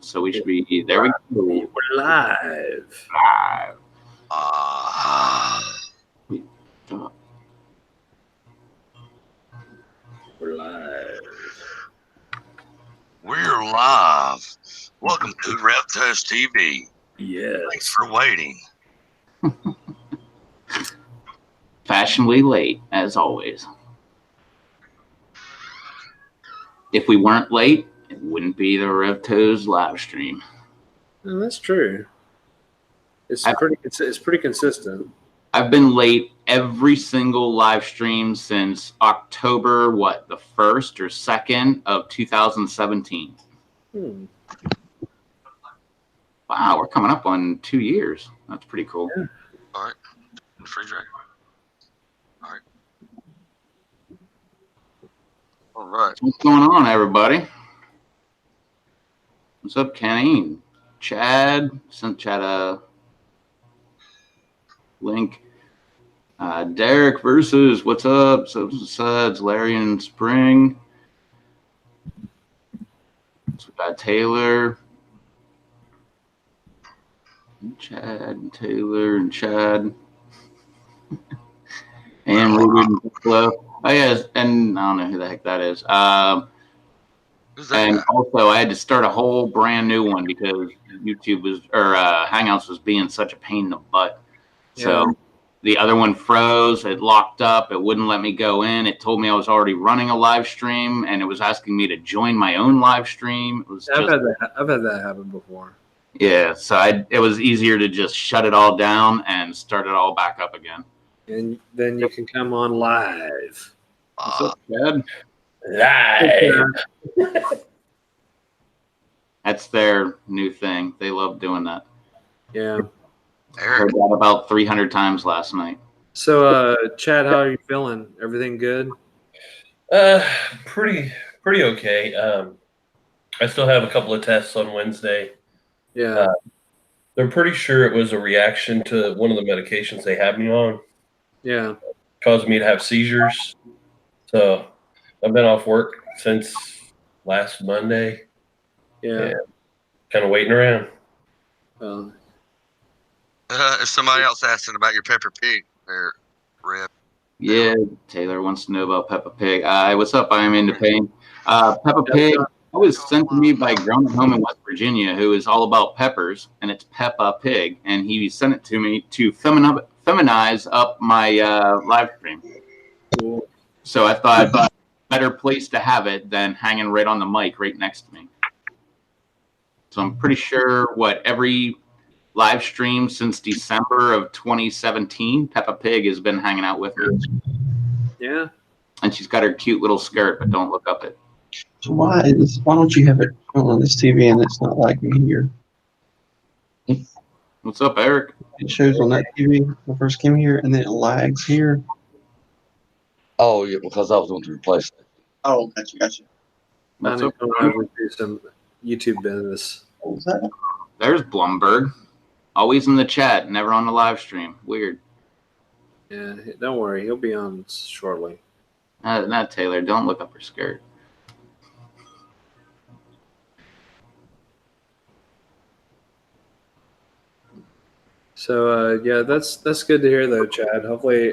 So we should be there. We go. We're live. Live. We're live. We're live. Welcome to Rep Test TV. Yes. Thanks for waiting. Fashionably late, as always. If we weren't late, it wouldn't be the RevToes live stream. No, that's true. It's pretty consistent. I've been late every single live stream since October, the 1st or 2nd of 2017. Wow, we're coming up on 2 years. That's pretty cool. Yeah. All right. Free drink. All right. What's going on, everybody? What's up, Kenny? Chad? Sent Chad a link. Derek versus what's up? Suds, Larry and Spring. So we got Taylor. Chad and Taylor and Chad. And Rudy and Cliff. Oh, yeah, and I don't know who the heck that is. Who's that And guy? also, I had to start a whole brand new one because YouTube was, or Hangouts was being such a pain in the butt. So the other one froze. It locked up. It wouldn't let me go in. It told me I was already running a live stream, and it was asking me to join my own live stream. It was I've had that happen before. yeah. So it was easier to just shut it all down and start it all back up again. And then you can come on live. What's up, Chad? Live. That's their new thing. They love doing that. Yeah. Eric. Heard that about 300 times last night. So, Chad, how are you feeling? Everything good? Pretty okay. I still have a couple of tests on Wednesday. Yeah. They're pretty sure it was a reaction to one of the medications they had me on. Yeah. Caused me to have seizures. So I've been off work since last Monday. Yeah. Kind of waiting around. Well, If somebody else asking about your Pepper Pig, there, Rep. Yeah, Taylor wants to know about Peppa Pig. What's up? I am into pain. Peppa Pig was sent to me by Grown at Home in West Virginia, who is all about peppers, and it's Peppa Pig, and he sent it to me to feminize up my live stream. cool. So I thought better place to have it than hanging right on the mic right next to me. So I'm pretty sure every live stream since December of 2017, Peppa Pig has been hanging out with me. Yeah. And she's got her cute little skirt, but don't look up it. So why don't you have it on this TV and it's not like me here? What's up, Eric? It shows on that TV when I first came here and then it lags here. Oh, yeah, because I was going to replace it. Oh, gotcha. I What's need up? to do some YouTube business. What was that? There's Blumberg. Always in the chat, never on the live stream. Weird. Yeah. Don't worry. He'll be on shortly. Not Taylor. Don't look up her skirt. So, yeah, that's good to hear, though, Chad. Hopefully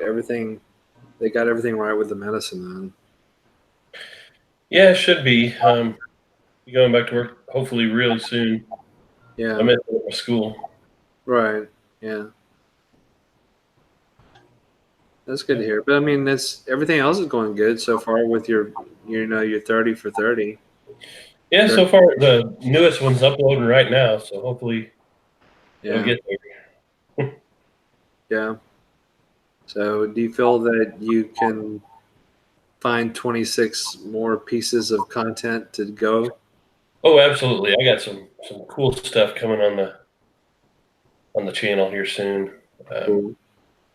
they got everything right with the medicine, man. Yeah, it should be. Be going back to work hopefully really soon. Yeah. I'm at my school. Right. Yeah. That's good to hear. But I mean, everything else is going good so far with your 30 for 30. Yeah, so far the newest one's uploading right now, so hopefully it'll Yeah. get there. Yeah. So do you feel that you can find 26 more pieces of content to go? Oh, absolutely. I got some cool stuff coming on the channel here soon. Cool.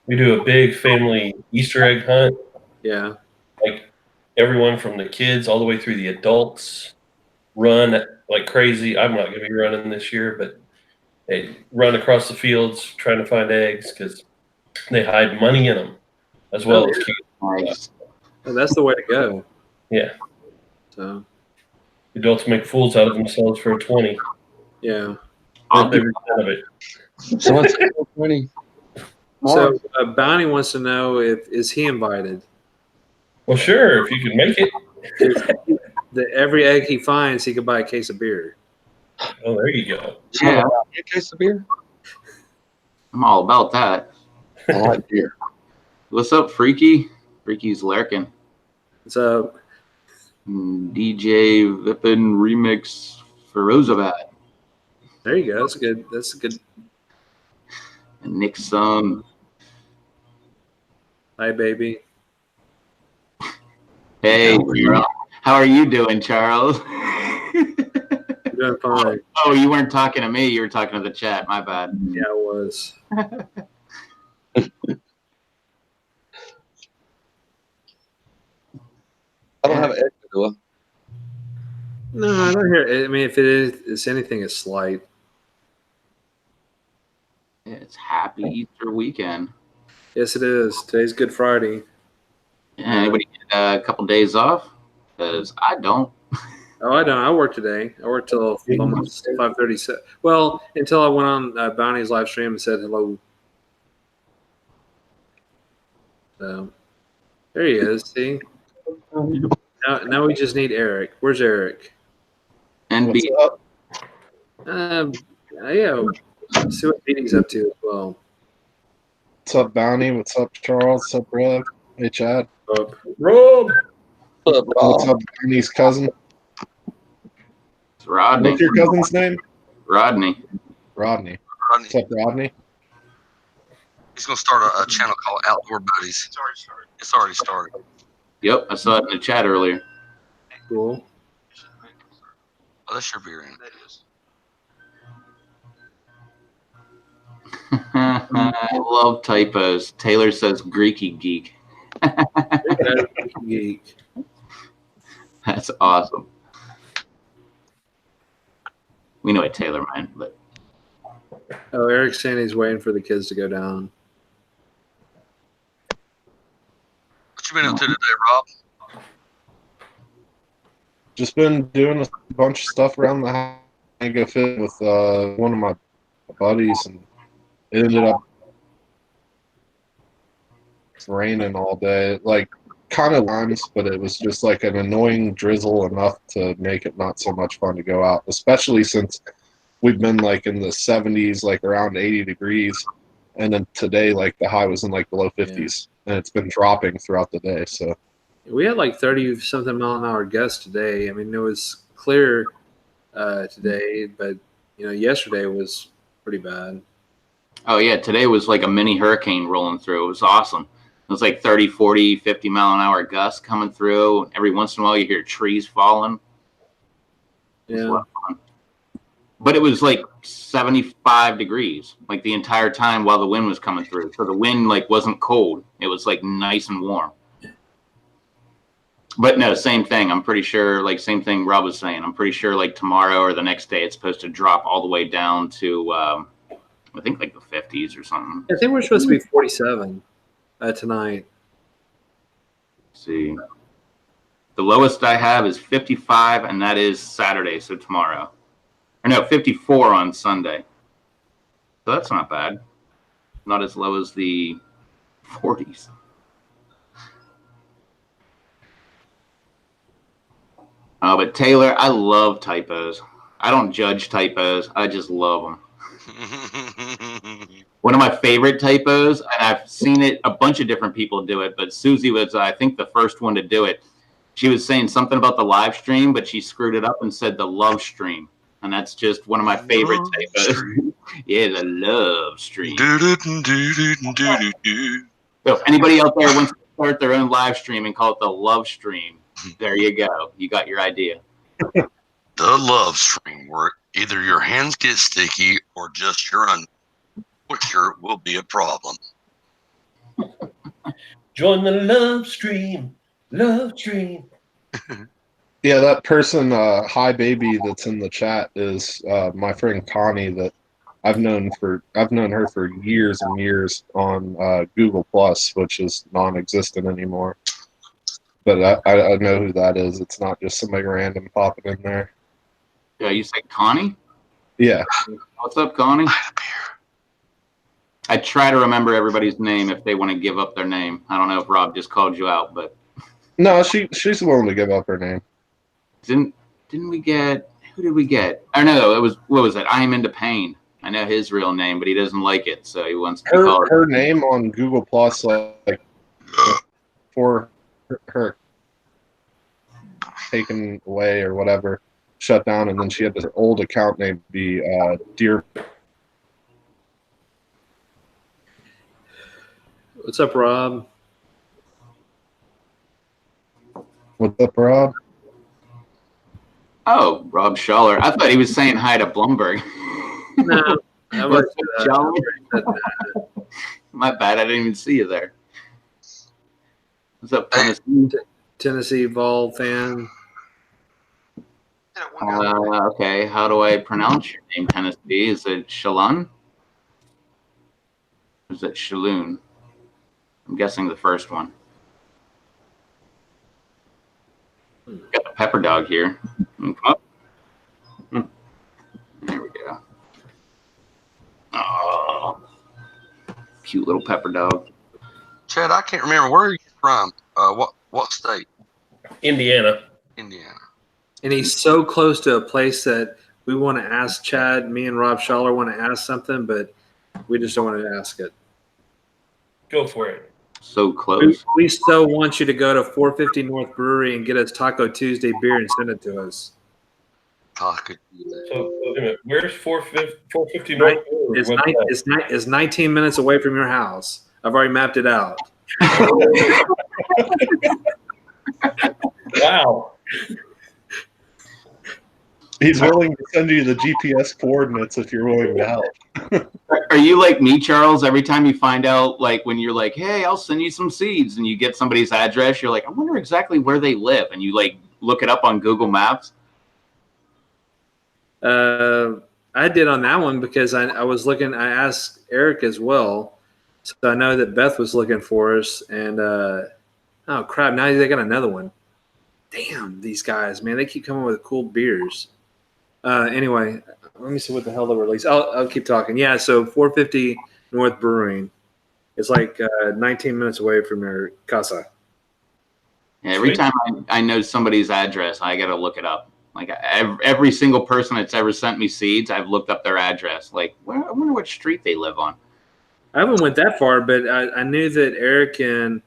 We do a big family Easter egg hunt. Yeah. Like everyone from the kids all the way through the adults run like crazy. I'm not going to be running this year, but they run across the fields trying to find eggs because they hide money in them as well as cute. Nice. Well, that's the way to go. Yeah. So Adults make fools out of themselves for a 20. Yeah. I'll do 100% of it. So what's 20? So Bounty wants to know is he invited? Well, sure, if you can make it. Every egg he finds, he could buy a case of beer. Oh, there you go. Yeah. A case of beer? I'm all about that. I like beer. What's up, Freaky? Freaky's lurking. So DJ Vipin remix for Roosevelt. there you go. That's good. That's a good. And Nick Sung. Hi, baby. Hey, Charles. How are you doing, Charles? You're doing fine. Oh, you weren't talking to me. You were talking to the chat. My bad. Yeah, it was. I don't have an extra, do I? No, I don't hear. I mean, if it is, it's anything, it's slight. It's happy Easter weekend. Yes, it is. Today's Good Friday. Anybody get a couple days off? Because I don't. Oh, I don't. I work today. I worked till almost 5:37. Well, until I went on Bounty's live stream and said hello. So there he is. See. Now we just need Eric. Where's Eric? And What's be up? Yeah. Let's see what Beatty's up to as well. What's up, Bounty? What's up, Charles? What's up, Rev? Hey, Chad. Up. Rob. What's up, Bounty's cousin? it's Rodney. What's your cousin's name? Rodney. Rodney. Rodney, What's up, Rodney? he's gonna start a channel called Outdoor Buddies. It's already started. Yep, I saw it in the chat earlier. Cool. Oh, that's your beer in. I love typos. Taylor says Greeky geek. Geek. That's awesome. We know what Taylor meant, but Oh, Eric's saying he's waiting for the kids to go down. What you been up to today, Rob? Just been doing a bunch of stuff around the house. I go fit with one of my buddies, and it ended up raining all day. Like, kind of times, but it was just like an annoying drizzle enough to make it not so much fun to go out, especially since we've been like in the 70s, like around 80 degrees. And then today, like the high was in like the low 50s, and it's been dropping throughout the day. So We had like 30 something mile an hour gusts today. I mean, it was clear today, but yesterday was pretty bad. oh yeah, today was like a mini hurricane rolling through. It was awesome. It was like 30, 40, 50 mile an hour gusts coming through. Every once in a while you hear trees falling. It was a Yeah. lot of fun. But it was like 75 degrees like the entire time while the wind was coming through. So the wind like wasn't cold. It was like nice and warm. But no, same thing. I'm pretty sure, like same thing Rob was saying. I'm pretty sure like tomorrow or the next day it's supposed to drop all the way down to I think like the 50s or something. I think we're supposed to be 47 tonight. Let's see. The lowest I have is 55, and that is Saturday, so tomorrow. Or no, 54 on Sunday. So that's not bad. Not as low as the 40s. Oh, but Taylor, I love typos. I don't judge typos. I just love them. One of my favorite typos, and I've seen it, a bunch of different people do it, but Susie was, I think, the first one to do it. She was saying something about the live stream, but she screwed it up and said the love stream. And that's just one of my favorite typos. Yeah, the love stream. So if anybody out there wants to start their own live stream and call it the love stream, there you go. You got your idea. The love stream, where either your hands get sticky or just your underwear will be a problem. Join the love stream. Love stream. yeah, that person, hi baby, that's in the chat is my friend Connie that I've known her for years and years on Google Plus, which is non-existent anymore. But I know who that is. It's not just somebody random popping in there. Yeah, you say Connie? Yeah. What's up, Connie? I had a beer. I try to remember everybody's name if they want to give up their name. I don't know if Rob just called you out, but No, she's willing to give up her name. didn't we get, who did we get? Oh no, it was, what was it? I am into pain. I know his real name, but he doesn't like it, so he wants to be called. Her name on Google Plus, like for her taken away or whatever, shut down, and then she had this old account name be Dear. What's up, Rob? What's up, Rob? Oh, Rob Schaller. I thought he was saying hi to Blumberg. No, I was, What's up, Schaller? My bad, I didn't even see you there. What's up, Tennessee? Tennessee Vol fan. Okay, how do I pronounce your name, Tennessee? Is it Shalon? Or is it Shaloon? I'm guessing the first one. Got the pepper dog here. Oh. There we go. Oh, cute little pepper dog. Chad, I can't remember where are you from. What state? Indiana. Indiana. And he's so close to a place that we want to ask Chad. Me and Rob Schaller want to ask something, but we just don't want to ask it. Go for it. So close. We so want you to go to 450 North Brewery and get us Taco Tuesday beer and send it to us. Taco. So wait a minute. Where's 450 North? It's 19 minutes away from your house. I've already mapped it out. Wow. He's willing to send you the GPS coordinates if you're willing to help. Are you like me, Charles? Every time you find out, like when you're like, hey, I'll send you some seeds, and you get somebody's address, you're like, I wonder exactly where they live, and you like look it up on Google Maps? I did on that one because I was looking. I asked Eric as well, so I know that Beth was looking for us. And oh crap! Now they got another one. Damn, these guys, man, they keep coming with cool beers. Anyway, let me see what the hell they released. I'll keep talking. Yeah, so 450 North Brewing. It's like 19 minutes away from your casa. Yeah, every time I know somebody's address, I got to look it up. Like every single person that's ever sent me seeds, I've looked up their address. Like, I wonder what street they live on. I haven't went that far, but I knew that Eric and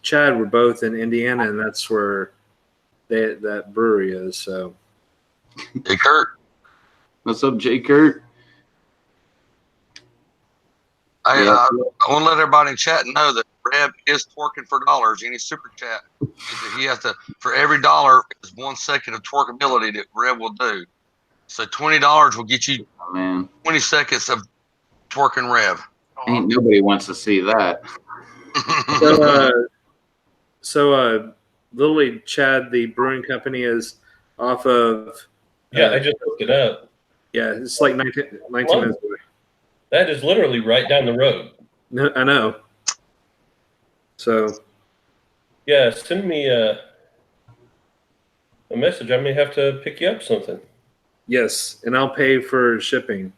Chad were both in Indiana, and that's where that brewery is. So, Hey, Kurt. What's up, Jay Kurt? I want to let everybody in chat know that Reb is twerking for dollars. Any super chat, he has to, for every dollar is 1 second of twerkability that Reb will do. So $20 will get you 20 seconds of twerking Reb. Ain't nobody wants to see that. so literally, Chad, the brewing company is off of. Yeah, I just looked it up. Yeah, it's like 19 minutes away. That is literally right down the road. No, I know. So, yeah, send me a message. I may have to pick you up something. Yes, and I'll pay for shipping.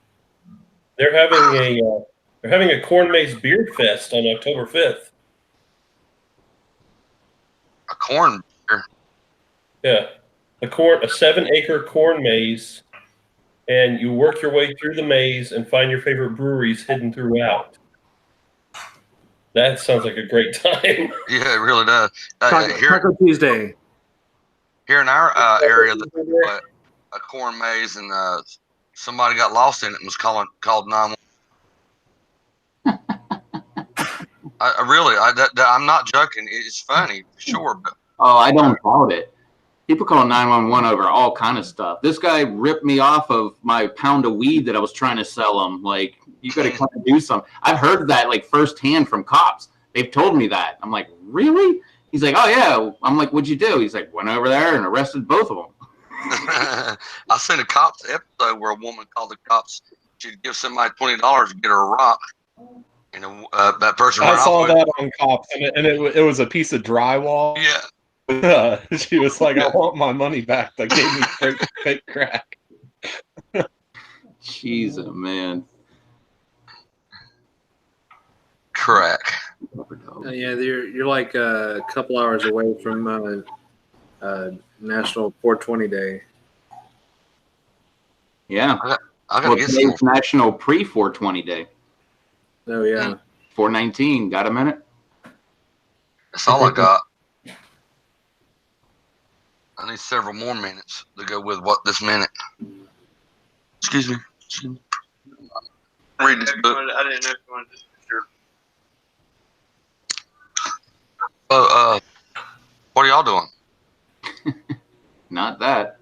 They're having a corn maze beer fest on October 5th. A corn beer. Yeah, a 7-acre corn maze, and you work your way through the maze and find your favorite breweries hidden throughout. That sounds like a great time. Yeah, it really does. Taco Tuesday. Here in our area, a corn maze, and somebody got lost in it and was called 911. I'm not joking. It's funny, sure. But, I don't doubt it. People call 911 over all kind of stuff. This guy ripped me off of my pound of weed that I was trying to sell him. Like, you got to come and do something. I've heard that like firsthand from cops. They've told me that. I'm like, really? He's like, oh yeah. I'm like, what'd you do? He's like, went over there and arrested both of them. I seen a cops episode where a woman called the cops. She'd give somebody $20 to get her a rock. And that person. I saw that on Cops, and it was a piece of drywall. Yeah. She was like, I want my money back. They gave me fake crack. Jeez, oh, man. Crack. Yeah, you're like a couple hours away from National 420 Day. Yeah. I gotta Well, get today's some more. National Pre-420 Day. Oh yeah. 419. Got a minute? That's all I got. I need several more minutes to go with what this minute. Excuse me. Read this book. I didn't know if you wanted to sure. What are y'all doing? Not that.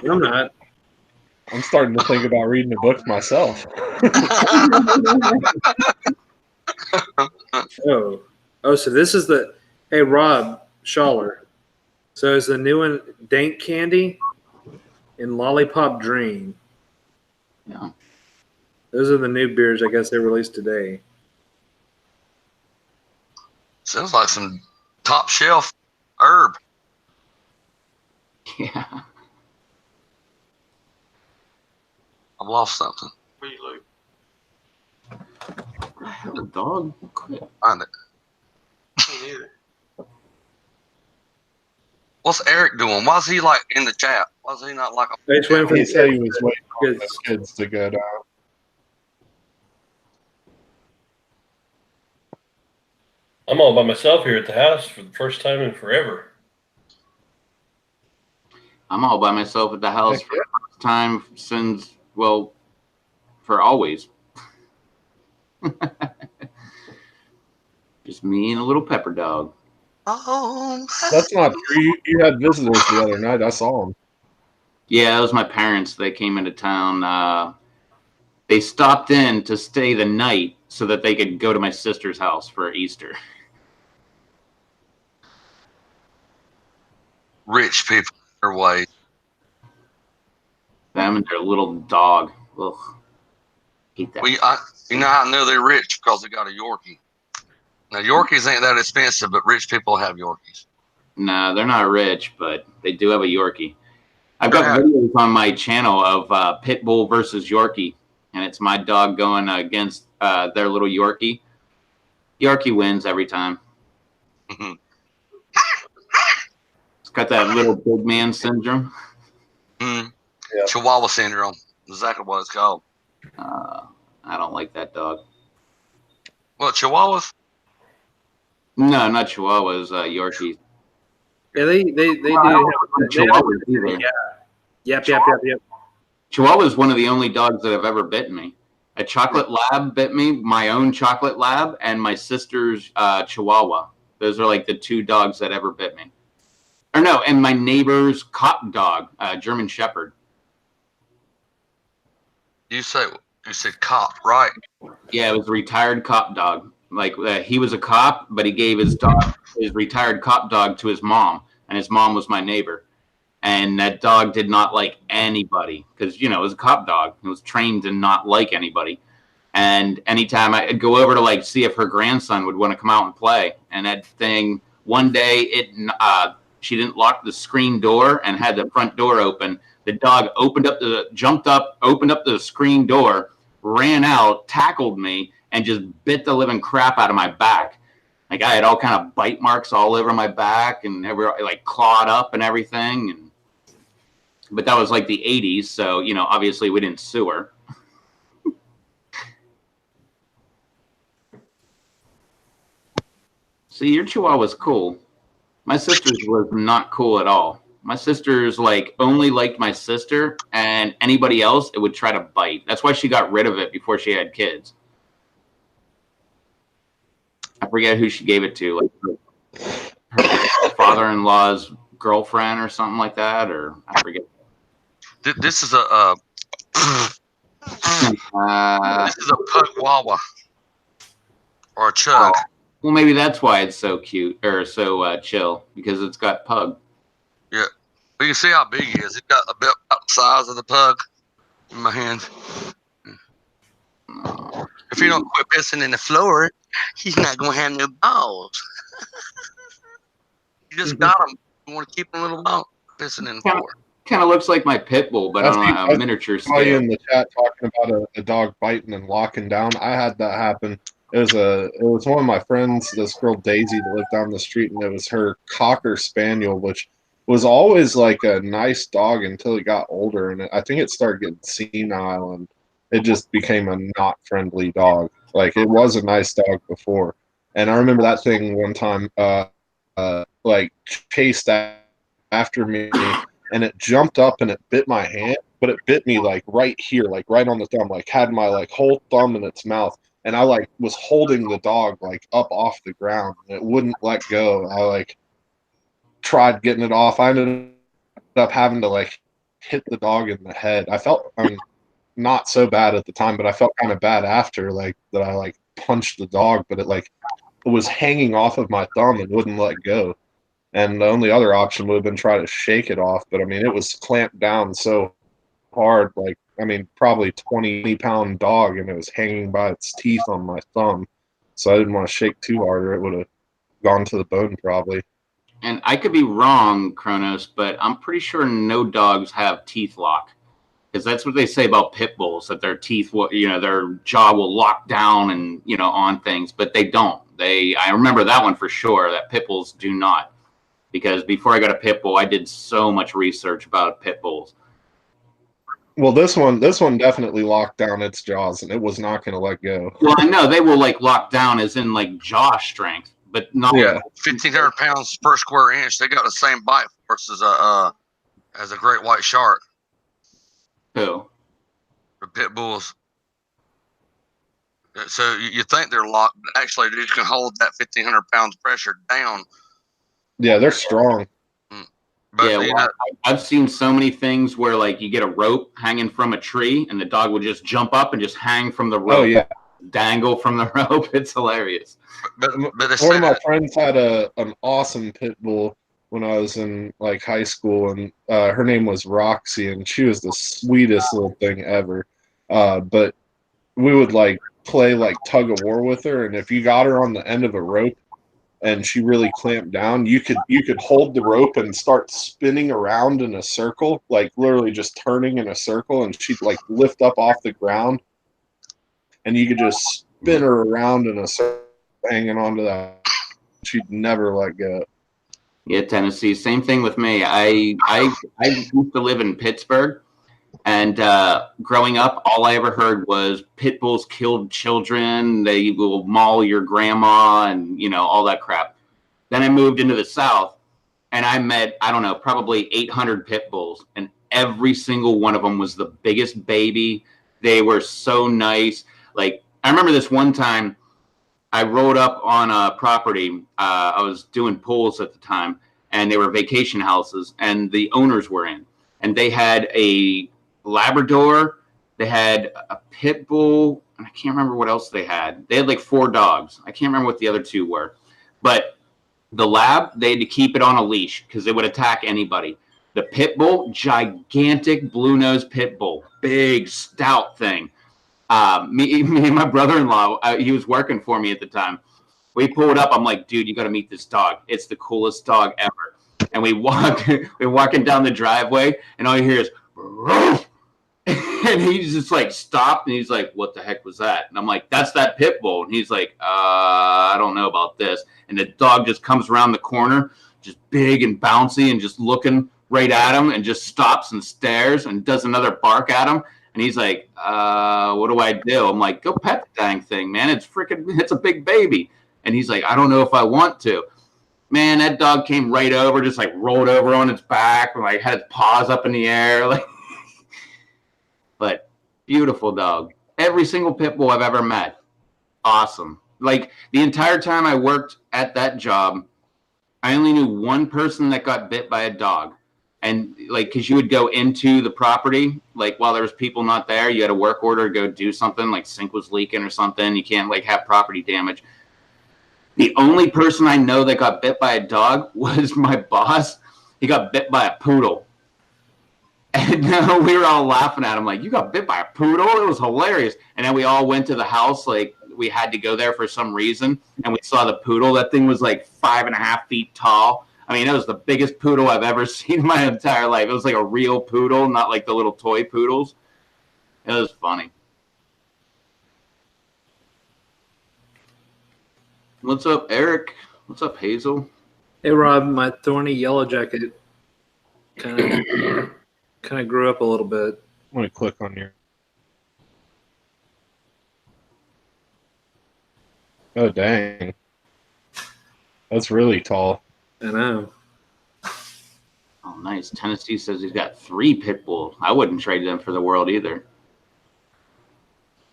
I'm not. I'm starting to think about reading a book myself. Oh, so this is the. Hey, Rob Schaller. So is the new one Dank Candy and Lollipop Dream? Yeah. Those are the new beers I guess they released today. Sounds like some top shelf herb. Yeah. I've lost something. Where you look? Hell, dog. Quit. Find it. Me neither. What's Eric doing? Why is he like in the chat? Why is he not like They just waiting for He the said he was waiting for kids. his kids to go down. I'm all by myself here at the house for the first time in forever. I'm all by myself at the house Heck for the first time since, well, for always. Just me and a little pepper dog. Oh, That's not true. You had visitors the other night. I saw them. Yeah, it was my parents. They came into town. They stopped in to stay the night so that they could go to my sister's house for Easter. rich people their way. Them and their little dog. Ugh. Hate that. You know how I know they're rich? Because they got a Yorkie. Now Yorkies ain't that expensive, but rich people have Yorkies. No, they're not rich, but they do have a Yorkie. I've got videos on my channel of Pit Bull versus Yorkie, and it's my dog going against their little Yorkie. Yorkie wins every time. Mhm. It's got that little big man syndrome. Mm. Yeah. Chihuahua syndrome. Exactly what it's called. I don't like that dog. What, Chihuahuas? No, not Chihuahuas, Yorkies. Yeah, they do. Chihuahuas either. Yep. Chihuahua is one of the only dogs that have ever bitten me. A chocolate lab bit me, my own chocolate lab, and my sister's Chihuahua. Those are like the two dogs that ever bit me. Or no, and my neighbor's cop dog, German Shepherd. You said cop, right? Yeah, it was a retired cop dog. Like he was a cop, but he gave his dog, his retired cop dog, to his mom, and his mom was my neighbor. And that dog did not like anybody because, you know, it was a cop dog. It was trained to not like anybody. And anytime I'd go over to like see if her grandson would want to come out and play, and that thing one day she didn't lock the screen door and had the front door open. The dog jumped up, opened up the screen door, ran out, tackled me, and just bit the living crap out of my back. Like I had all kind of bite marks all over my back and like clawed up and everything. But that was like the 80s, so, you know, obviously we didn't sue her. See, your Chihuahua's cool. My sister's was not cool at all. My sister's like only liked my sister, and anybody else it would try to bite. That's why she got rid of it before she had kids. I forget who she gave it to, like her father-in-law's girlfriend or something like that, or I forget. This is a this is a pug wawa or a chug. Well, maybe that's why it's so cute or so chill, because it's got pug. Yeah, but you can see how big he is. He's got about the size of the pug in my hands. Oh, if you don't quit pissing in the floor, he's not gonna have no balls. You just got him. You want to keep him a little ball pissing in the floor. Kind of looks like my pit bull, but on a miniature saw you scale. in the chat talking about a dog biting and locking down. I had that happen. It was one of my friends, this girl Daisy, that lived down the street, and it was her Cocker Spaniel, which was always like a nice dog until it got older, and I think it started getting senile, and it just became a not friendly dog. Like it was a nice dog before, and I remember that thing one time, like chased after me, and it jumped up and it bit my hand, but it bit me like right here, like right on the thumb, like had my like whole thumb in its mouth. And I like was holding the dog like up off the ground and it wouldn't let go. I like tried getting it off. I ended up having to like hit the dog in the head. I mean, not so bad at the time, but I felt kind of bad after, like that I like punched the dog, but it was hanging off of my thumb and wouldn't let go. And the only other option would have been try to shake it off. But I mean, it was clamped down so hard, like, I mean, probably 20-pound dog, and it was hanging by its teeth on my thumb. So I didn't want to shake too hard, or it would have gone to the bone probably. And I could be wrong, Kronos, but I'm pretty sure no dogs have teeth lock. Because that's what they say about pit bulls, that their teeth will, their jaw will lock down and, on things, but they don't. I remember that one for sure, that pit bulls do not. Because before I got a pit bull, I did so much research about pit bulls. Well, this one definitely locked down its jaws, and it was not going to let go. Well, I know they will like lock down as in like jaw strength, but not. Yeah, 1,500 pounds per square inch. They got the same bite force as a great white shark. Who? The pit bulls. So you think they're locked, but actually they can hold that 1,500 pounds pressure down. Yeah, they're strong. But yeah, well, I've seen so many things where like you get a rope hanging from a tree and the dog will just jump up and just hang from the rope. Oh yeah, dangle from the rope. It's hilarious. But one of my friends had an awesome pit bull when I was in like high school, and her name was Roxy, and she was the sweetest little thing ever. But we would like play like tug of war with her, and if you got her on the end of a rope and she really clamped down, you could hold the rope and start spinning around in a circle, like literally just turning in a circle, and she'd like lift up off the ground, and you could just spin her around in a circle, hanging onto that. She'd never let go. Yeah, Tennessee. Same thing with me. I used to live in Pittsburgh, and growing up, all I ever heard was pit bulls killed children. They will maul your grandma, and all that crap. Then I moved into the South, and I met probably 800 pit bulls, and every single one of them was the biggest baby. They were so nice. Like I remember this one time, I rode up on a property. I was doing pools at the time, and they were vacation houses, and the owners were in, and they had a Labrador, they had a pit bull, and I can't remember what else they had. They had like 4 dogs. I can't remember what the other 2 were, but the lab, they had to keep it on a leash because it would attack anybody. The pit bull, gigantic blue-nosed pit bull, big, stout thing. Me and my brother-in-law, he was working for me at the time. We pulled up. I'm like, dude, you got to meet this dog. It's the coolest dog ever. And we're walking down the driveway, and all you hear is, "Roof!" And he's just like stopped, and he's like, what the heck was that? And I'm like, that's that pit bull. And he's like, I don't know about this. And the dog just comes around the corner, just big and bouncy, and just looking right at him, and just stops and stares and does another bark at him. And he's like, what do I do? I'm like, go pet the dang thing, man. It's a big baby. And he's like, I don't know if I want to. Man, that dog came right over, just like rolled over on its back, and like had its paws up in the air. Like, but beautiful dog. Every single pit bull I've ever met. Awesome. Like the entire time I worked at that job, I only knew one person that got bit by a dog. And like, cause you would go into the property, like while there was people not there, you had a work order to go do something, like sink was leaking or something. You can't like have property damage. The only person I know that got bit by a dog was my boss. He got bit by a poodle. And we were all laughing at him like, you got bit by a poodle? It was hilarious. And then we all went to the house, like we had to go there for some reason. And we saw the poodle. That thing was like 5.5 feet tall. I mean, it was the biggest poodle I've ever seen in my entire life. It was like a real poodle, not like the little toy poodles. It was funny. What's up, Eric? What's up, Hazel? Hey, Rob, my thorny yellow jacket kind of grew up a little bit. I'm gonna click on your. Oh dang, that's really tall. I know. Oh, nice. Tennessee says he's got 3 pit bulls. I wouldn't trade them for the world either.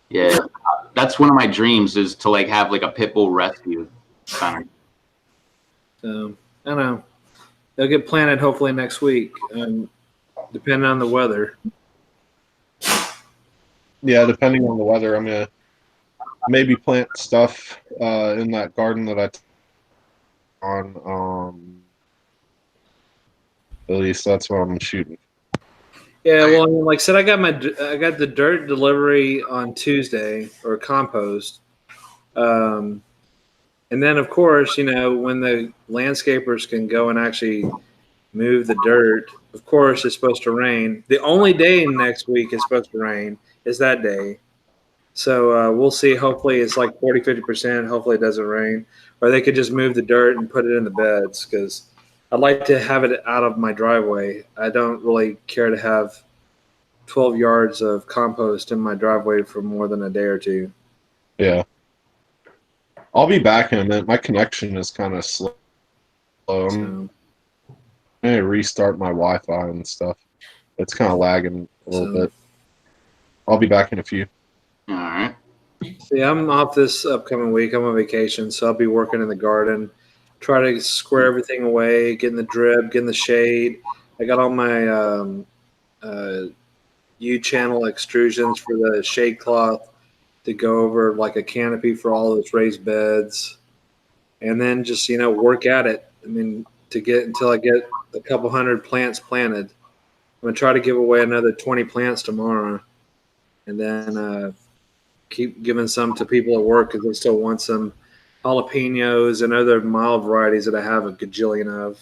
Yeah, that's one of my dreams is to like have like a pit bull rescue center. So I don't know. They'll get planted hopefully next week, depending on the weather. Yeah, depending on the weather, I'm gonna maybe plant stuff in that garden that on. At least that's what I'm shooting. Yeah, well, I mean, like I said, I got the dirt delivery on Tuesday or compost, and then of course, you know, when the landscapers can go and actually move the dirt, of course, it's supposed to rain. The only day next week is supposed to rain is that day. So we'll see. Hopefully, it's like 40, 50%. Hopefully, it doesn't rain, or they could just move the dirt and put it in the beds because I'd like to have it out of my driveway. I don't really care to have 12 yards of compost in my driveway for more than a day or two. Yeah, I'll be back in a minute. My connection is kind of slow. I'm gonna restart my Wi-Fi and stuff. It's kind of lagging a little bit. I'll be back in a few. All right. Yeah, I'm off this upcoming week. I'm on vacation, so I'll be working in the garden, try to square everything away, getting the drip, getting the shade. I got all my U-channel extrusions for the shade cloth to go over like a canopy for all those raised beds, and then just work at it. I mean, to get until I get a couple hundred plants planted. I'm gonna try to give away another 20 plants tomorrow, and then keep giving some to people at work because they still want some jalapenos and other mild varieties that I have a gajillion of.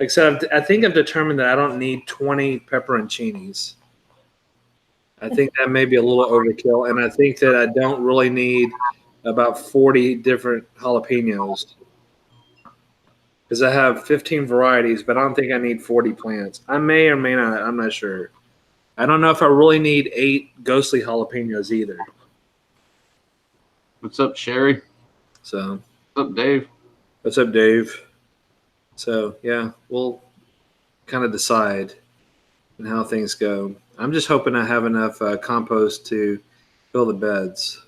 Like I said, I think I've determined that I don't need 20 pepperoncinis. I think that may be a little overkill, and I think that I don't really need about 40 different jalapenos because I have 15 varieties, but I don't think I need 40 plants. I may or may not. I'm not sure. I don't know if I really need 8 ghostly jalapenos either. What's up, Sherry? So, What's up, Dave? what's up, Dave? So, yeah, we'll kind of decide and how things go. I'm just hoping I have enough compost to fill the beds.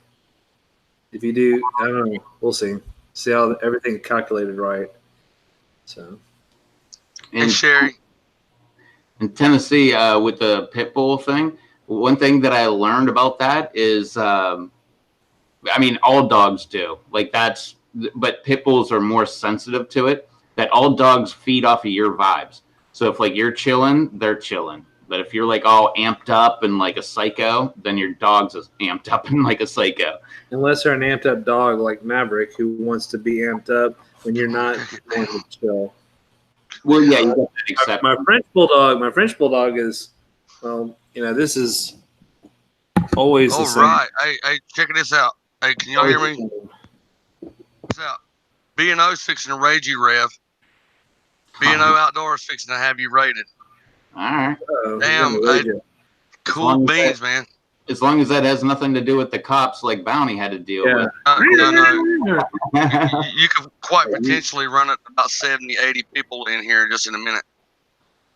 If you do, I don't know. We'll see. See how everything's calculated right. So, And Sherry, in Tennessee, with the pit bull thing, one thing that I learned about that is, I mean, all dogs do. Like but pit bulls are more sensitive to it. That all dogs feed off of your vibes. So if like you're chilling, they're chilling. But if you're like all amped up and like a psycho, then your dog's amped up and like a psycho. unless they're an amped up dog like Maverick who wants to be amped up when you're not going to chill. Well, yeah, you got that exception. My French bulldog is, well, this is always the all same. right. Hey, check this out. Hey, can y'all hear me? Check this out. B&O's fixing to raid you, Rev. B&O Outdoors fixing to have you rated. All right. Damn, cool beans, man. As long as that has nothing to do with the cops like Bounty had to deal with. No. You could quite potentially run it about 70, 80 people in here just in a minute.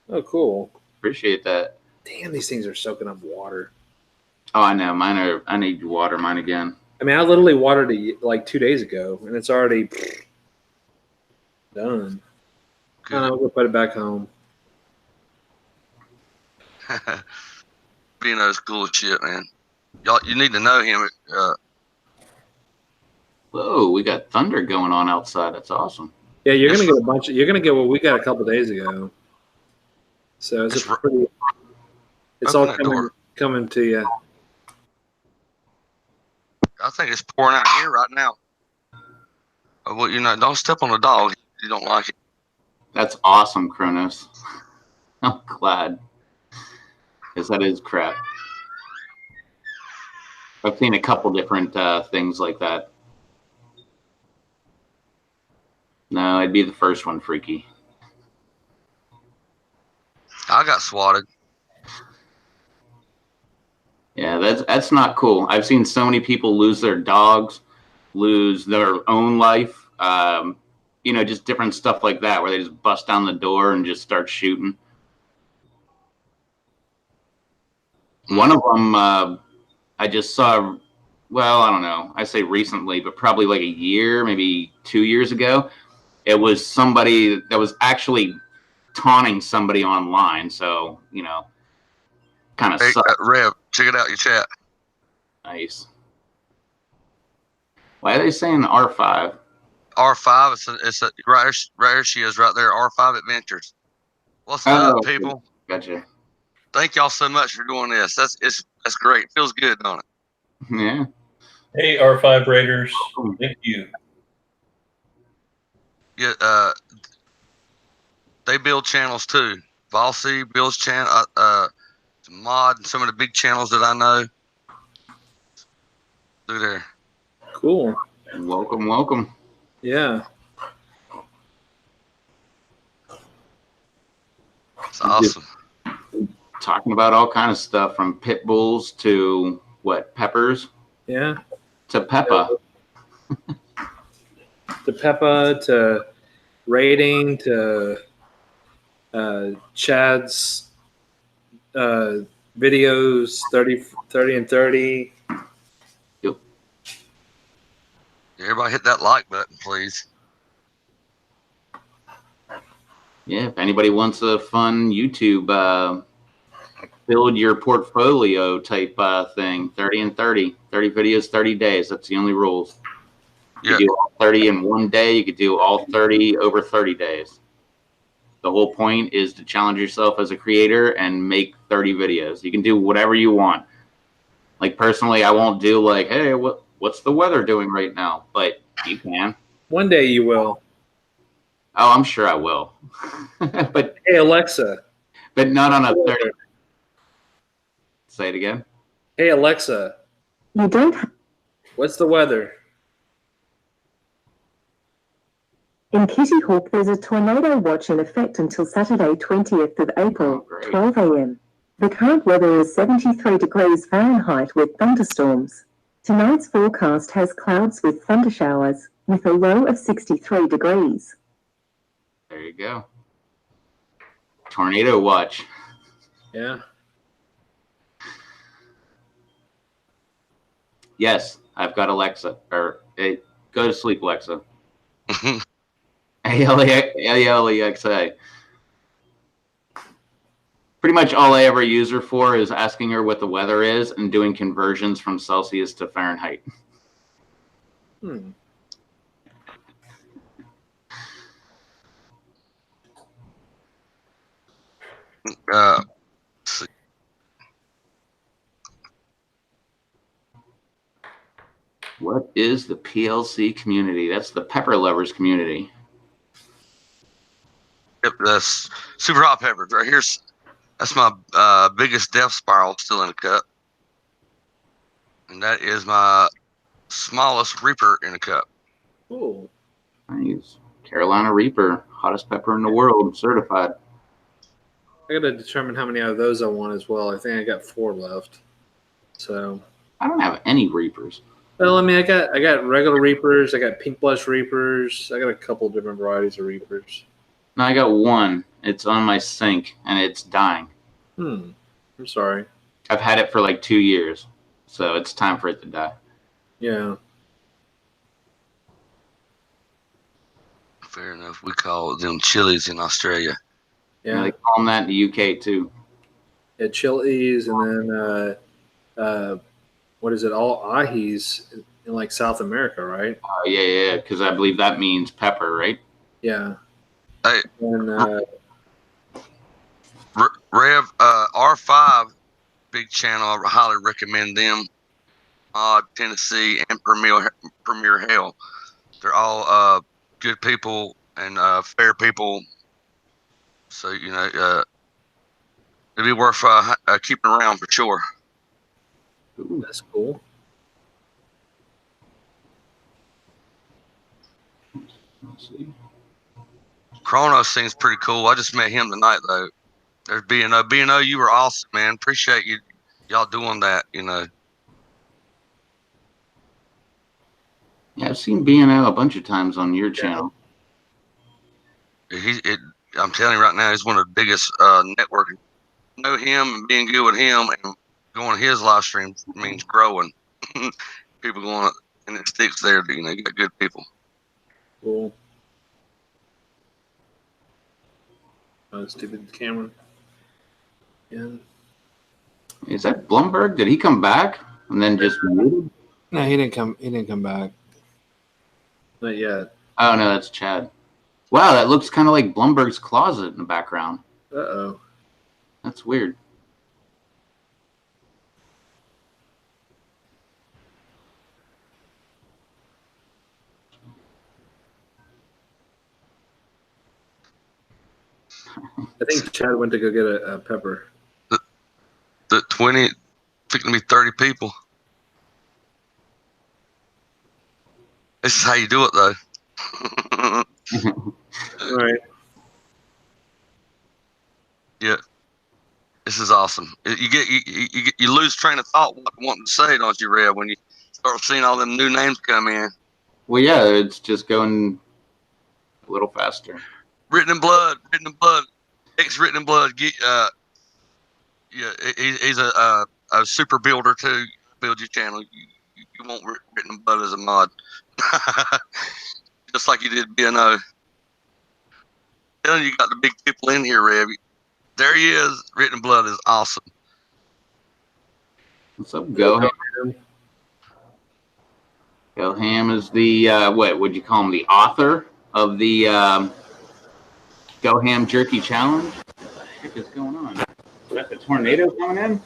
Oh, cool. Appreciate that. Damn, these things are soaking up water. Oh, I know. I need to water mine again. I mean, I literally watered it like 2 days ago, and it's already done. Good. I will put it back home. B&O's cool as shit, man. Y'all, you need to know him. Whoa, we got thunder going on outside. That's awesome. Yeah, you're gonna get a bunch. You're gonna get what we got a couple days ago. So it's pretty. It's all coming to you. I think it's pouring out here right now. Well, don't step on the dog. You don't like it. That's awesome, Kronos. I'm glad. Because that is crap. I've seen a couple different things like that. No, I'd be the first one, Freaky. I got swatted. Yeah, that's not cool. I've seen so many people lose their dogs, lose their own life. Just different stuff like that, where they just bust down the door and just start shooting. One of them, I just saw. Well, I don't know. I say recently, but probably like a year, maybe 2 years ago. It was somebody that was actually taunting somebody online. So, kind of Hey, sucks. Rev, check it out. Your chat. Nice. Why are they saying R5? R5. It's a right there. She is right there. R5 Adventures. What's up, people? Gotcha. Thank y'all so much for doing this. That's great. Feels good, don't it? Yeah. Hey, R5 Raiders. Thank you. Yeah. They build channels too. Valsy builds channel. Mod and some of the big channels that I know. Through there. Cool. Welcome. Yeah. It's awesome. Talking about all kind of stuff from pit bulls to peppers? Yeah. To Peppa. To Peppa, to rating, to Chad's videos 30 and 30. Yep. Everybody hit that like button, please. Yeah, if anybody wants a fun YouTube build your portfolio type thing, 30 and 30. 30 videos, 30 days. That's the only rules. You could do all 30 in one day. You could do all 30 over 30 days. The whole point is to challenge yourself as a creator and make 30 videos. You can do whatever you want. Like personally, I won't do like, hey, what's the weather doing right now? But you can. One day you will. Oh, I'm sure I will. But hey, Alexa. But not on a 30. Say it again. Hey, Alexa. You don't. What's the weather? In Kitty Hawk, there's a tornado watch in effect until Saturday, 20th of April, 12 a.m. The current weather is 73 degrees Fahrenheit with thunderstorms. Tonight's forecast has clouds with thunder showers, with a low of 63 degrees. There you go. Tornado watch. Yeah. Yes, I've got Alexa. Or hey, go to sleep, Alexa. Alexa. Pretty much all I ever use her for is asking her what the weather is and doing conversions from Celsius to Fahrenheit. What is the PLC community? That's the pepper lovers community. Yep, that's super hot peppers right here. That's my biggest death spiral still in the cup, and that is my smallest Reaper in the cup. Cool. Nice. Carolina Reaper, hottest pepper in the world, certified. I got to determine how many out of those I want as well. I think I got 4 left. So I don't have any Reapers. Well, I mean, I got regular Reapers. I got pink blush Reapers. I got a couple different varieties of Reapers. No, I got one. It's on my sink, and it's dying. I'm sorry. I've had it for like 2 years, so it's time for it to die. Yeah. Fair enough. We call them chilies in Australia. Yeah. They call them that in the UK, too. Yeah, chilies, and then what is it? All ahis in like South America, right? Yeah, because I believe that means pepper, right? Yeah. Hey, And Rev, R5, big channel. I highly recommend them. Tennessee and Premier Hell. They're all good people and fair people. So it'd be worth keeping around for sure. Ooh, that's cool. Let's see. Kronos seems pretty cool. I just met him tonight though. There's B&O. B&O, you were awesome, man. Appreciate y'all doing that. Yeah, I've seen B&O a bunch of times on your channel. I'm telling you right now, he's one of the biggest networking. Know him and being good with him and going to his live stream means growing. People going, and it sticks there. You got good people. Cool. Oh, stupid camera. Yeah. Is that Blumberg? Did he come back and then just muted? No, he didn't come. He didn't come back. Not yet. Oh no, that's Chad. Wow, that looks kind of like Blumberg's closet in the background. Uh-oh. That's weird. I think Chad went to go get a pepper. The 20, fixing to be 30 people. This is how you do it, though. All right. Yeah, this is awesome. You lose train of thought what wanting to say, don't you, Red? When you start seeing all them new names come in. Well, yeah, it's just going a little faster. Written in blood, ex-written in blood. Yeah, he's a super builder too. Build your channel. You want written in blood as a mod, just like you did B&O. Telling you got the big people in here, Rev. There he is. Written in blood is awesome. What's up, Go Ham? Go Ham is the what would you call him? The author of the Go Ham Jerky Challenge. What the heck is going on? Is that the tornado coming in?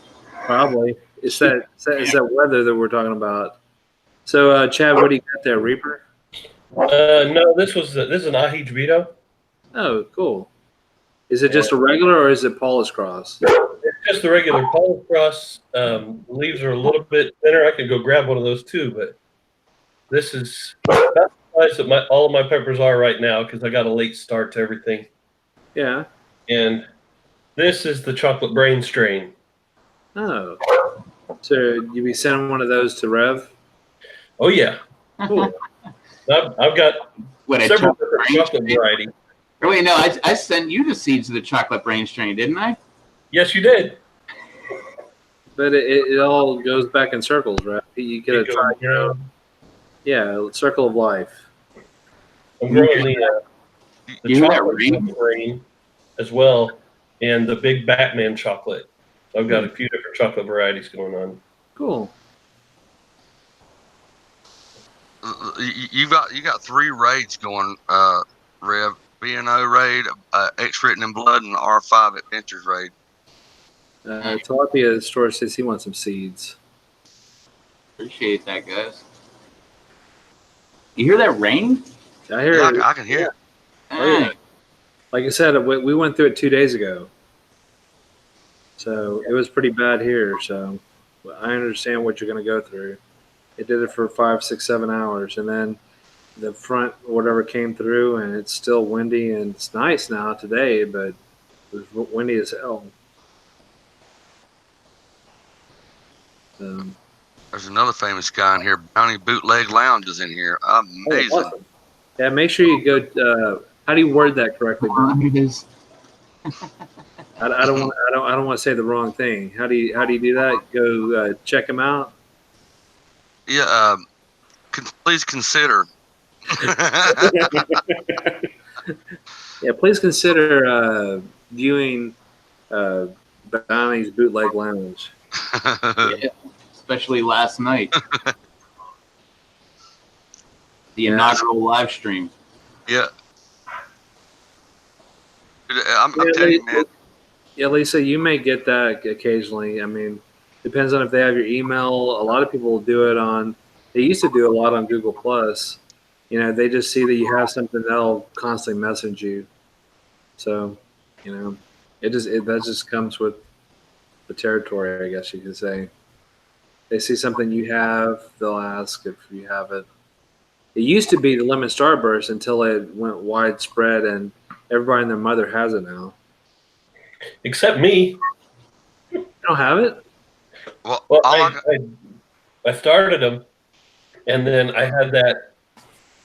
Probably. It's that weather that we're talking about. So, Chad, what do you got there, Reaper? No, this is an ahi Vito. Oh, cool. Is it just a regular or is it Paulus Cross? It's just the regular Paulus Cross. Leaves are a little bit thinner. I could go grab one of those too, but this is that's the size that all of my peppers are right now because I got a late start to everything. Yeah. And this is the chocolate brain strain. Oh. So you be sending one of those to Rev? Oh yeah. Cool. I've got several different chocolate varieties. Oh, wait, no, I sent you the seeds of the chocolate brain strain, didn't I? Yes, you did. But it all goes back in circles, right? You get a try. Yeah, circle of life. I'm growing the chocolate brain as well, and the big Batman chocolate. So I've got a few different chocolate varieties going on. Cool. You got 3 raids going, Rev. B&O raid, X Written in Blood, and R5 Adventures raid. Tilapia store says he wants some seeds. Appreciate that, guys. You hear that rain? I hear it. I can hear it. Oh, yeah. Like I said, we went through it 2 days ago. So it was pretty bad here. So I understand what you're going to go through. It did it for 5, 6, 7 hours. And then the front, whatever came through, and it's still windy. And it's nice now today, but it was windy as hell. There's another famous guy in here. Bounty Bootleg Lounge is in here. Amazing. Oh, awesome. Yeah, make sure you go. How do you word that correctly? I don't want to say the wrong thing. How do you do that? Go check him out. Yeah. Please consider. Yeah, please consider viewing Bounty's Bootleg Lounge. Yeah, especially last night. The inaugural live stream. Yeah. I'm telling you, man. Yeah, Lisa, you may get that occasionally. I mean, depends on if they have your email. A lot of people will do it on. They used to do a lot on Google Plus. You know, they just see that you have something, they'll constantly message you. So You know, that just comes with the territory, I guess you could say. They see something you have, they'll ask if you have it. It used to be the lemon starburst until it went widespread, and everybody and their mother has it now. Except me. You don't have it? Well, Well, all I started them, and then I had that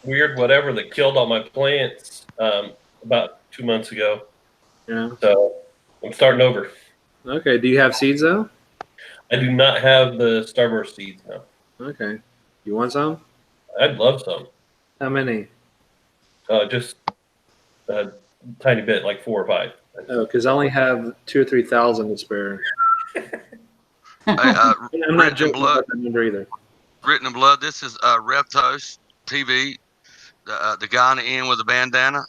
weird whatever that killed all my plants about 2 months ago. Yeah. So I'm starting over. Okay. Do you have seeds though? I do not have the Starburst seeds now. Okay. You want some? I'd love some. How many? Just a tiny bit, like 4 or 5. Oh, because I only have 2,000 or 3,000 to spare. I'm I'm not joking about that number either. Written in blood. This is Reptos TV, the guy on the end with the bandana.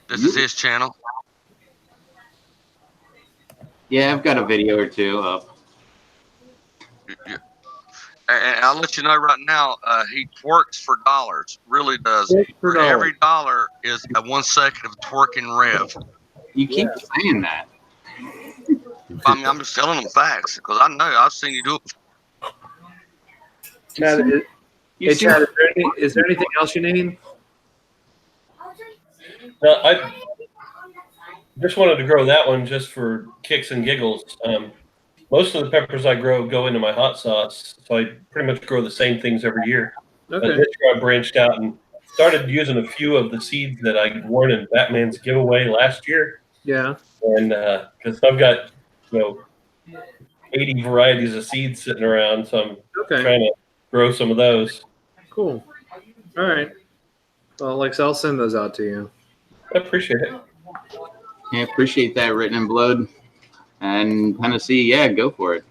This is his channel. Yeah, I've got a video or two up. Yeah. And I'll let you know right now, he twerks for dollars. Really does. For every dollar is a 1 second of twerking rev. You keep saying that. I mean, I'm just telling them facts because I know I've seen you do it before. Chad, Chad, is there anything else you need? No, I just wanted to grow that one just for kicks and giggles. Most of the peppers I grow go into my hot sauce, so I pretty much grow the same things every year. Okay. But this year I branched out and started using a few of the seeds that I won in Batman's giveaway last year. Yeah. And because I've got 80 varieties of seeds sitting around, so I'm trying to grow some of those. Cool. All right. Well, Alex, I'll send those out to you. I appreciate it. Yeah, appreciate that, Written in Blood. And Tennessee, yeah, go for it.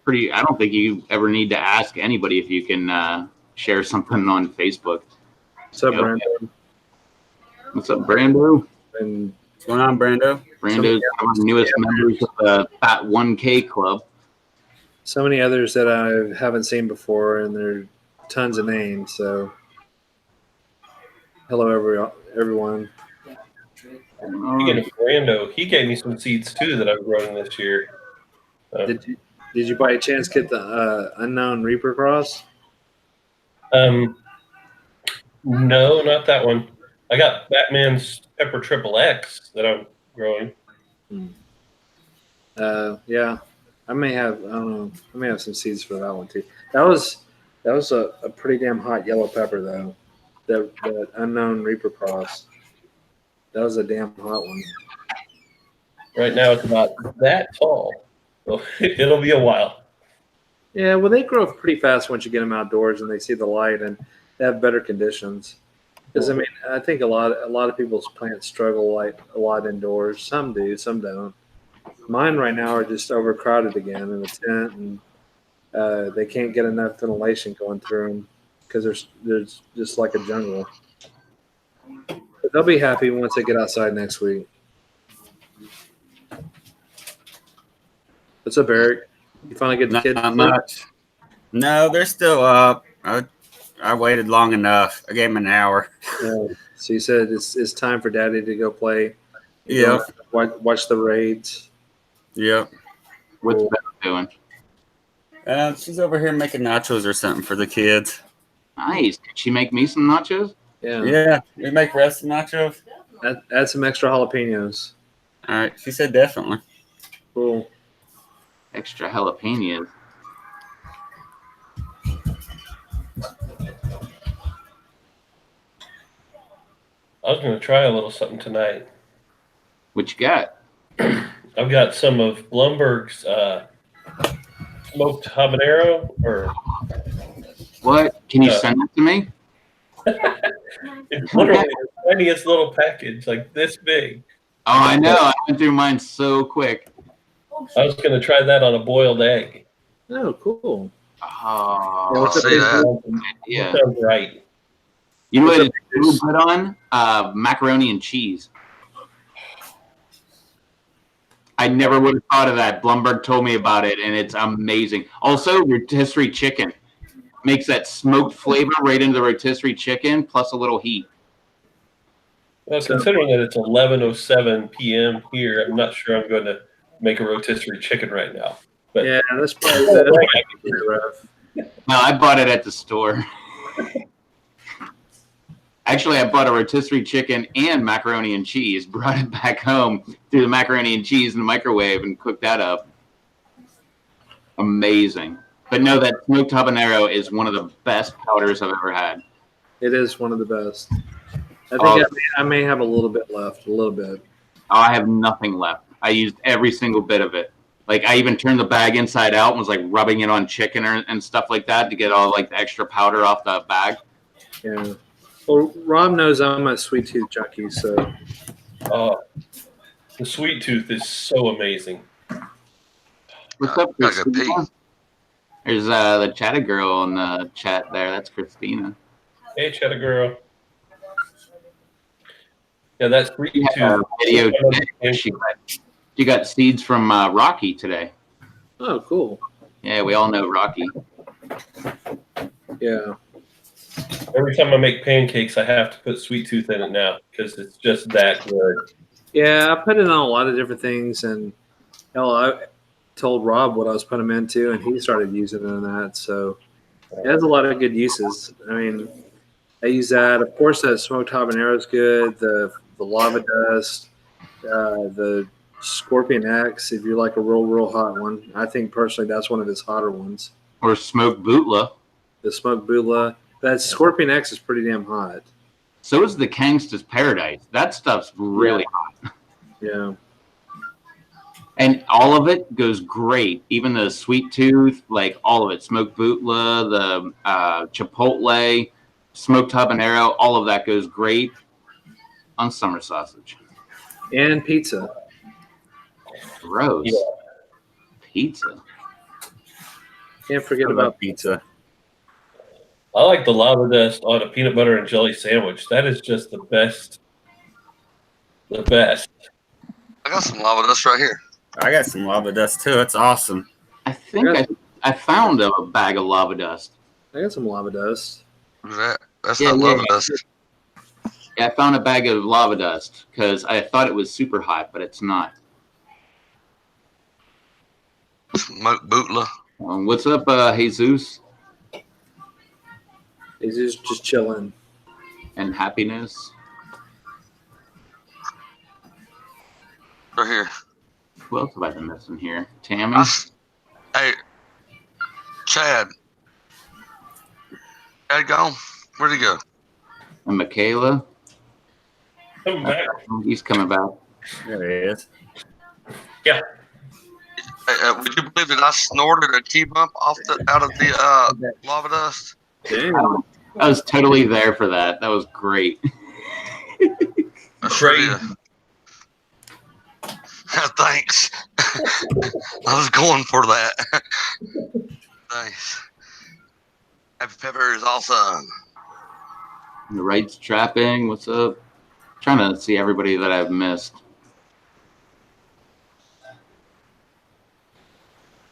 I don't think you ever need to ask anybody if you can share something on Facebook. What's up, Brando? What's up, Brando? And what's going on, Brando? Brando's one of the newest members of the Fat 1K Club. So many others that I haven't seen before, and there are tons of names. So, hello, everyone. Speaking of Brando, he gave me some seeds too that I've grown this year. Did you by chance get the Unknown Reaper Cross? No, not that one. I got Batman's Pepper Triple X that I'm growing. Yeah, I may have. I don't know. I may have some seeds for that one too. That was a pretty damn hot yellow pepper though. The Unknown Reaper Cross. That was a damn hot one. Right now it's about that tall. So it'll be a while. Yeah, well, they grow pretty fast once you get them outdoors and they see the light and they have better conditions. Because I mean, I think a lot of people's plants struggle a lot indoors. Some do, some don't. Mine right now are just overcrowded again in the tent, and they can't get enough ventilation going through them because there's just like a jungle. But they'll be happy once they get outside next week. What's up, Eric? You finally get the kids? Not much. No, they're still up. I waited long enough. I gave them an hour. So you said it's time for Daddy to go play. Yeah. Watch the raids. Yep. What's Beth doing? She's over here making nachos or something for the kids. Nice. Did she make me some nachos? Yeah. Yeah. We make rest nachos. Add some extra jalapenos. All right. She said definitely. Cool. Extra jalapenos. I was going to try a little something tonight. What you got? I've got some of Blumberg's smoked habanero. Or what? Can you send it to me? It's literally the tiniest little package, like this big. Oh, I know. I went through mine so quick. I was going to try that on a boiled egg. Oh, cool. Oh, yeah, what's see that? Yeah. That sounds right. You know what it's real good on? Macaroni and cheese. I never would have thought of that. Blumberg told me about it, and it's amazing. Also, rotisserie chicken makes that smoked flavor right into the rotisserie chicken, plus a little heat. Well, considering that it's 11:07 p.m. here, I'm not sure I'm going to make a rotisserie chicken right now. But Yeah, that's probably pretty rough. No, I bought it at the store. Actually, I bought a rotisserie chicken and macaroni and cheese, brought it back home, threw the macaroni and cheese in the microwave, and cooked that up. Amazing. But no, that smoked habanero is one of the best powders I've ever had. It is one of the best. I think I may have a little bit left, a little bit. Oh, I have nothing left. I used every single bit of it. Like, I even turned the bag inside out and was like rubbing it on chicken and stuff like that to get all like the extra powder off the bag. Yeah. Well, Rob knows I'm a sweet tooth junkie, so. The sweet tooth is so amazing. What's up, Christina? There's the chatter girl in the chat there. That's Christina. Hey, chatter girl. Yeah, that's sweet tooth. Video she got seeds from Rocky today. Oh, cool. Yeah, we all know Rocky. Yeah. Every time I make pancakes, I have to put sweet tooth in it now because it's just that good. Yeah, I put it on a lot of different things, and hell, I told Rob what I was putting them into, and he started using it in that. So it has a lot of good uses. I mean, I use that. Of course, that smoked habanero is good. The lava dust, the Scorpion X, if you like a real hot one. I think personally that's one of his hotter ones. Or smoked bootla. The smoked bootla. That Scorpion X is pretty damn hot. So is the Gangsta's Paradise. That stuff's really hot. Yeah. And all of it goes great. Even the sweet tooth, like all of it. Smoked bootla, the chipotle, smoked habanero, all of that goes great on summer sausage. And pizza. Gross. Yeah. Pizza. Can't forget about pizza. I like the lava dust on a peanut butter and jelly sandwich. That is just the best. The best. I got some lava dust right here. I got some lava dust too. It's awesome. I think I found a bag of lava dust. I got some lava dust. What's that? That's not lava dust. Yeah, I found a bag of lava dust because I thought it was super hot, but it's not. Smoked bootla. What's up, Jesus? He's just chilling. And happiness. Right here. Who else have I been missing here? Tammy? Hey, Chad. Chad gone? Where'd he go? And Michaela? Coming back. He's coming back. There he is. Yeah. Hey, would you believe that I snorted a key bump out of the lava dust? Damn. I was totally there for that. That was great. I sure did. Thanks. I was going for that. Thanks. Happy Pepper is awesome. The right's trapping. What's up? Trying to see everybody that I've missed.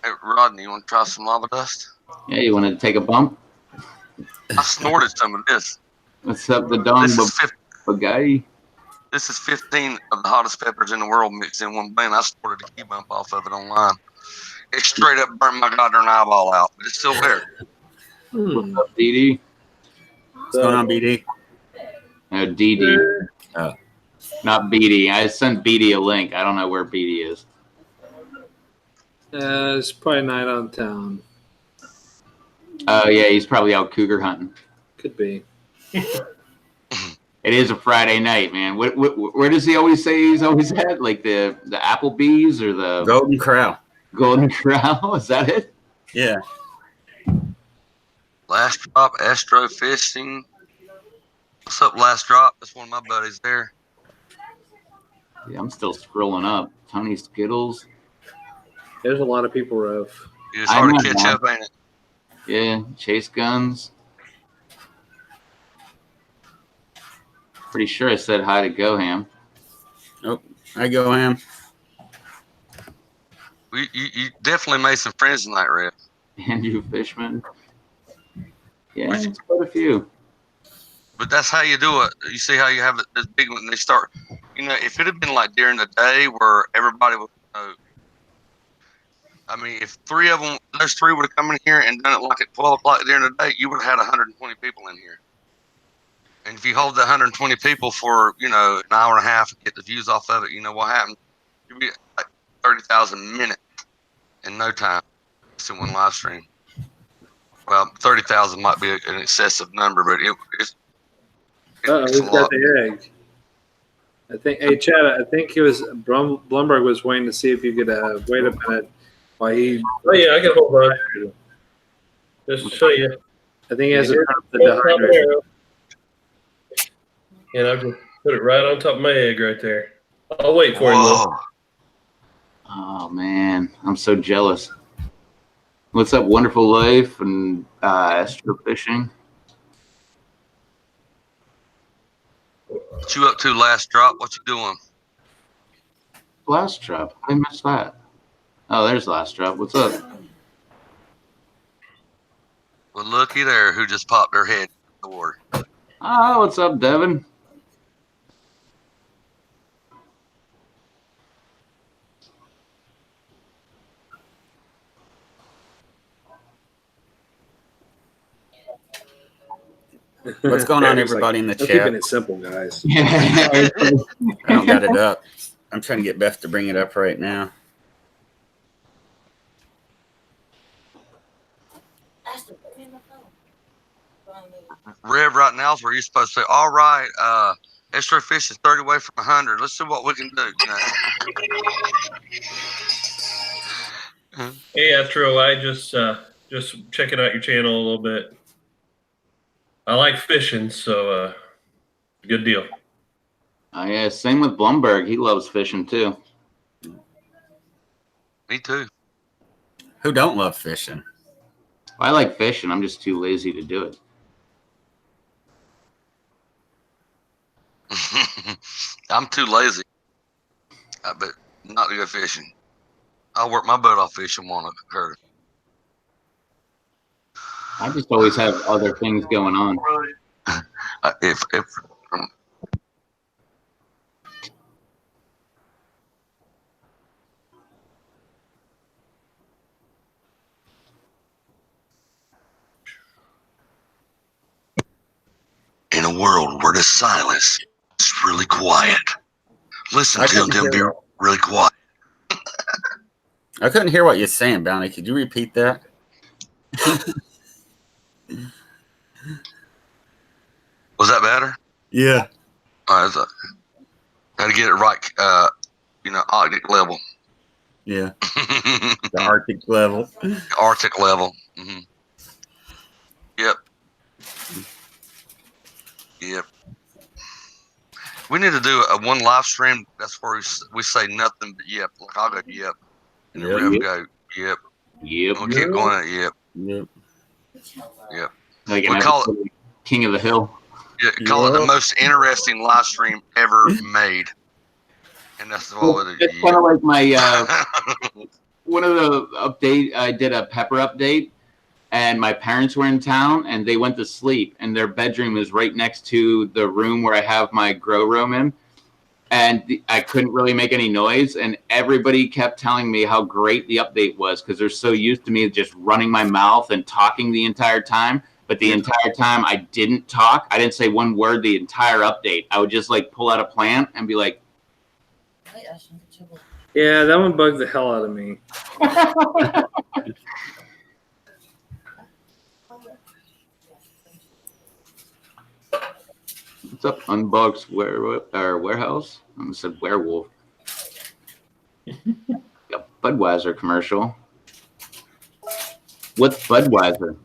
Hey, Rodney, you want to try some lava dust? Yeah, you want to take a bump? I snorted some of this. What's up, the dong guy? This is 15 of the hottest peppers in the world mixed in one blend. I snorted a key bump off of it online. It straight up burned my goddamn eyeball out, but it's still there. What's up, DD? What's going on, BD? No, DD. Oh. Not BD. I sent BD a link. I don't know where BD is. It's probably night on town. Oh, yeah, he's probably out cougar hunting. Could be. It is a Friday night, man. Where does he always say he's always at? Like the Applebee's or the Golden Corral? Golden Corral? Is that it? Yeah. Last Drop, Astro Fishing. What's up, Last Drop? That's one of my buddies there. Yeah, I'm still scrolling up. Tony Skittles. There's a lot of people, Rev. It's hard to catch up, ain't it? Yeah, Chase Guns. Pretty sure I said hi to Goham. Oh, I go Ham. You definitely made some friends tonight, Red. Andrew Fishman. Yeah, it's quite a few. But that's how you do it. You see how you have it this big one. They start. If it had been like during the day where everybody was. I mean, if those three would have come in here and done it like at 12 o'clock during the day, you would have had 120 people in here. And if you hold the 120 people for, an hour and a half and get the views off of it, you know what happens? You'd be like 30,000 minutes in no time. It's in one live stream. Well, 30,000 might be an excessive number, but it's Who's got the egg? I think, hey, Chad, I think Blumberg was waiting to see if you could wait a minute while he. Oh, yeah, I can hold on. Just to show you. I think he has to turn up the dehydrator. And I can put it right on top of my egg right there. I'll wait for him. Oh, man. I'm so jealous. What's up, Wonderful Life and Astro Fishing? What you up to, Last Drop? What you doing? Last Drop? I missed that. Oh, there's Last Drop. What's up? Well, looky there who just popped their head in the door. Oh, what's up, Devin? What's going on, everybody in the We're chat? keeping it simple, guys. I don't got it up. I'm trying to get Beth to bring it up right now. Rev, right now is where you're supposed to say, all right, extra fish is 30 away from 100. Let's see what we can do. Hey, Astro, I just checking out your channel a little bit. I like fishing, so good deal. Oh, yeah, same with Blumberg. He loves fishing, too. Me too. Who don't love fishing? I like fishing. I'm just too lazy to do it. I'm too lazy. But not to go fishing. I'll work my butt off fishing one occur. I just always have other things going on. If in a world where the silence is really quiet, listen to them be really quiet. I couldn't hear what you're saying, Bounty. Could you repeat that? Was that better? Yeah. All right, got to get it right. Arctic level. Yeah. The Arctic level. Arctic level. Mm-hmm. Yep. Yep. We need to do a one live stream. That's where we say nothing but yep. Like I'll go yep, and the Rev go yep. Yep. We'll keep going at yep. Yep. Yep. Like we call it King of the Hill. Yeah, call it the most interesting live stream ever made. And that's all it is. It's kind of like my one of the update. I did a pepper update, and my parents were in town, and they went to sleep, and their bedroom is right next to the room where I have my grow room in, and I couldn't really make any noise, and everybody kept telling me how great the update was because they're so used to me just running my mouth and talking the entire time. But the entire time I didn't talk. I didn't say one word the entire update. I would just like pull out a plant and be like, Yeah, that one bugged the hell out of me. what's up, Unboxed Warehouse? I almost said werewolf. Got Budweiser commercial. What's Budweiser?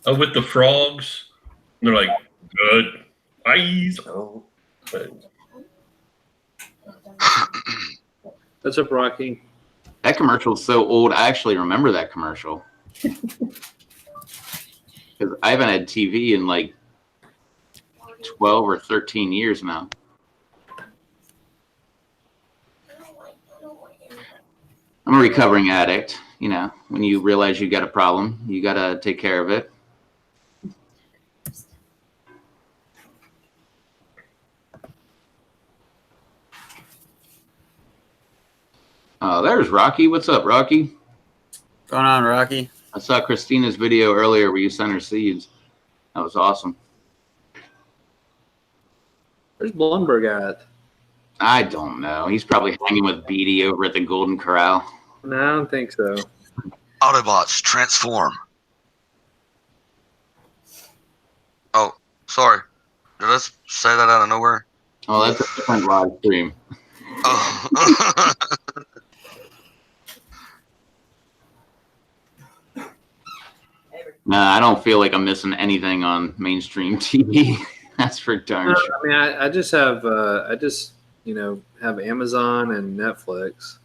With the frogs, they're like, good eyes. Oh, but What's up, Rocky? That commercial is so old. I actually remember that commercial. Because I haven't had TV in like 12 or 13 years now. I'm a recovering addict. You know, when you realize you got a problem, you got to take care of it. Oh, there's Rocky. What's up, Rocky? What's going on, Rocky? I saw Christina's video earlier where you sent her seeds. That was awesome. Where's Blumberg at? I don't know. He's probably hanging with Beatty over at the Golden Corral. No, I don't think so. Autobots transform. Oh, sorry. Did I say that out of nowhere? Oh, that's a different live stream. Oh. No, I don't feel like I'm missing anything on mainstream TV. That's for darn sure. I mean, I just have have Amazon and Netflix.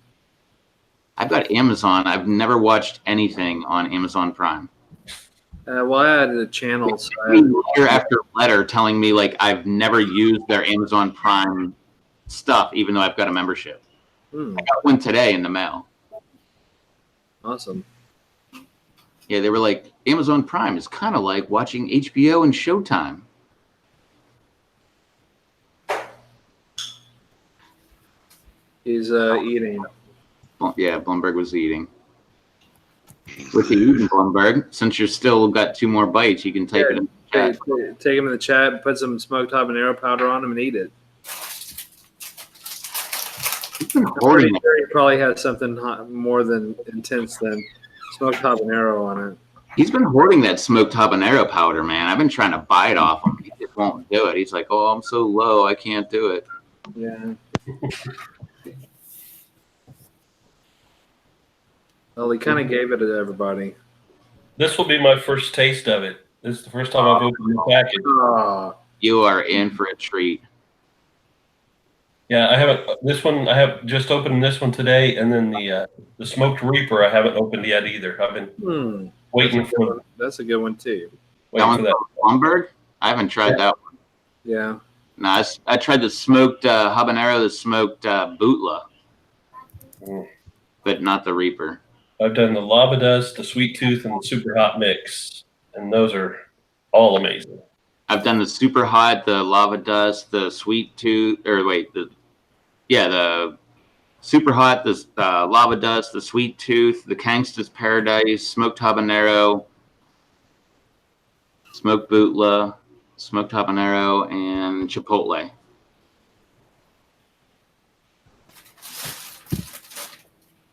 I've got Amazon. I've never watched anything on Amazon Prime. Well, I had a channel. So letter after letter telling me like I've never used their Amazon Prime stuff, even though I've got a membership. I got one today in the mail. Awesome. Yeah, they were like, Amazon Prime is kind of like watching HBO and Showtime. He's eating. Yeah, Blumberg was eating. What's he eating, Blumberg? Since you're still got 2 more bites, you can type it in the chat. Take him in the chat, put some smoked habanero powder on him, and eat it. He's been hoarding it. He probably has something more than intense than smoked habanero on it. He's been hoarding that smoked habanero powder, man. I've been trying to buy it off him. He just won't do it. He's like, oh, I'm so low, I can't do it. Yeah. Well, he kind of gave it to everybody. This will be my first taste of it. This is the first time I've opened the package. Oh. You are in for a treat. Yeah, I haven't. This one I have just opened this one today, and then the smoked reaper I haven't opened yet either. I've been waiting for. That's a good one too. Waiting for that. Blumberg? I haven't tried that one. Yeah. No, I tried the smoked habanero, the smoked bootla, but not the reaper. I've done the lava dust, the sweet tooth, and the super hot mix, and those are all amazing. I've done the super hot, the lava dust, the sweet tooth, the super hot, the lava dust, the sweet tooth, the Gangsta's Paradise, smoked habanero, smoked bootla, smoked habanero, and chipotle.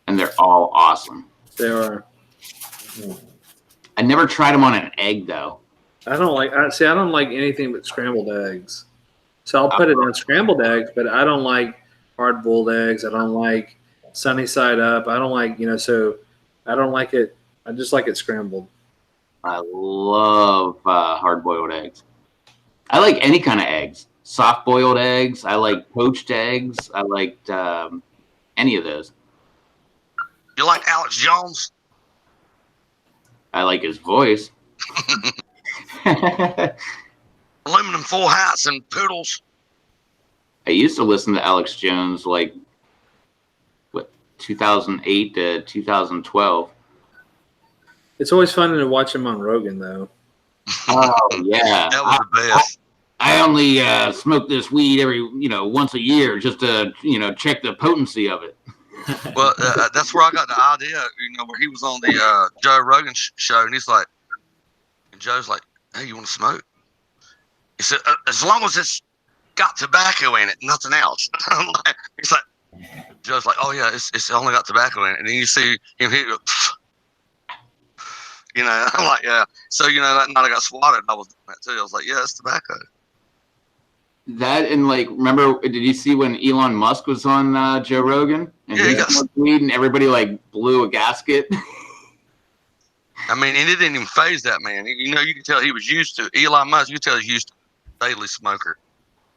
And they're all awesome. They are. I never tried them on an egg though. I don't like anything but scrambled eggs. So I'll put it on scrambled eggs, but I don't like hard boiled eggs. I don't like sunny side up. I don't like, so I don't like it. I just like it scrambled. I love hard boiled eggs. I like any kind of eggs. Soft boiled eggs. I like poached eggs. I liked any of those. You like Alex Jones? I like his voice. Aluminum full hats and poodles. I used to listen to Alex Jones 2008 to 2012. It's always fun to watch him on Rogan, though. Oh yeah, That was the best. I only smoke this weed every once a year just to check the potency of it. Well, that's where I got the idea. Where he was on the Joe Rogan show, and Joe's like, "Hey, you want to smoke?" He said, "As long as it's got tobacco in it, nothing else." He's like, Joe's like, "Oh yeah, it's only got tobacco in it," and then you see him hit. I'm like, yeah. So that night I got swatted. I was doing that too. I was like, yeah, it's tobacco. That and remember? Did you see when Elon Musk was on Joe Rogan and he smoked weed and everybody blew a gasket? I mean, and it didn't even phase that man. You can tell he was used to Elon Musk. You can tell he's used to daily smoker.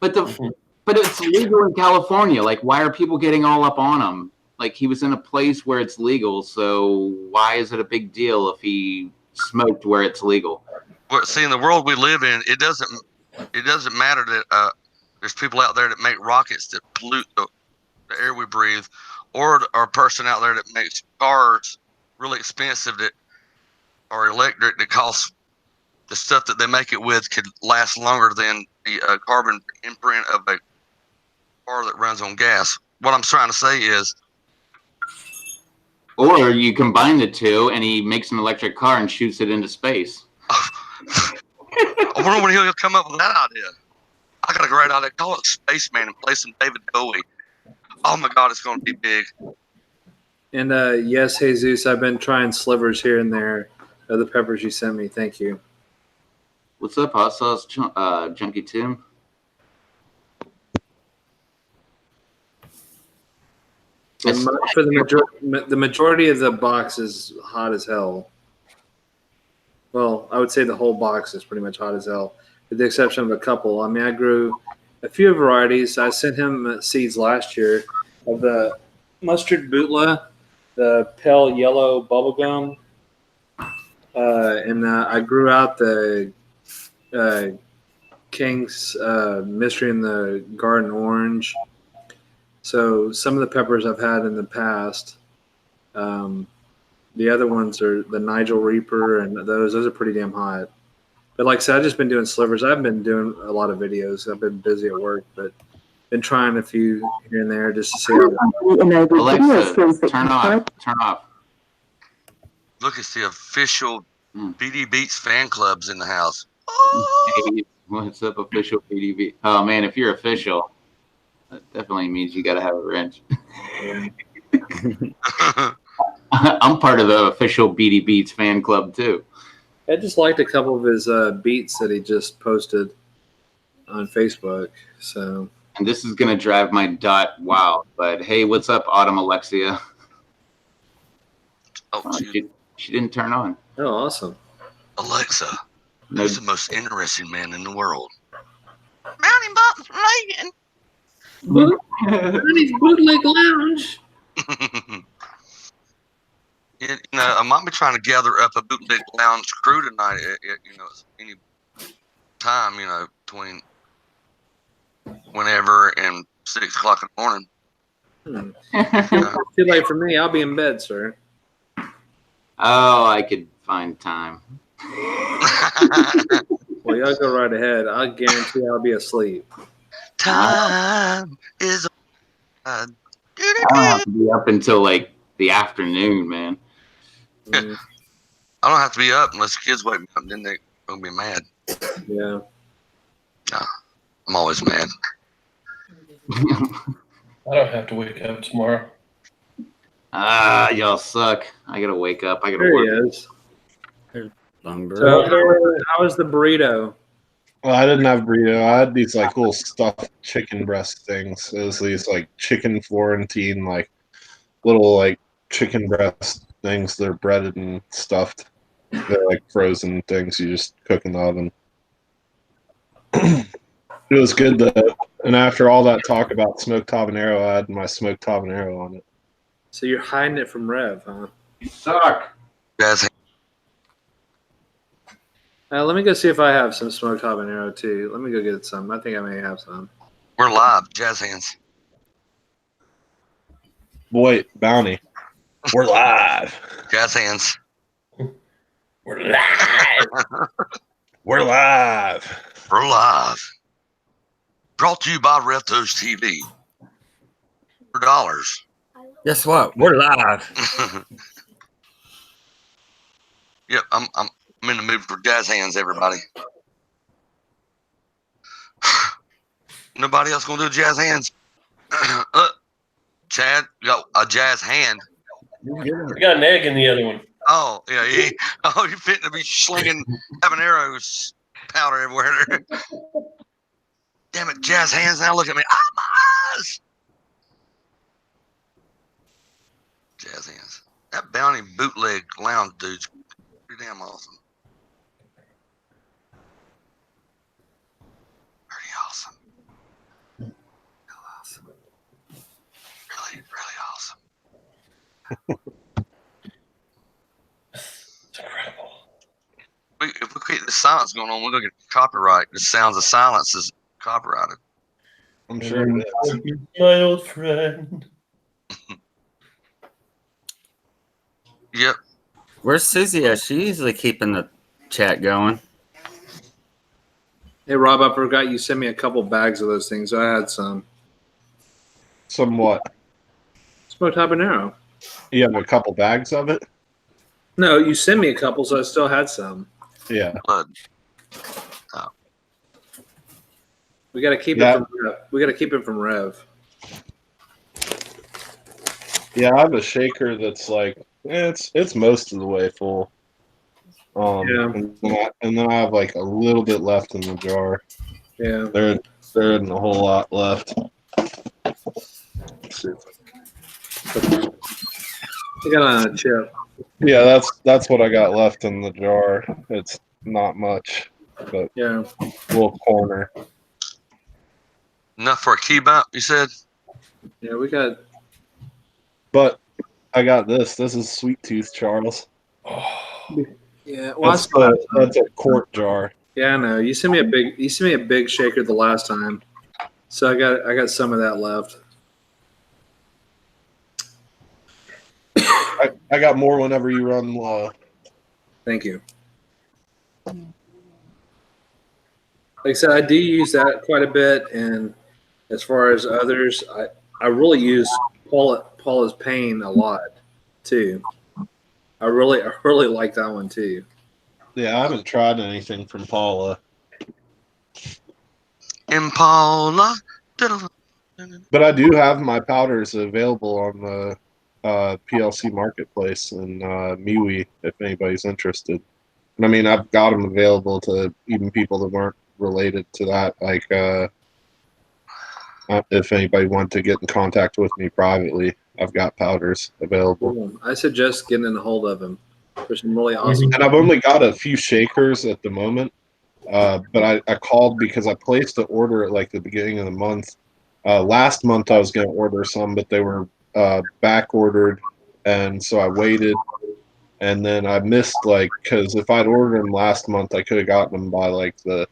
But it's legal in California. Why are people getting all up on him? He was in a place where it's legal, so why is it a big deal if he smoked where it's legal? Well, see, in the world we live in, it doesn't matter that there's people out there that make rockets that pollute the air we breathe, or a person out there that makes cars really expensive that are electric that costs the stuff that they make it with could last longer than the carbon imprint of a car that runs on gas. What I'm trying to say is Or you combine the two, and he makes an electric car and shoots it into space. I wonder when he'll come up with that idea. I got a great idea. Call it Spaceman and play some David Bowie. Oh my God, it's going to be big. And yes, Jesus, I've been trying slivers here and there of the peppers you sent me. Thank you. What's up, Hot Sauce Junkie Tim? For the majority of the box is hot as hell. Well, I would say the whole box is pretty much hot as hell, with the exception of a couple. I mean, I grew a few varieties. I sent him seeds last year of the mustard bootla, the pale yellow bubblegum, and I grew out the King's Mystery in the Garden Orange. So some of the peppers I've had in the past. The other ones are the Nigel Reaper, and those are pretty damn hot. But like I said, I've just been doing slivers. I've been doing a lot of videos. I've been busy at work, but been trying a few here and there just to see how. Alexa, turn off. Turn off. Look, it's the official BD Beats fan clubs in the house. Hey, what's up, official BDB? Oh man, if you're official, that definitely means you got to have a wrench. I'm part of the official BD Beats fan club too. I just liked a couple of his beats that he just posted on Facebook. So, and this is gonna drive my dot wild. But hey, what's up, Autumn Alexia? She didn't turn on. Oh, awesome. Alexa, who's the most interesting man in the world? Mountain Bottoms Reagan. Honey's Bootleg Lounge. I might be trying to gather up a bootleg lounge crew tonight. Any time, between whenever and 6 o'clock in the morning. Too late for me. I'll be in bed, sir. Oh, I could find time. Well, y'all go right ahead. I guarantee I'll be asleep. Time is. I don't have to be up until like the afternoon, man. I don't have to be up unless the kids wake me up. Then they're gonna be mad. Yeah. No, I'm always mad. I don't have to wake up tomorrow. Y'all suck. I gotta wake up. I gotta There work. he is. So, how was the burrito? Well, I didn't have burrito. I had these like little stuffed chicken breast things. It was these like chicken Florentine, like little like chicken breast things. They're breaded and stuffed. They're like frozen things you just cook in the oven. It was good though. And after all that talk about smoked habanero, I had my smoked habanero on it. So you're hiding it from Rev, huh? You suck. Guys, Let me go see if I have some smoked habanero too. Let me go get some. I think I may have some. we're live. Jazz hands. Boy, Bounty. We're live. Jazz hands. We're live. We're live. We're live. Brought to you by Rethos TV. $4. guess what? We're live. Yep, I'm in the mood for jazz hands, everybody. Nobody else gonna do jazz hands. Chad, you got a jazz hand. We got an egg in the other one. Oh, yeah. You're fitting to be slinging habaneros powder everywhere. Damn it, jazz hands. Now look at me. Ah, my eyes. Jazz hands. That Bounty bootleg lounge dude's pretty damn awesome. Pretty awesome. Awesome. Really, really awesome. It's incredible. If we keep the silence going on, we're going to get copyright. The sounds of silence is copyrighted. I'm sure it is. My old friend. Yep. Where's Susie at? She usually keeping the chat going. Hey, Rob, I forgot you sent me a couple bags of those things. I had some. Somewhat. Smoked habanero. You have a couple bags of it? No, you sent me a couple, so I still had some. Yeah. Blood. We got to keep it from Rev. We got to keep it from Rev. Yeah, I have a shaker that's like it's most of the way full. Yeah. And then I have like a little bit left in the jar. Yeah. There isn't a whole lot left. Let's see. I got on a chip. Yeah, that's what I got left in the jar. It's not much, but Yeah. a little corner. Enough for a key bump, you said? Yeah, we got. But I got this. This is Sweet Tooth, Charles. Yeah, well, That's a quart jar. Yeah, I know. You sent me a big shaker the last time, so I got some of that left. I got more whenever you run low. Thank you. Like I said, I do use that quite a bit, and as far as others, I really use Paula's Pain a lot too. I really like that one too. Yeah, I haven't tried anything from Paula. Impala. But I do have my powders available on the PLC Marketplace and MeWe if anybody's interested. And I mean, I've got them available to even people that weren't related to that. Like, if anybody wanted to get in contact with me privately, I've got powders available. I suggest getting a hold of him. There's some really awesome. And I've only got a few shakers at the moment. But I called because I placed an order at like the beginning of the month. Last month I was going to order some, but they were back ordered, and so I waited, and then I missed because if I'd ordered them last month, I could have gotten them by like the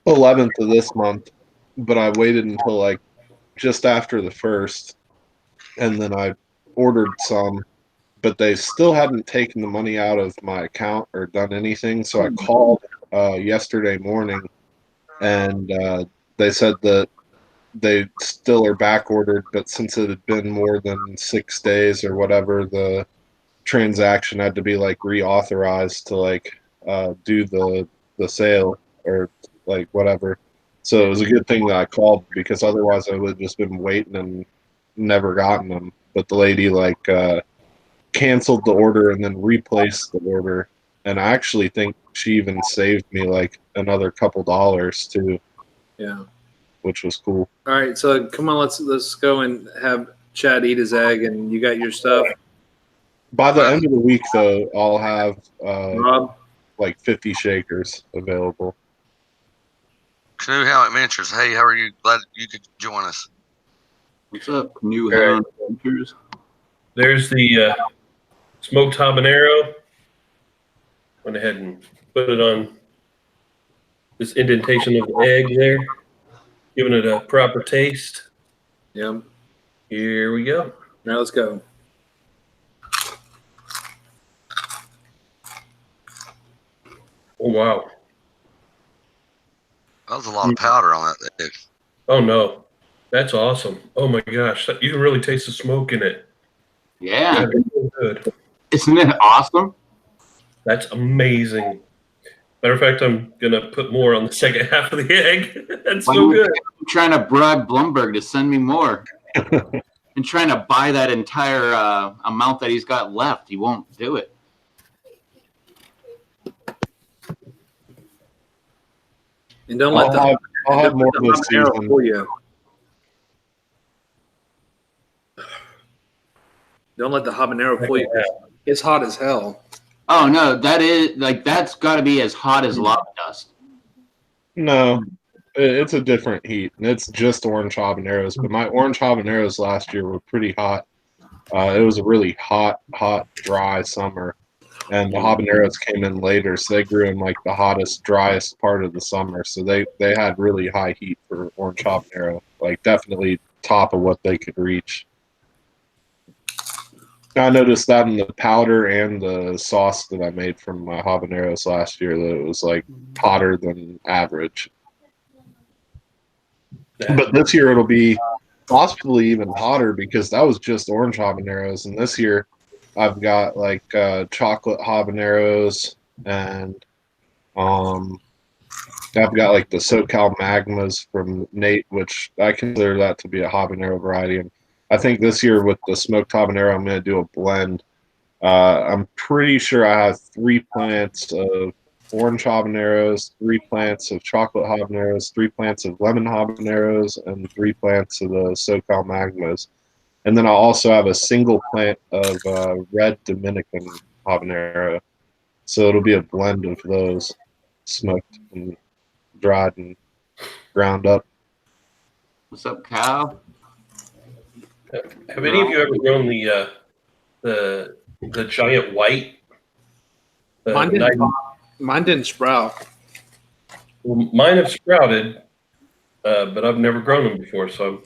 11th of this month, but I waited until like just after the 1st, and then I ordered some, but they still hadn't taken the money out of my account or done anything, so I called yesterday morning, and they said that they still are back ordered, but since it had been more than 6 days or whatever, the transaction had to be like reauthorized to like do the sale or like whatever. So it was a good thing that I called, because otherwise I would have just been waiting and never gotten them. But the lady canceled the order and then replaced the order, and I actually think she even saved me like another couple dollars too. Yeah. Which was cool. All right, so come on, let's go and have Chad eat his egg, and you got your stuff. By the end of the week, though, I'll have Rob? like 50 shakers available. Canoe How Adventures. Hey, how are you? Glad you could join us. What's up, Canoe How Adventures? There's the smoked habanero. Went ahead and put it on this indentation of the egg there, giving it a proper taste. Yep. Here we go. Now let's go. Oh, wow. That was a lot of powder on that egg. Oh, no. That's awesome. Oh, my gosh. You can really taste the smoke in it. Yeah. That's so good. Isn't it awesome? That's amazing. Matter of fact, I'm going to put more on the second half of the egg. That's so good. I'm trying to bribe Blumberg to send me more. And trying to buy that entire amount that he's got left. He won't do it. And don't let the I'll have more this habanero season. fool you. Don't let the habanero fool you. It's hot as hell. Oh no, that's got to be as hot as lava dust. No, it's a different heat, and it's just orange habaneros. But my orange habaneros last year were pretty hot. It was a really hot, dry summer, and the habaneros came in later, so they grew in like the hottest, driest part of the summer. So they had really high heat for orange habanero, like definitely top of what they could reach. I noticed that in the powder and the sauce that I made from my habaneros last year, that it was like hotter than average. But this year it'll be possibly even hotter because that was just orange habaneros, and this year I've got like chocolate habaneros, and I've got like the SoCal Magmas from Nate, which I consider that to be a habanero variety. And I think this year with the smoked habanero, I'm going to do a blend. I'm pretty sure I have 3 plants of orange habaneros, 3 plants of chocolate habaneros, 3 plants of lemon habaneros, and 3 plants of the SoCal Magmas. And then I also have a single plant of red Dominican habanero. So it'll be a blend of those smoked and dried and ground up. What's up, Kyle? Have any of you ever grown the giant white? Mine didn't sprout. Well, mine have sprouted, but I've never grown them before, so I'm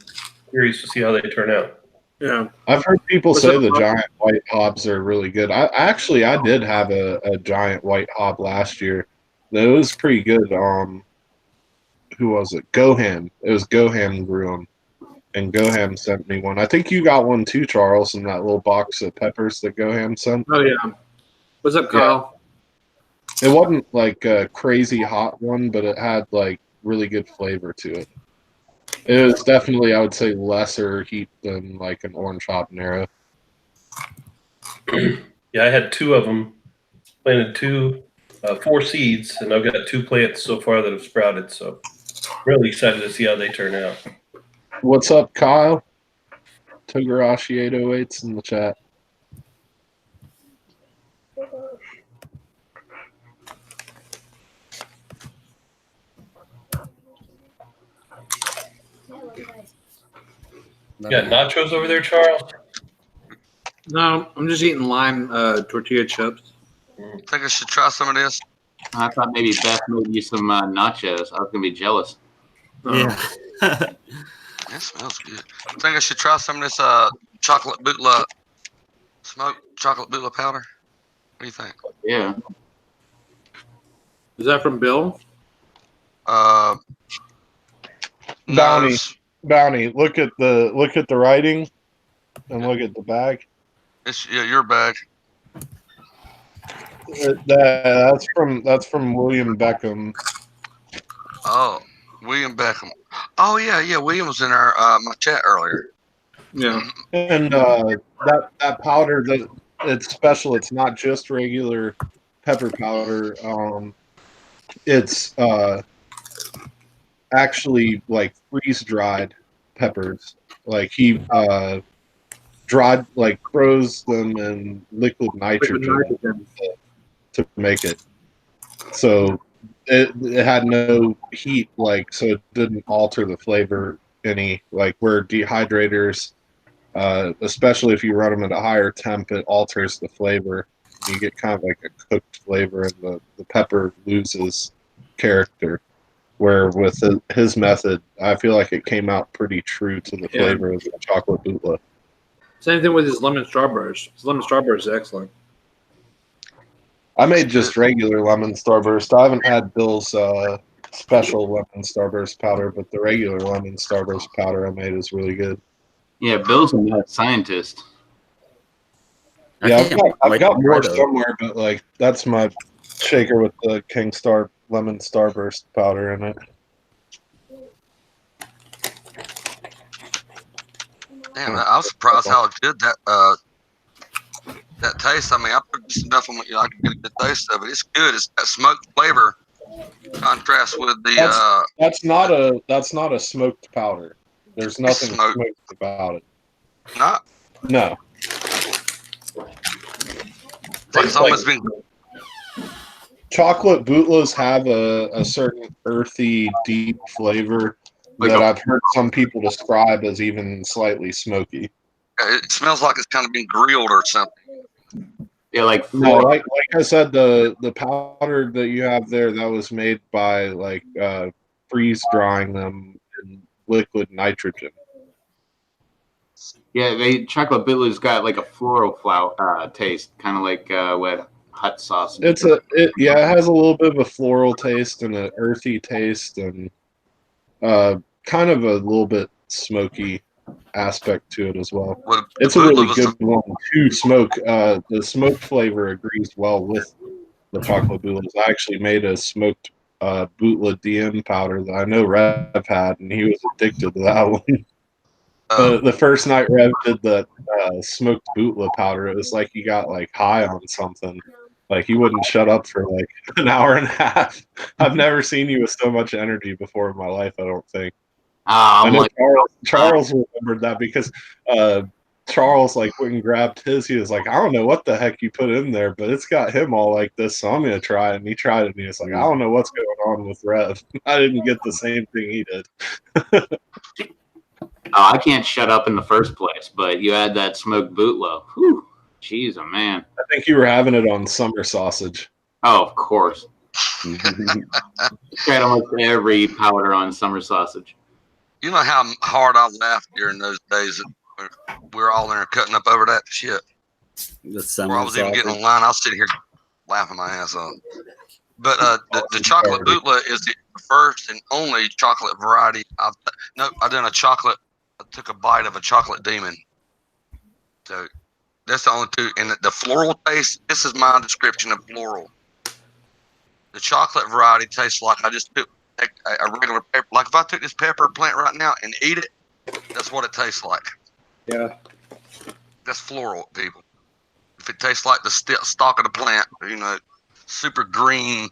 curious to see how they turn out. Yeah, I've heard people say the giant white hobs are really good. I did have a giant white hob last year. It was pretty good. Who was it? Goham. It was Goham grew them, and Goham sent me one. I think you got one too, Charles, in that little box of peppers that Goham sent. Oh yeah. What's up, Kyle? Yeah. It wasn't like a crazy hot one, but it had like really good flavor to it. It was definitely, I would say, lesser heat than like an orange habanero. Yeah, I had 2 of them. Planted 4 seeds, and I've got 2 plants so far that have sprouted. So, really excited to see how they turn out. What's up, Kyle? Togarashi 808's in the chat. You got nachos over there, Charles? No, I'm just eating lime tortilla chips. Think I should try some of this? I thought maybe Beth made you some nachos. I was gonna be jealous. Yeah. That smells good. Think I should try some of this chocolate bootla smoked chocolate bootla powder? What do you think? Yeah. Is that from Bill? Bounty. Bounty. Look at the writing and look at the bag. It's your bag. That's from William Beckham. Oh, William Beckham. Oh yeah. William was in our my chat earlier. Yeah. And that powder, that it's special. It's not just regular pepper powder. It's actually like freeze dried peppers. Like he dried, like froze them in liquid nitrogen to make it. So it had no heat, like, so it didn't alter the flavor any. Like where dehydrators, especially if you run them at a higher temp, it alters the flavor. You get kind of like a cooked flavor, and the pepper loses character. Where with his method, I feel like it came out pretty true to the flavor of the chocolate bootla. Same thing with his lemon starburst. His lemon starburst is excellent. I made just regular lemon starburst. I haven't had Bill's special lemon starburst powder, but the regular lemon starburst powder I made is really good. Yeah, Bill's a mad scientist. Yeah, I've got more somewhere, but like that's my shaker with the King Star lemon starburst powder in it. Damn, I was surprised how good that tastes. I mean, I put just enough on it, I can get a good taste of it. It's good. It's that smoked flavor contrast with the. That's not a smoked powder. There's nothing smoked about it. Not. No. It's almost been. Chocolate bootlas have a certain earthy, deep flavor that I've heard some people describe as even slightly smoky. It smells like it's kind of been grilled or something. Yeah, like I said, the powder that you have there, that was made by like freeze drying them in liquid nitrogen. Yeah, chocolate bootla's got like a floral taste, kind of like what hot sauce. It has a little bit of a floral taste and an earthy taste, and kind of a little bit smoky aspect to it as well. Well, It's a really good one to smoke. The smoke flavor agrees well with the chocolate bootlas. I actually made a smoked bootla DM powder that I know Rev had, and he was addicted to that one. The first night Rev did the smoked bootla powder, it was like he got like high on something. Like he wouldn't shut up for like an hour and a half. I've never seen you with so much energy before in my life, I don't think. I know like, Charles remembered that because Charles like went and grabbed his. He was like, I don't know what the heck you put in there, but it's got him all like this, so I'm gonna try it. And he tried it, and he was like, I don't know what's going on with Rev. I didn't get the same thing he did. I can't shut up in the first place, but you had that smoked bootlow. Whew, jeez, oh man. I think you were having it on summer sausage. Oh, of course. Tried almost every powder on summer sausage. You know how hard I laughed during those days that we were all there cutting up over that shit. Before I was even getting online, I was sitting here laughing my ass off. But the chocolate bootla is the first and only chocolate variety I done a chocolate. I took a bite of a chocolate demon. So that's the only two. And the floral taste. This is my description of floral. The chocolate variety tastes like I just took a regular pepper. Like if I took this pepper plant right now and eat it, that's what it tastes like. Yeah. That's floral, people. If it tastes like the stalk of the plant, super green.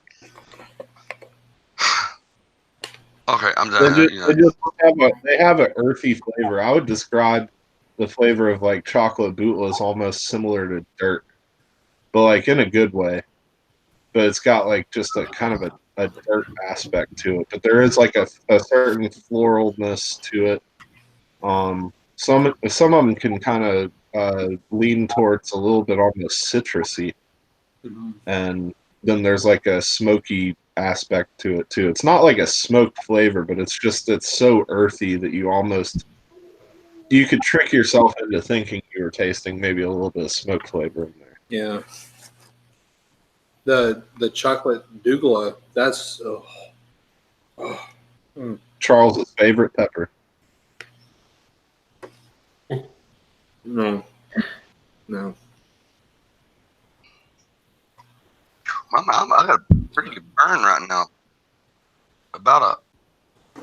Okay, I'm done. They have an earthy flavor. I would describe the flavor of like chocolate bootla as almost similar to dirt, but like in a good way. But it's got like just a kind of a dirt aspect to it. But there is like a certain floralness to it. Some of them can kind of lean towards a little bit almost citrusy, and then there's like a smoky aspect to it too. It's not like a smoked flavor, but it's so earthy that you could trick yourself into thinking you were tasting maybe a little bit of smoke flavor in there. Yeah. The chocolate dougla, that's Charles's favorite pepper. No. I got a pretty good burn right now. About a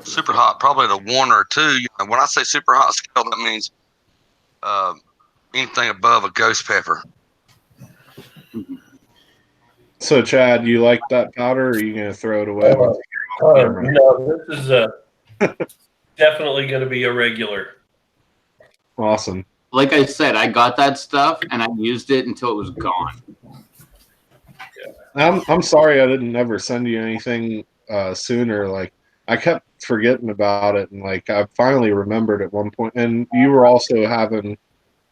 super hot, probably the 1 or 2. When I say super hot scale, that means anything above a ghost pepper. So, Chad, you like that powder, or are you going to throw it away? No, this is definitely going to be a regular. Awesome. Like I said, I got that stuff and I used it until it was gone. I'm sorry I didn't ever send you anything sooner. Like I kept forgetting about it, and like I finally remembered at one point. And you were also having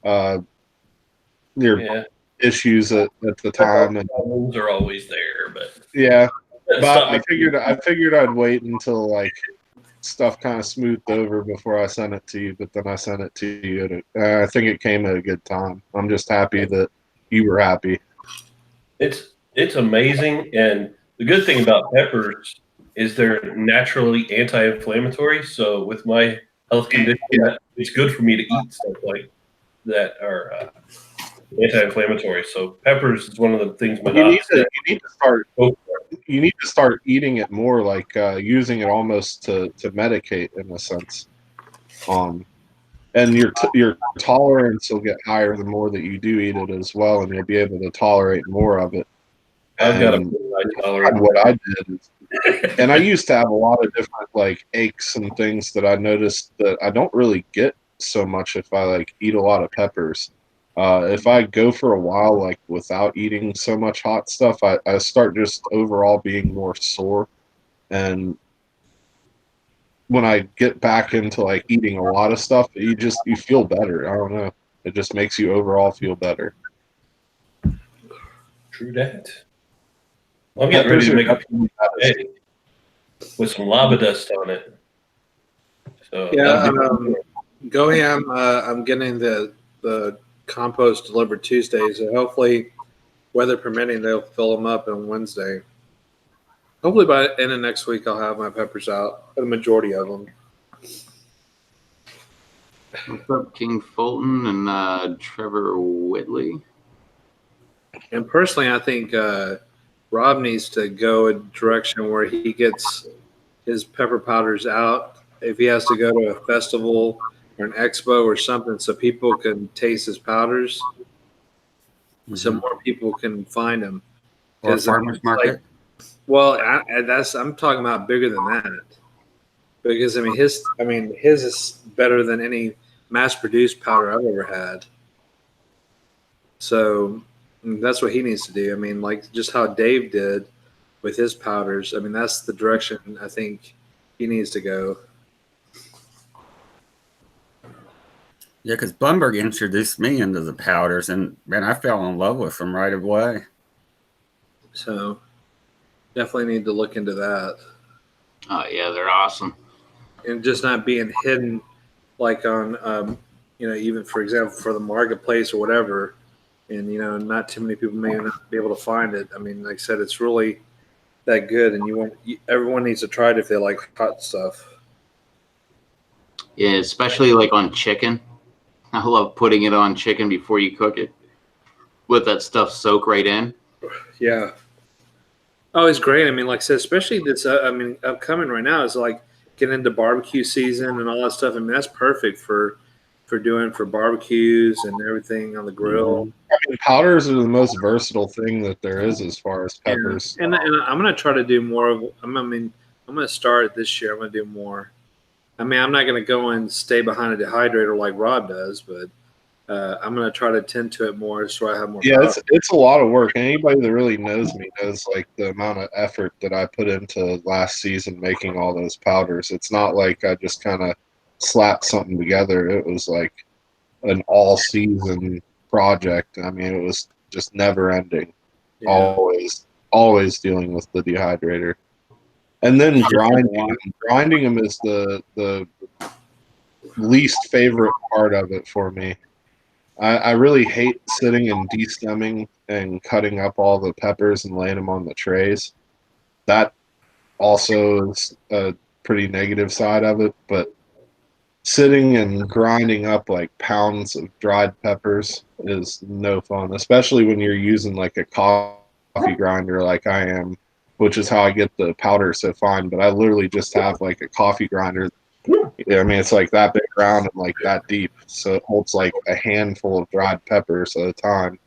your issues at the time, and problems are always there. But yeah, but I figured I'd wait until like stuff kind of smoothed over before I sent it to you. But then I sent it to you. I think it came at a good time. I'm just happy that you were happy. It's amazing, and the good thing about peppers is they're naturally anti-inflammatory. So with my health condition, it's good for me to eat stuff like that are anti-inflammatory. So peppers is one of the things. You need to start eating it more, like using it almost to medicate in a sense. And your tolerance will get higher the more that you do eat it as well, and you'll be able to tolerate more of it. I've got a high tolerance. What I did is, and I used to have a lot of different like aches and things that I noticed that I don't really get so much if I like eat a lot of peppers. If I go for a while like without eating so much hot stuff, I start just overall being more sore. And when I get back into like eating a lot of stuff, you feel better. I don't know. It just makes you overall feel better. True that. I'm getting ready to make a egg with some lava dust on it. So yeah, go ham. I'm getting the compost delivered Tuesday, so hopefully, weather permitting, they'll fill them up on Wednesday. Hopefully by the end of next week, I'll have my peppers out, the majority of them. What's up, King Fulton and Trevor Whitley? And personally, I think Rob needs to go a direction where he gets his pepper powders out. If he has to go to a festival or an expo or something, so people can taste his powders, so more people can find them. Or farmers market. I'm talking about bigger than that. Because his is better than any mass-produced powder I've ever had. So that's what he needs to do. I mean, like just how Dave did with his powders. I mean, that's the direction I think he needs to go. Yeah, because Blumberg introduced me into the powders, and man, I fell in love with them right away. So definitely need to look into that. Oh yeah, they're awesome. And just not being hidden, like on, even for example, for the marketplace or whatever, and not too many people may not be able to find it. I mean, like I said, it's really that good, and everyone needs to try it if they like hot stuff. Yeah, especially like on chicken. I love putting it on chicken before you cook it. Let that stuff soak right in. Yeah. Oh, it's great. I mean, like I said, especially this. Upcoming right now is like getting into barbecue season and all that stuff. I mean, that's perfect for doing for barbecues and everything on the grill. I mean, powders are the most versatile thing that there is as far as peppers. And I'm gonna try to do more of. I'm gonna start this year. I'm gonna do more. I mean, I'm not gonna go and stay behind a dehydrator like Rob does, but I'm gonna try to tend to it more so I have more. Yeah, power. it's a lot of work. Anybody that really knows me knows like the amount of effort that I put into last season making all those powders. It's not like I just kind of slapped something together. It was like an all season project. I mean, it was just never ending. Yeah. Always dealing with the dehydrator. And then grinding them is the least favorite part of it for me. I really hate sitting and de-stemming and cutting up all the peppers and laying them on the trays. That also is a pretty negative side of it, but sitting and grinding up like pounds of dried peppers is no fun, especially when you're using like a coffee grinder like I am, which is how I get the powder so fine. But I literally just have like a coffee grinder. I mean, it's like that big round and like that deep, so it holds like a handful of dried peppers at a time.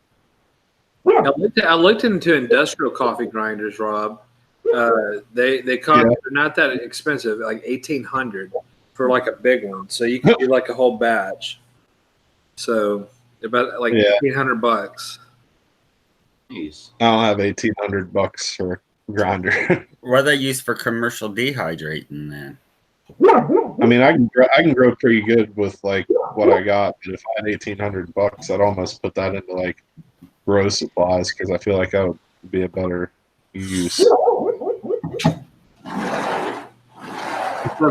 I looked into industrial coffee grinders, Rob. They cost they're not that expensive, like $1,800 for like a big one. So you can do like a whole batch. So about like $1,800. Jeez. I don't have $1,800 for grinder. What are they used for commercial dehydrating then? I mean, I can grow pretty good with like what I got, but if I had $1,800, I'd almost put that into like grow supplies because I feel like that would be a better use. What's up,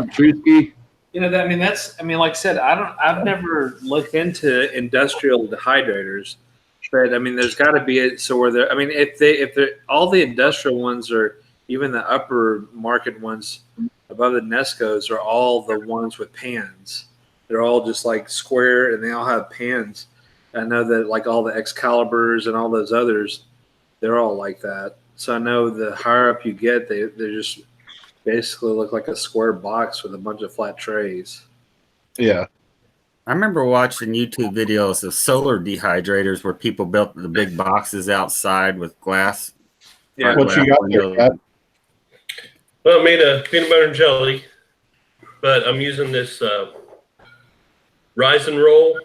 Drewski? Like I said, I've never looked into industrial dehydrators, but I mean, there's got to be so where they're. I mean, if they're all the industrial ones or even the upper market ones above the Nescos are all the ones with pans. They're all just like square and they all have pans. I know that like all the Excaliburs and all those others, they're all like that. So I know the higher up you get, they just basically look like a square box with a bunch of flat trays. Yeah. I remember watching YouTube videos of solar dehydrators where people built the big boxes outside with glass. Yeah. What you got there, Pat? Well, I made a peanut butter and jelly, but I'm using this Rise and Roll.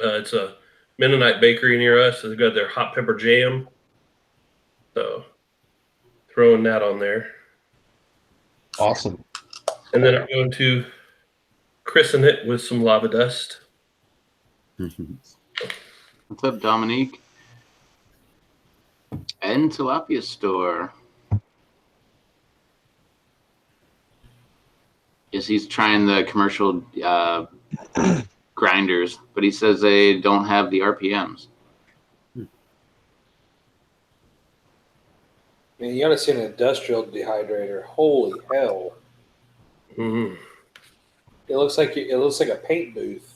It's a Mennonite bakery near us. They've got their hot pepper jam. So throwing that on there. Awesome. And then I'm going to christen it with some lava dust. What's up, Dominique? And Tilapia Store. Yes, he's trying the commercial grinders, but he says they don't have the RPMs. I mean, you got to see an industrial dehydrator. Holy hell. Mm-hmm. It looks like a paint booth.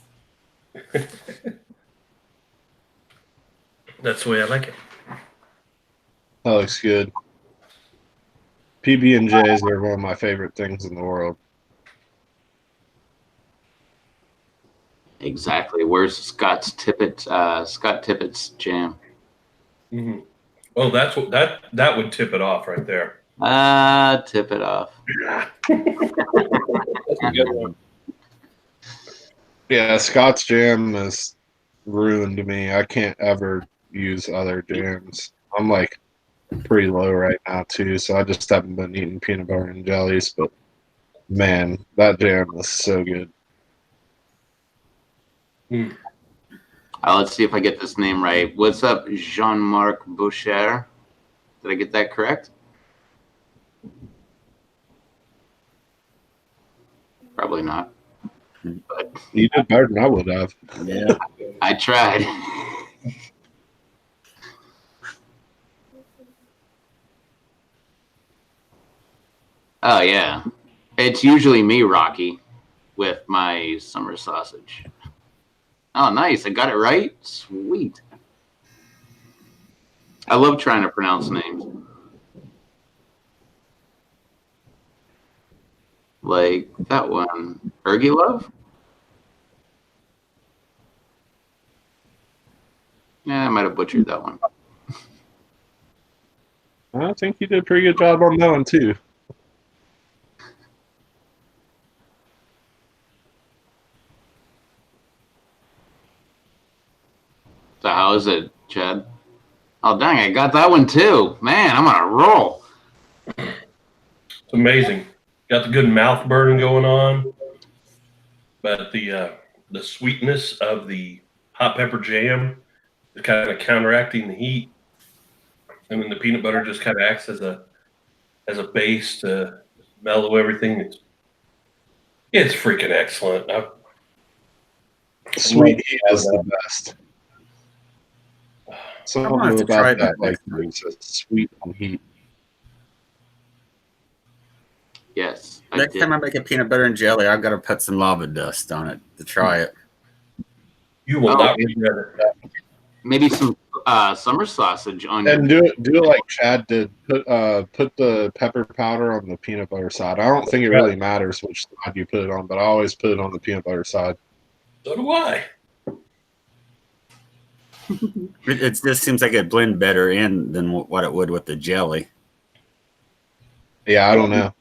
That's the way I like it. That looks good. PB&Js are one of my favorite things in the world. Exactly. Where's Scott Tippett's jam? Mm-hmm. Oh, that's what that would tip it off right there. Tip it off. That's a good one. Yeah, Scott's jam is ruined me. I can't ever use other jams. I'm like pretty low right now too, so I just haven't been eating peanut butter and jellies. But man, that jam is so good. Let's see if I get this name right. What's up, Jean-Marc Boucher? Did I get that correct? Probably not. But you did better than I would have. Yeah, I tried. Oh yeah, it's usually me, Rocky, with my summer sausage. Oh, nice! I got it right. Sweet. I love trying to pronounce names. Like that one, Ergilov? Yeah, I might have butchered that one. I think you did a pretty good job on that one too. So how is it, Chad? Oh, dang, I got that one too. Man, I'm on a roll. It's amazing. Got the good mouth burn going on, but the sweetness of the hot pepper jam is kind of counteracting the heat, and then the peanut butter just kind of acts as a base to mellow everything. It's freaking excellent. Sweet heat is the best. I'm gonna have Something to try about that, that like next time. it's sweet and heat. Yes. Next time I make a peanut butter and jelly, I've got to put some lava dust on it to try it. You will not regret it. Maybe some summer sausage on And your. do it like Chad did. Put the pepper powder on the peanut butter side. I don't think it really matters which side you put it on, but I always put it on the peanut butter side. So do I. It just seems like it blend better in than what it would with the jelly. Yeah, I don't know.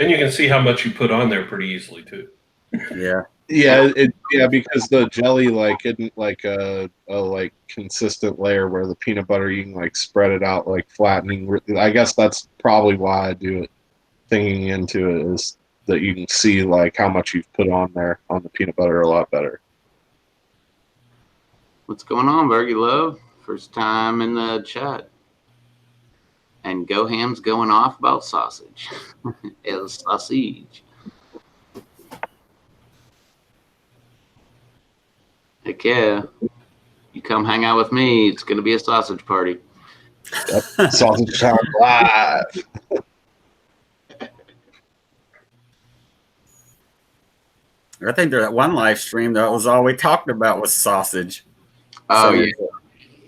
And you can see how much you put on there pretty easily too. Yeah. Yeah, because the jelly like isn't like a like consistent layer where the peanut butter you can like spread it out like flattening. I guess that's probably why I do it. Thinking into it is that you can see like how much you've put on there on the peanut butter a lot better. What's going on, Bergie Love? First time in the chat. And Goham's going off about sausage. El sausage. Heck yeah. You come hang out with me, it's going to be a sausage party. Yep. Sausage time live. I think that one live stream that was all we talked about was sausage. Oh, So- yeah.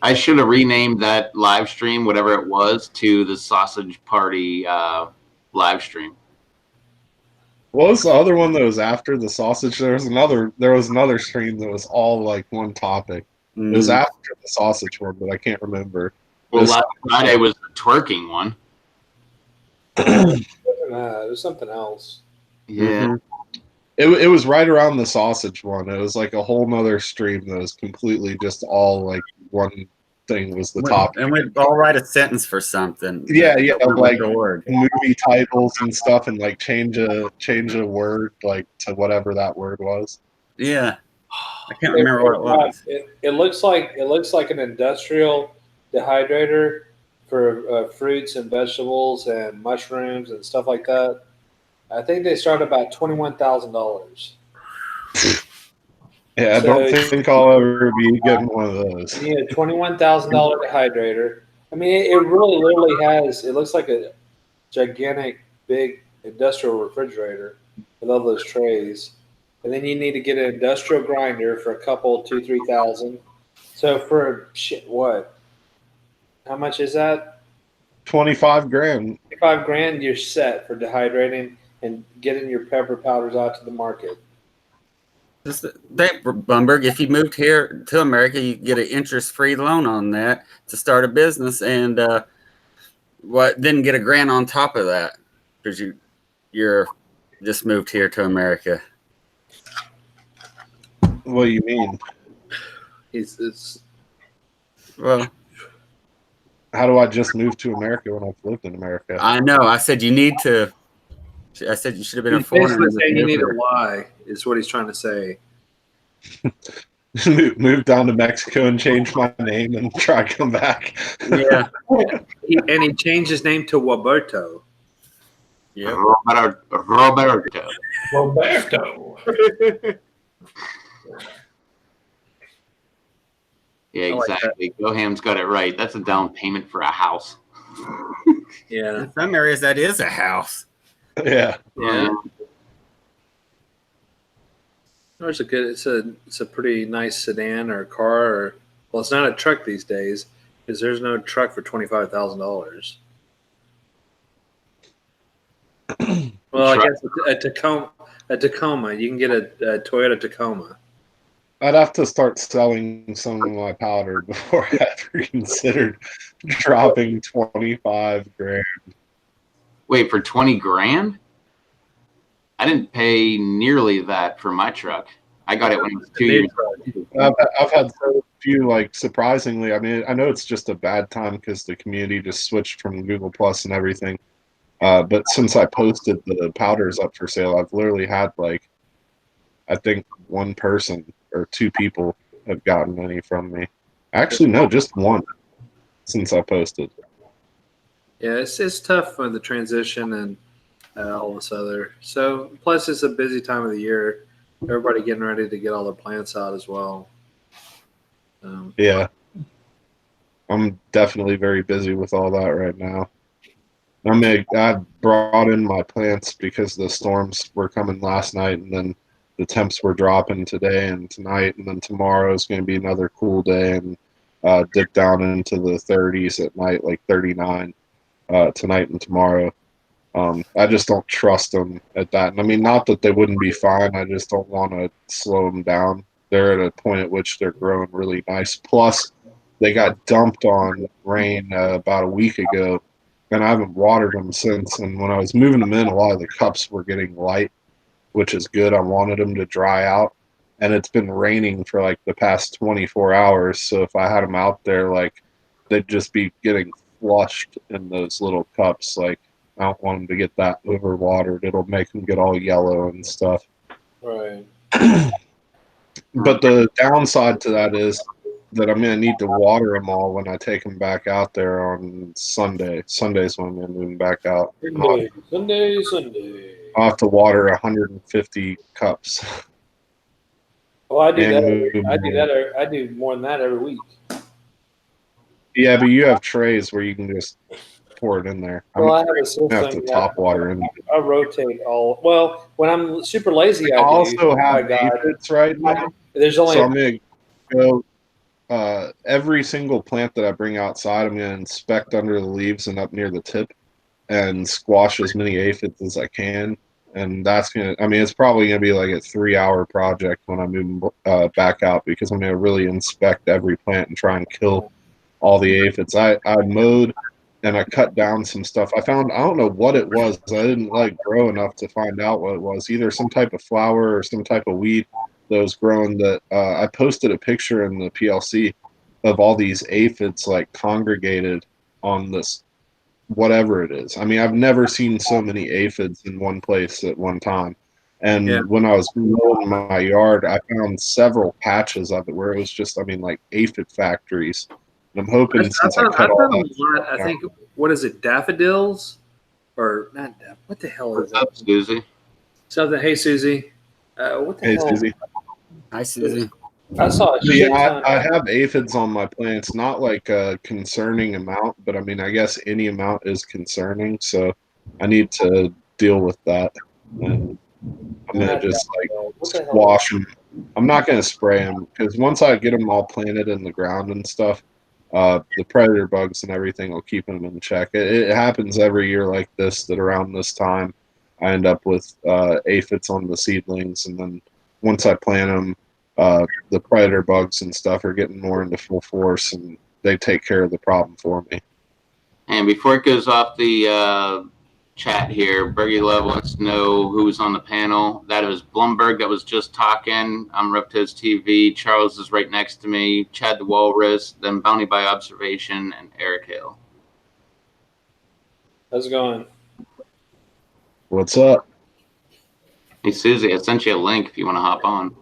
I should have renamed that live stream, whatever it was, to the sausage party live stream. What was the other one that was after the sausage? There was another stream that was all like one topic. It was after the sausage one, but I can't remember. Well, last Friday was the twerking one. It was something else. Yeah. It was right around the sausage one. It was like a whole nother stream that was completely just all like one thing was the topic. And we'd all write a sentence for something. Yeah, like a word. movie titles and stuff, and like change a word like to whatever that word was. Yeah, I can't remember what it was. It looks like an industrial dehydrator for fruits and vegetables and mushrooms and stuff like that. I think they start about $21,000. Yeah, I don't think I'll ever be getting one of those. You need a $21,000 dehydrator. I mean, it really literally has. It looks like a gigantic, big industrial refrigerator with all those trays. and then you need to get an industrial grinder for a couple, 2,000-3,000. So for shit, what? How much is that? 25 grand. 5 grand. You're set for dehydrating and getting your pepper powders out to the market. Bumberg, if you moved here to America, you get an interest-free loan on that to start a business, and then get a grant on top of that because you're just moved here to America. What do you mean? Well, how do I just move to America when I've lived in America? I know. I said you need to. I said you should have been a foreigner. Basically saying you need to lie is what he's trying to say. Move down to Mexico and change my name and try to come back. Yeah. And he changed his name to Roberto. Yeah. Roberto. Yeah, exactly. Goham's got it right. That's a down payment for a house. Yeah. In some areas, that is a house. Yeah. Yeah. It's a good. It's a pretty nice sedan or car. Or well, it's not a truck these days because there's no truck for $25,000. Well, I guess a Tacoma. You can get a Toyota Tacoma. I'd have to start selling some of my powder before I ever considered dropping 25 grand. Wait, for 20 grand? I didn't pay nearly that for my truck. I got it when it was 2 years old. I've had so few, like, surprisingly. I mean, I know it's just a bad time because the community just switched from Google Plus and everything. But since I posted the powders up for sale, I've literally had, like, I think one person or two people have gotten any from me. Actually, no, just one since I posted. Yeah, it's tough for the transition and all this other. So plus it's a busy time of the year. Everybody getting ready to get all their plants out as well. Yeah, I'm definitely very busy with all that right now. I brought in my plants because the storms were coming last night, and then the temps were dropping today and tonight, and then tomorrow is going to be another cool day and dip down into the 30s at night, like 39 tonight and tomorrow. I just don't trust them at that. And I mean, not that they wouldn't be fine. I just don't want to slow them down. They're at a point at which they're growing really nice. Plus, they got dumped on rain about a week ago, and I haven't watered them since. And when I was moving them in, a lot of the cups were getting light, which is good. I wanted them to dry out. And it's been raining for like the past 24 hours. So if I had them out there, like, they'd just be getting flushed in those little cups. Like, I don't want them to get that overwatered. It'll make them get all yellow and stuff. Right. But the downside to that is that I'm going to need to water them all when I take them back out there on Sunday. Sunday's when I'm going to move them back out. Sunday. I'll have to water 150 cups. Well, I do that. I do more than that every week. Yeah, but you have trays where you can just pour it in there. Well, I have a system. I have to top water in. I rotate all. Well, when I'm super lazy, I also have aphids right now. There's only. So I'm going to go every single plant that I bring outside. I'm going to inspect under the leaves and up near the tip, and squash as many aphids as I can. And that's going to, I mean, it's probably going to be like a 3-hour project when I move back out, because I'm going to really inspect every plant and try and kill all the aphids. I mowed and I cut down some stuff. I found, I don't know what it was. I didn't like grow enough to find out what it was. Either some type of flower or some type of weed that was growing that I posted a picture in the PLC of all these aphids like congregated on this whatever it is. I mean, I've never seen so many aphids in one place at one time. And when I was mowing my yard, I found several patches of it where it was just, I mean, like aphid factories. And I'm hoping since I cut all that. I think, what is it, daffodils? Or not daffodils? What the hell is that? Susie? Something. Hey, Susie. What the hell? Hey, Susie. Hi, Susie. I saw I have aphids on my plants, not like a concerning amount, but I mean, I guess any amount is concerning, so I need to deal with that. And I'm gonna just like squash them. I'm not gonna spray them because once I get them all planted in the ground and stuff, the predator bugs and everything will keep them in check. It happens every year like this. That around this time, I end up with aphids on the seedlings, and then once I plant them, the predator bugs and stuff are getting more into full force, and they take care of the problem for me. And before it goes off the chat here, Bergie Love wants to know who's on the panel. That was Blumberg that was just talking. I'm Reptiz TV. Charles is right next to me. Chad the Walrus, then Bounty by Observation, and Eric Hill. How's it going? What's up? Hey, Susie, I sent you a link if you want to hop on.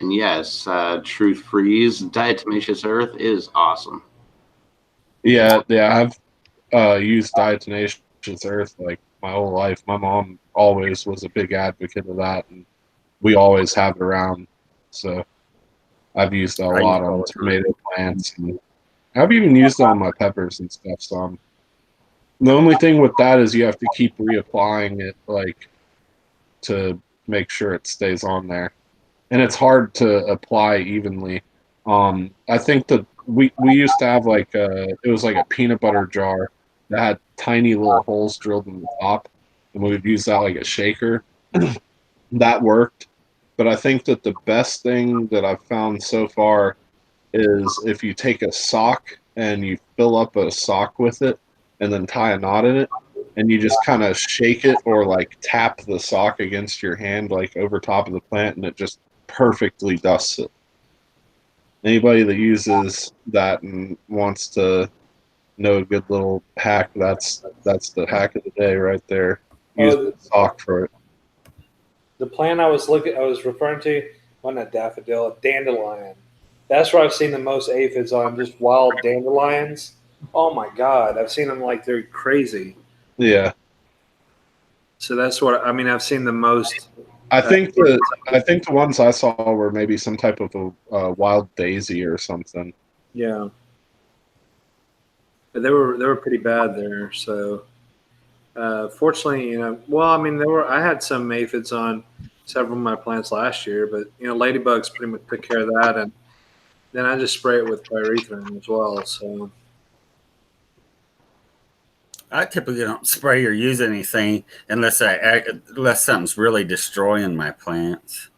And yes, Truth Freeze, Diatomaceous Earth is awesome. Yeah, I've used diatomaceous earth like my whole life. My mom always was a big advocate of that, and we always have it around. So I've used it a lot on tomato plants, and I've even used it on my peppers and stuff. So the only thing with that is you have to keep reapplying it, like to make sure it stays on there, and it's hard to apply evenly. I think that we used to have like it was like a peanut butter jar that had tiny little holes drilled in the top, and we would use that like a shaker. That worked, but I think that the best thing that I've found so far is if you take a sock and you fill up a sock with it and then tie a knot in it, and you just kind of shake it or like tap the sock against your hand like over top of the plant, and it just perfectly dusts it. Anybody that uses that and wants to know a good little hack, that's the hack of the day right there. Use the sock for it. The plant I was referring to wasn't a daffodil, a dandelion. That's where I've seen the most aphids on, just wild dandelions. Oh my god, I've seen them like they're crazy. Yeah. So that's what I mean. I've seen the most. I think the ones I saw were maybe some type of a wild daisy or something. Yeah, but they were pretty bad there. So fortunately, well, I mean, I had some aphids on several of my plants last year, but ladybugs pretty much took care of that, and then I just spray it with pyrethrin as well. So I typically don't spray or use anything unless something's really destroying my plants.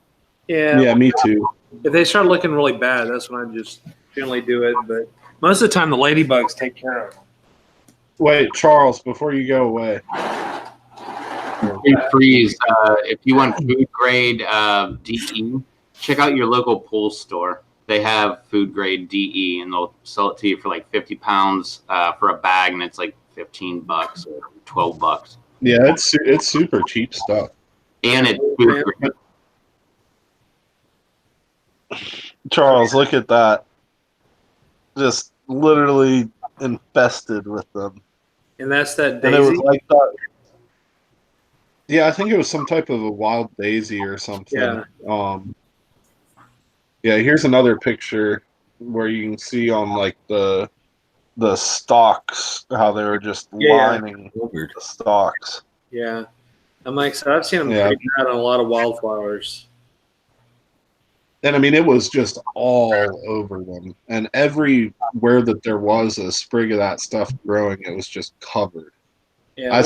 Yeah, me too. If they start looking really bad, that's when I just generally do it. But most of the time, the ladybugs take care of them. Wait, Charles, before you go away. Freeze. If you want food grade DE, check out your local pool store. They have food grade DE, and they'll sell it to you for like 50 pounds for a bag, and it's like $15 or $12. Yeah, it's super cheap stuff. And it's food grade. Charles, look at that. Just literally infested with them. And that's that daisy? And it was like that. Yeah, I think it was some type of a wild daisy or something. Yeah. Yeah, here's another picture where you can see on like the stalks how they were just lining the stalks. Yeah. I'm like, so I've seen them pretty bad on a lot of wildflowers. And I mean, it was just all over them. And everywhere that there was a sprig of that stuff growing, it was just covered. Yeah,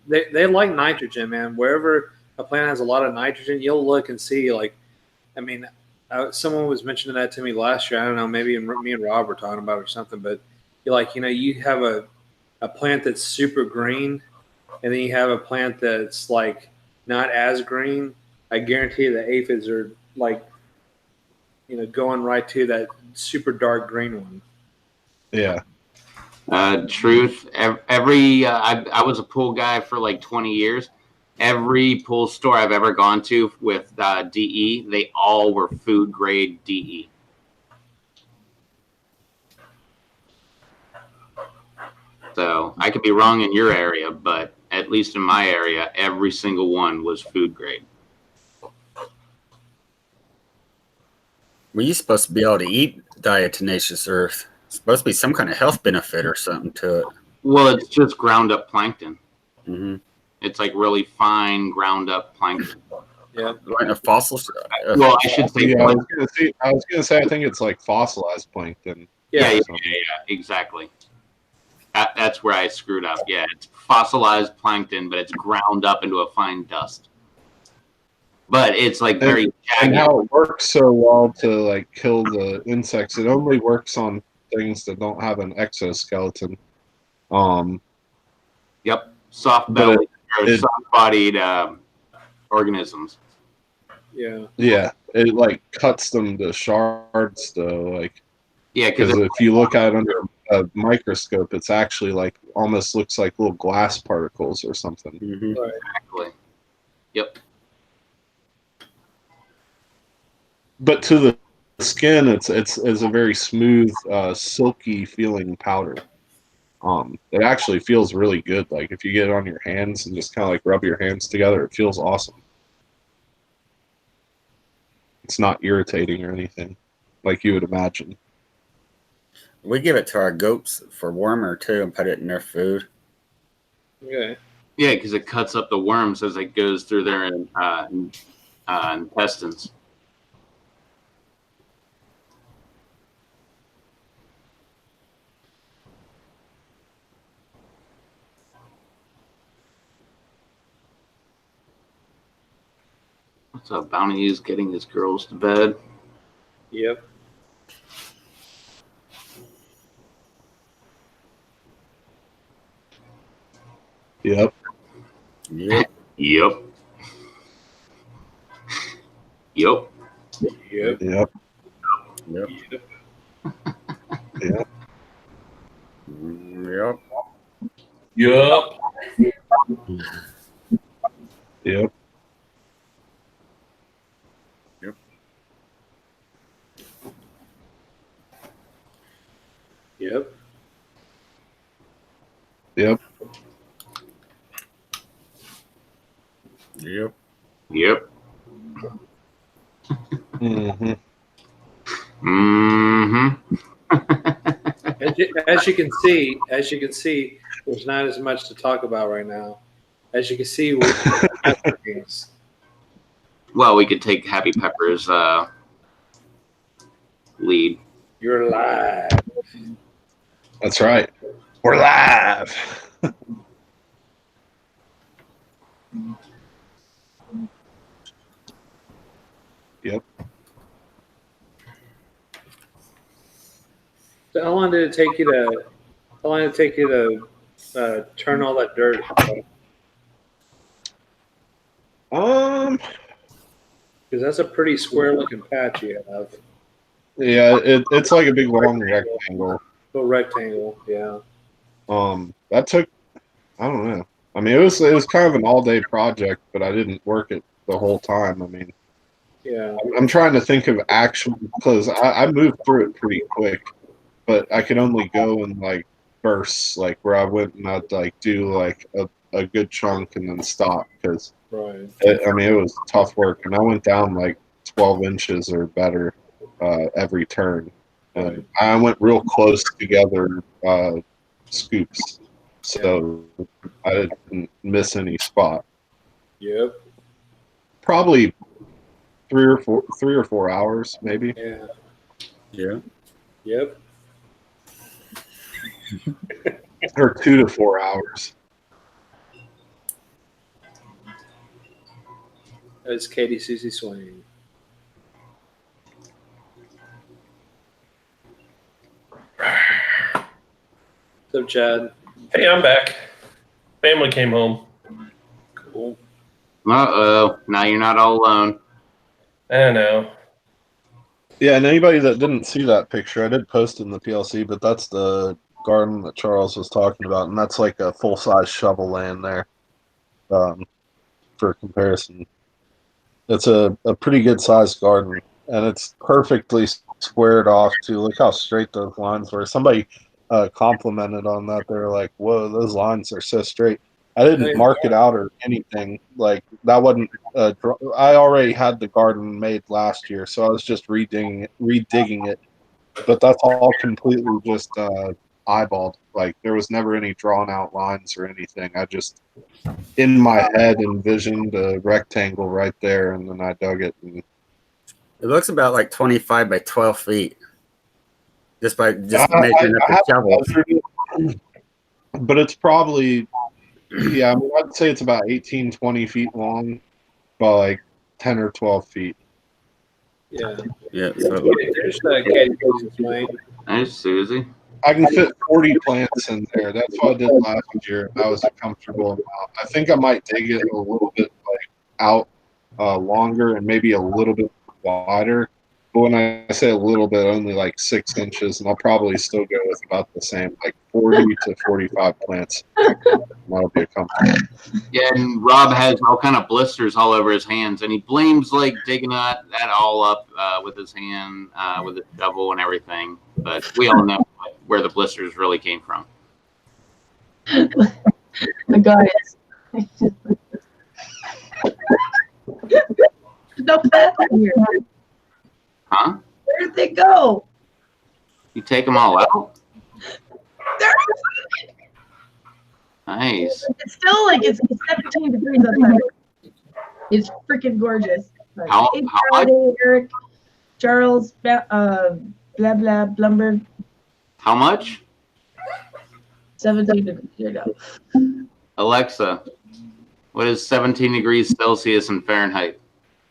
they like nitrogen, man. Wherever a plant has a lot of nitrogen, you'll look and see, like, I mean, someone was mentioning that to me last year. I don't know, maybe me and Rob were talking about it or something, but you're like, you have a plant that's super green, and then you have a plant that's like not as green. I guarantee you the aphids are like, going right to that super dark green one. Yeah. Truth. I was a pool guy for like 20 years. Every pool store I've ever gone to with DE, they all were food grade DE. So I could be wrong in your area, but at least in my area, every single one was food grade. Were you supposed to be able to eat diatomaceous earth? It's supposed to be some kind of health benefit or something to it. Well, it's just ground up plankton. Mm-hmm. It's like really fine ground up plankton. Yeah. Like a fossil. Well, I should say. Yeah, I was gonna say I think it's like fossilized plankton. Yeah, Yeah. exactly. That's where I screwed up. Yeah, it's fossilized plankton, but it's ground up into a fine dust. But it's like very And jagged. how it works so well to like kill the insects, it only works on things that don't have an exoskeleton. Yep, soft But bellied or it- soft bodied organisms. Yeah. Yeah, it like cuts them to shards though. Like, Yeah, because if you look at it under a microscope, it's actually like almost looks like little glass particles or something. Mm-hmm. Right. exactly. Yep. But to the skin, it's a very smooth, silky feeling powder. It actually feels really good. Like if you get it on your hands and just kind of like rub your hands together, it feels awesome. It's not irritating or anything, like you would imagine. We give it to our goats for warmer too, and put it in their food. Okay. Yeah, because it cuts up the worms as it goes through their intestines. What's up? Bounty is getting his girls to bed. Yep. Yep. Yep. Yep. Yep. Yep. Yep. Yep. Yep. Yep. Yup. Yep. Yep. Yep. Yep. Yep. Mm-hmm. Mm-hmm. As you can see, there's not as much to talk about right now. As you can see, Well, we could take Happy Pepper's lead. you're live. That's right. We're live. Yep. So how long did it take you to? How long did it take you to turn all that dirt? Because that's a pretty square-looking patch you have. Yeah, it's like a big long rectangle. A rectangle, yeah. That took, I don't know. I mean, it was kind of an all-day project, but I didn't work it the whole time. I mean, Yeah. I'm trying to think of actual, because I moved through it pretty quick, but I could only go in like bursts, like where I went and I'd like do like a good chunk and then stop, because Right. I mean, it was tough work, and I went down like 12 inches or better every turn. And I went real close together scoops, so I didn't miss any spot. Yep. Probably 3 or 4 hours, maybe. Yeah. Yeah. Yep. Or 2 to 4 hours. That's Katie Susie Swain. What's up, Chad? Hey, I'm back. Family came home. Cool. Uh-oh. Now you're not all alone. I know. Yeah, and anybody that didn't see that picture, I did post it in the PLC, but that's the garden that Charles was talking about, and that's like a full-size shovel land there. For comparison, it's a pretty good-sized garden, and it's perfectly squared off too. Look how straight those lines were. Somebody complimented on that. They were like, "Whoa, those lines are so straight." I didn't mark it out or anything. Like that wasn't. I already had the garden made last year, so I was just redigging it. But that's all completely just eyeballed. Like there was never any drawn out lines or anything. I just in my head envisioned a rectangle right there, and then I dug it. And It looks about like 25 by 12 feet. Just by I measuring up the shovel. measured it, but it's probably, yeah, I mean, I'd say it's about 18, 20 feet long by like 10 or 12 feet. Yeah. Yeah. There's Katie explain. There's Susie. I can fit 40 plants in there. That's what I did last year. That was a comfortable amount. I think I might dig it a little bit like out longer and maybe a little bit wider. But when I say a little bit, only like 6 inches, and I'll probably still go with about the same, like 40 to 45 plants. That'll be a comfortable. Yeah, and Rob has all kind of blisters all over his hands, and he blames like digging that all up with his hand, with the shovel and everything. But we all know where the blisters really came from. The guys. No pets here. Huh? Where did they go? You take them all out? They're Nice. It's still like it's 17 degrees outside. It's freaking gorgeous. How much? Eric, Charles, blah blah Blumberg. How much? 17 degrees. Here you go. Alexa, what is 17 degrees Celsius in Fahrenheit?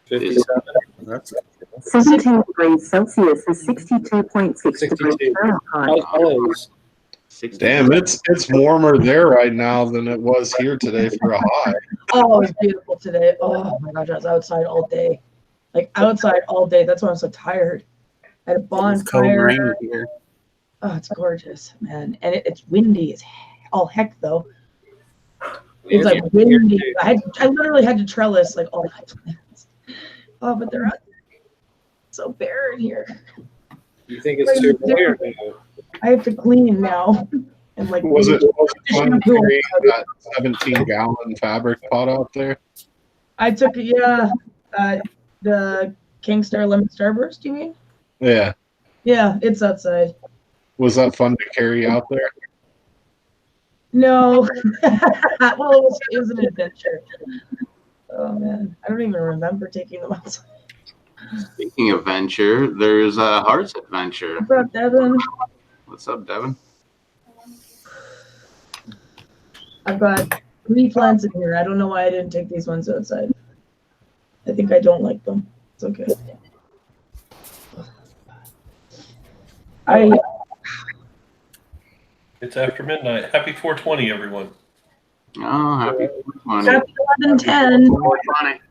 57. 17 degrees Celsius is 62.6 degrees Fahrenheit. Damn, it's warmer there right now than it was here today for a high. Oh, it's beautiful today. Oh my gosh, I was outside all day. Like outside all day. That's why I'm so tired. I had a bonfire. Oh, it's gorgeous, man. And it's windy as all heck though. It's like windy. I literally had to trellis like all my plants. Oh, but they're so bare in here. You think it's too weird? I have to clean now. And like, was it fun carrying that 17-gallon fabric pot out there? I took the Kingstar Lemon Starburst, you mean? Yeah. Yeah, it's outside. Was that fun to carry out there? No. Well, it was an adventure. Oh man, I don't even remember taking them outside. Speaking of venture, there's a Heart's Adventure. What's up, Devin? What's up, Devin? I've got 3 plants in here. I don't know why I didn't take these ones outside. I think I don't like them. It's okay. It's after midnight. Happy 420, everyone. Oh, happy 420. Happy 11:10. 420.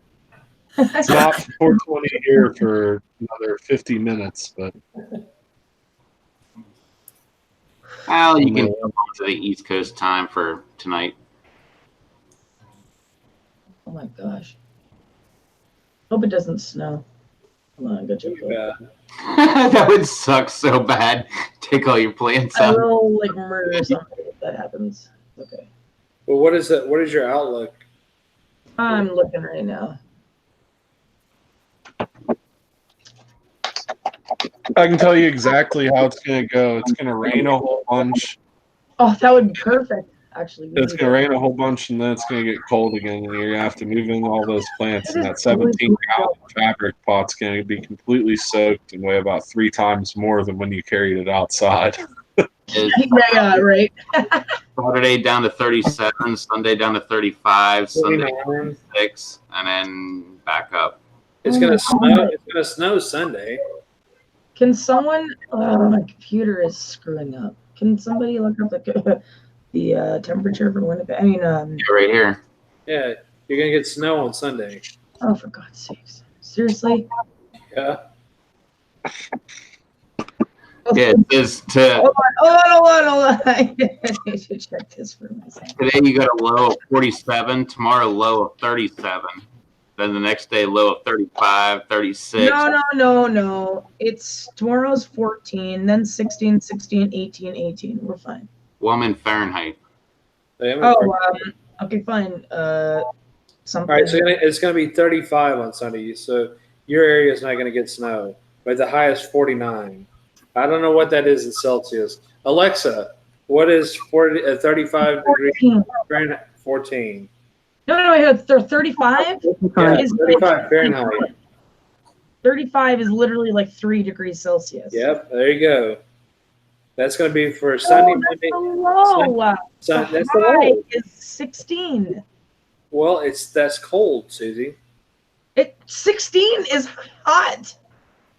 It's not 420 here for another 50 minutes, but Well, you can go to the East Coast time for tonight. Oh my gosh. Hope it doesn't snow. Hold on, I got your phone. That would suck so bad. Take all your plants I out. will like murder somebody if that happens. Okay. Well, what is that? What is your outlook? I'm looking right now. I can tell you exactly how it's going to go. It's going to rain a whole bunch. Oh, that would be perfect, actually. It's going to rain a whole bunch, and then it's going to get cold again, and you're going to have to move in all those plants, and that 17-gallon fabric pot's going to be completely soaked and weigh about 3 times more than when you carried it outside. Yeah, right. Saturday down to 37, Sunday down to 35, Sunday 36, and then back up. It's gonna snow. It's gonna snow Sunday. Can someone? Oh, my computer is screwing up. Can somebody look up the temperature for Winnipeg? I mean, right here. Yeah, you're gonna get snow on Sunday. Oh, for God's sakes! Seriously? Yeah. Yeah, it says to Hold on. I need to check this for myself. today you got a low of 47, tomorrow low of 37, then the next day low of 35, 36. No. It's tomorrow's 14, then 16, 16, 18, 18. We're fine. Well, I'm in Fahrenheit. Okay, fine. Something. All right, so it's gonna be 35 on Sunday. So your area is not gonna get snow, but the high is 49. I don't know what that is in Celsius. Alexa, What is 35 degrees 14. Fahrenheit? 14. No, I had 35. Yeah, is 35 Fahrenheit. 35 is literally like 3 degrees Celsius. Yep, there you go. That's going to be for Sunday, Monday. Low. That's the high low. is 16. Well, that's cold, Susie. 16 is hot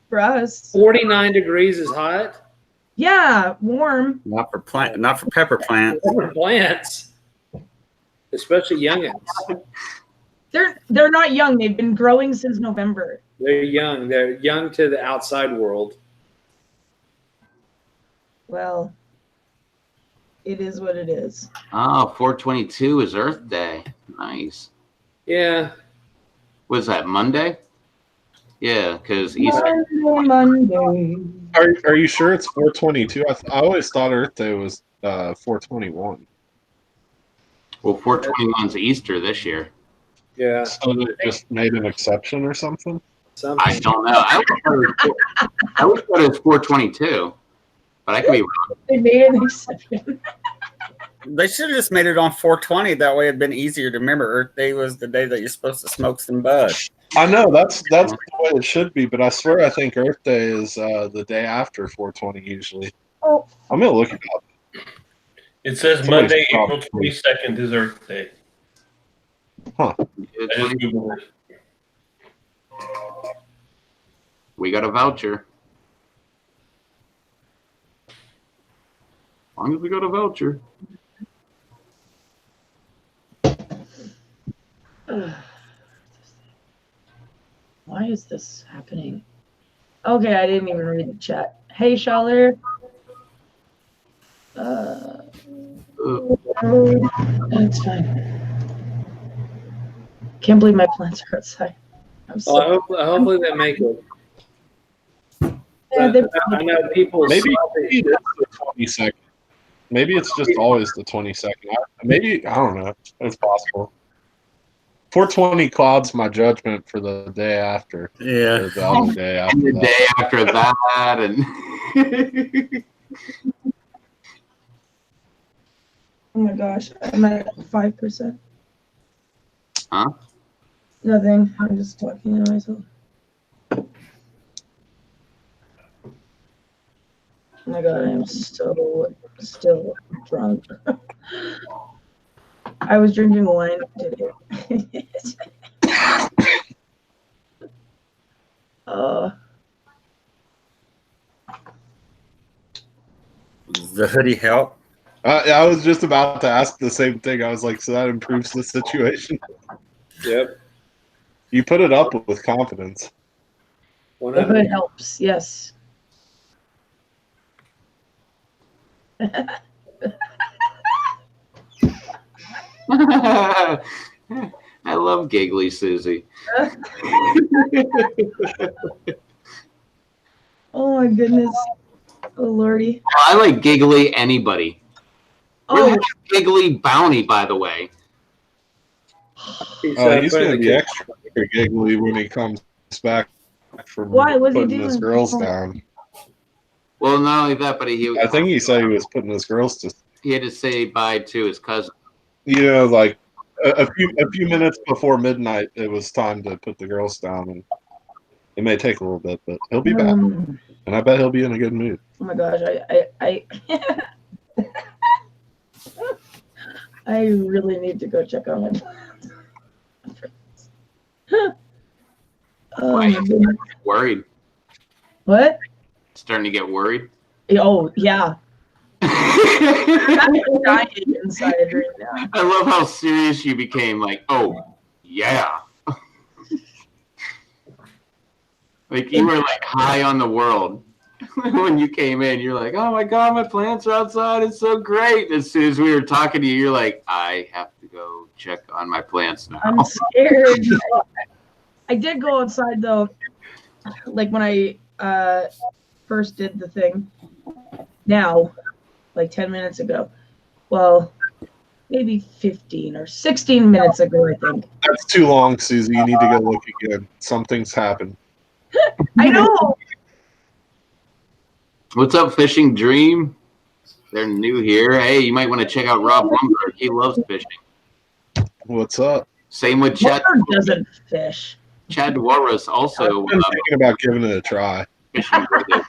for us. 49 degrees is hot. Yeah, warm. Not for pepper plants. For plants, especially youngins. They're not young. They've been growing since November. They're young. They're young to the outside world. Well, it is what it is. Oh, 4/22 is Earth Day. Nice. Yeah. Was that Monday? Yeah, because Easter. Monday. Are you sure it's 4/22? I always thought Earth Day was 4/21. Well, 4/21 is Easter this year. Yeah. So they just made an exception or something? I don't know. I always thought it was 4/22, but I could be wrong. They made an exception. They should have just made it on 4/20. That way it'd been easier to remember. Earth Day was the day that you're supposed to smoke some bud. I know that's the way it should be, but I swear I think Earth Day is the day after 4/20 usually. Oh. I'm gonna look it up. It says Monday, April 22nd is Earth Day. Huh. I just Googled it. We got a voucher. As long as we got a voucher. Why is this happening? Okay, I didn't even read the chat. Hey, Schaller. It's fine. Can't believe my plants are outside. I'm so Hopefully they make it. Yeah, I know people. Maybe it's the 22nd. Maybe it's just always the 22nd. Maybe I don't know. It's possible. 4/20 clouds my judgment for the day after. Yeah. Or the other day after And the that. day after that, and Oh my gosh, I'm at 5%. huh? Nothing. I'm just talking to myself. Oh my god, I am so still drunk. I was drinking wine today. Does the hoodie help? I was just about to ask the same thing. I was like, so that improves the situation. Yep. You put it up with confidence. The hood helps, yes. I love giggly Susie. Oh my goodness. Oh lordy. I like giggly anybody. Oh, giggly Bounty, by the way. He's going to be extra giggly when he comes back from why was he putting his doing girls that? down. Well, not only that, but I think he said he was putting his girls to. he had to say bye to his cousin. You know, like a few minutes before midnight, it was time to put the girls down, and it may take a little bit, but he'll be back, and I bet he'll be in a good mood. Oh my gosh, I I really need to go check on my plants. Oh my goodness. Worried. What? Starting to get worried. Oh yeah. I'm dying inside right now. I love how serious you became. Like, oh yeah. Like you were like high on the world when you came in. You're like, oh my god, my plants are outside. It's so great. As soon as we were talking to you, you're like, I have to go check on my plants now. I'm scared. I did go outside though, like when I first did the thing. Now, like 10 minutes ago. Well, maybe 15 or 16 minutes ago, I think. That's too long, Susie. You need to go look again. Something's happened. I know. What's up, Fishing Dream? They're new here. Hey, you might want to check out Rob Blumberg. He loves fishing. What's up? Same with Chad. Walter doesn't fish. Chad Walrus also I'm thinking about giving it a try. fishing with it.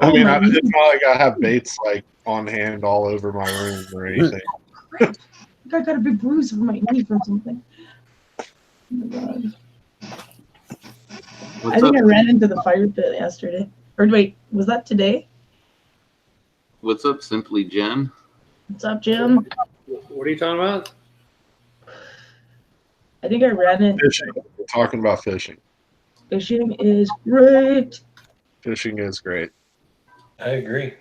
I mean, it's not like I have baits like on hand all over my room or anything. I got a big bruise from my knee from something. Oh my god. I think I ran into the fire pit yesterday. Or wait, was that today? What's up, Simply Jen? What's up, Jim? What are you talking about? I think I ran into Fishing. We're talking about fishing. fishing is great. Fishing is great. I agree.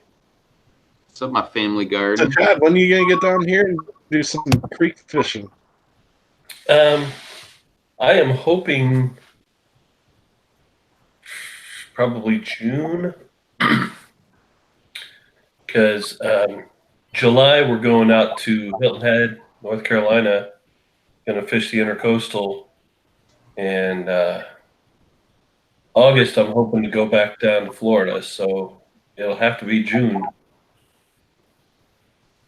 What's up, my family So, garden? Chad, when are you gonna get down here and do some creek fishing? I am hoping probably June, because July we're going out to Hilton Head, North Carolina, going to fish the intercoastal, and August I'm hoping to go back down to Florida, so it'll have to be June.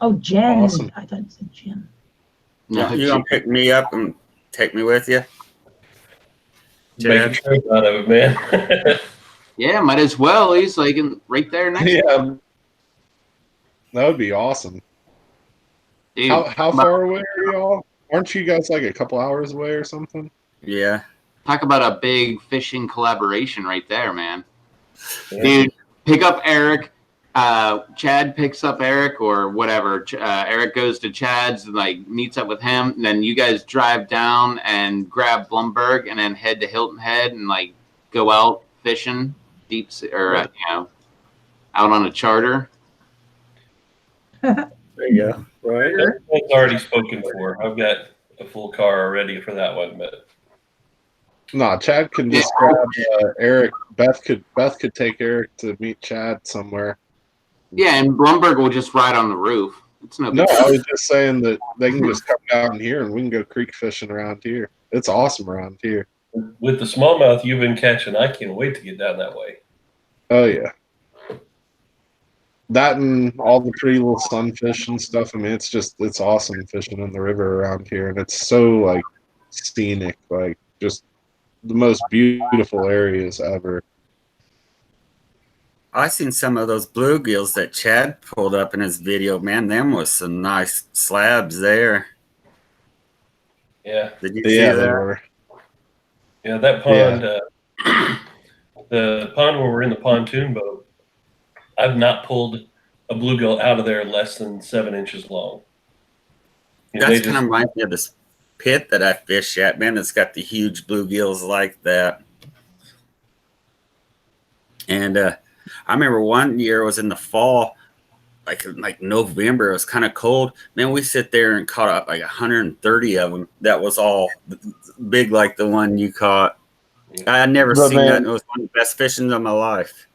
Oh, Jen. Awesome. I thought it said Jim. No, You gonna pick me up and take me with you? Make a trip out of it, man. yeah, might as well. He's like right there next to Yeah, that would be awesome. Dude, How far away are y'all? Aren't you guys like a couple hours away or something? Yeah. talk about a big fishing collaboration right there, man. Dude, pick up Eric. Chad picks up Eric or whatever. Eric goes to Chad's and like meets up with him. And then you guys drive down and grab Blumberg and then head to Hilton Head and like go out fishing deep sea, or you know, out on a charter. There you go. Right. It's already spoken for. I've got a full car already for that one, but No, Chad can just grab Eric. Beth could take Eric to meet Chad somewhere. Yeah, and Blumberg will just ride on the roof. It's no. No, I was just saying that they can just come down here and we can go creek fishing around here. It's awesome around here. with the smallmouth you've been catching, I can't wait to get down that way. Oh yeah. That and all the pretty little sunfish and stuff. I mean, it's awesome fishing in the river around here, and it's so like scenic, like just the most beautiful areas ever. I seen some of those bluegills that Chad pulled up in his video. Man, them was some nice slabs there. Yeah. Did you see that? They were. Yeah, that pond, the pond where we're in the pontoon boat, I've not pulled a bluegill out of there less than 7 inches long. You know, That's kind of reminds me of this pit that I fish at, man. It's got the huge bluegills like that. And I remember one year it was in the fall, like November. It was kind of cold. Man, we sit there and caught up like 130 of them. That was all big like the one you caught. I had never seen that. It was one of the best fishing of my life.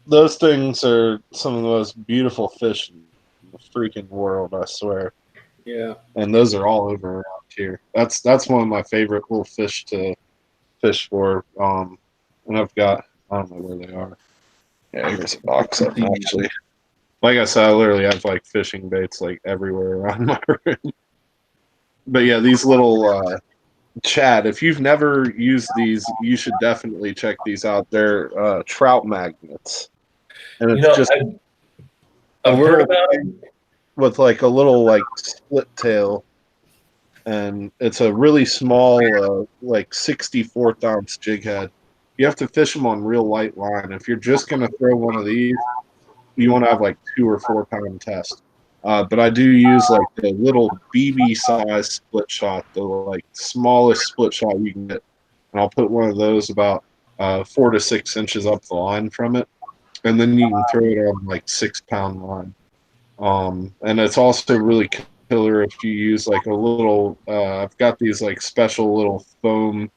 Those things are some of the most beautiful fish in the freaking world, I swear. Yeah. And those are all over around here. That's one of my favorite little fish to fish for. And I don't know where they are. Yeah, here's a box of them, actually. Like I said, I literally have like fishing baits like everywhere around my room. But yeah, these little Chad, if you've never used these, you should definitely check these out. They're trout magnets. And it's just I've heard about it. With like a little like split tail, and it's a really small like 64th ounce jig head. You have to fish them on real light line. If you're just gonna throw one of these, you want to have like 2 or 4 pound test. But I do use like the little BB size split shot, the like smallest split shot you can get, and I'll put one of those about 4 to 6 inches up the line from it, and then you can throw it on like 6 pound line. And it's also really killer if you use like a little. I've got these like special little foam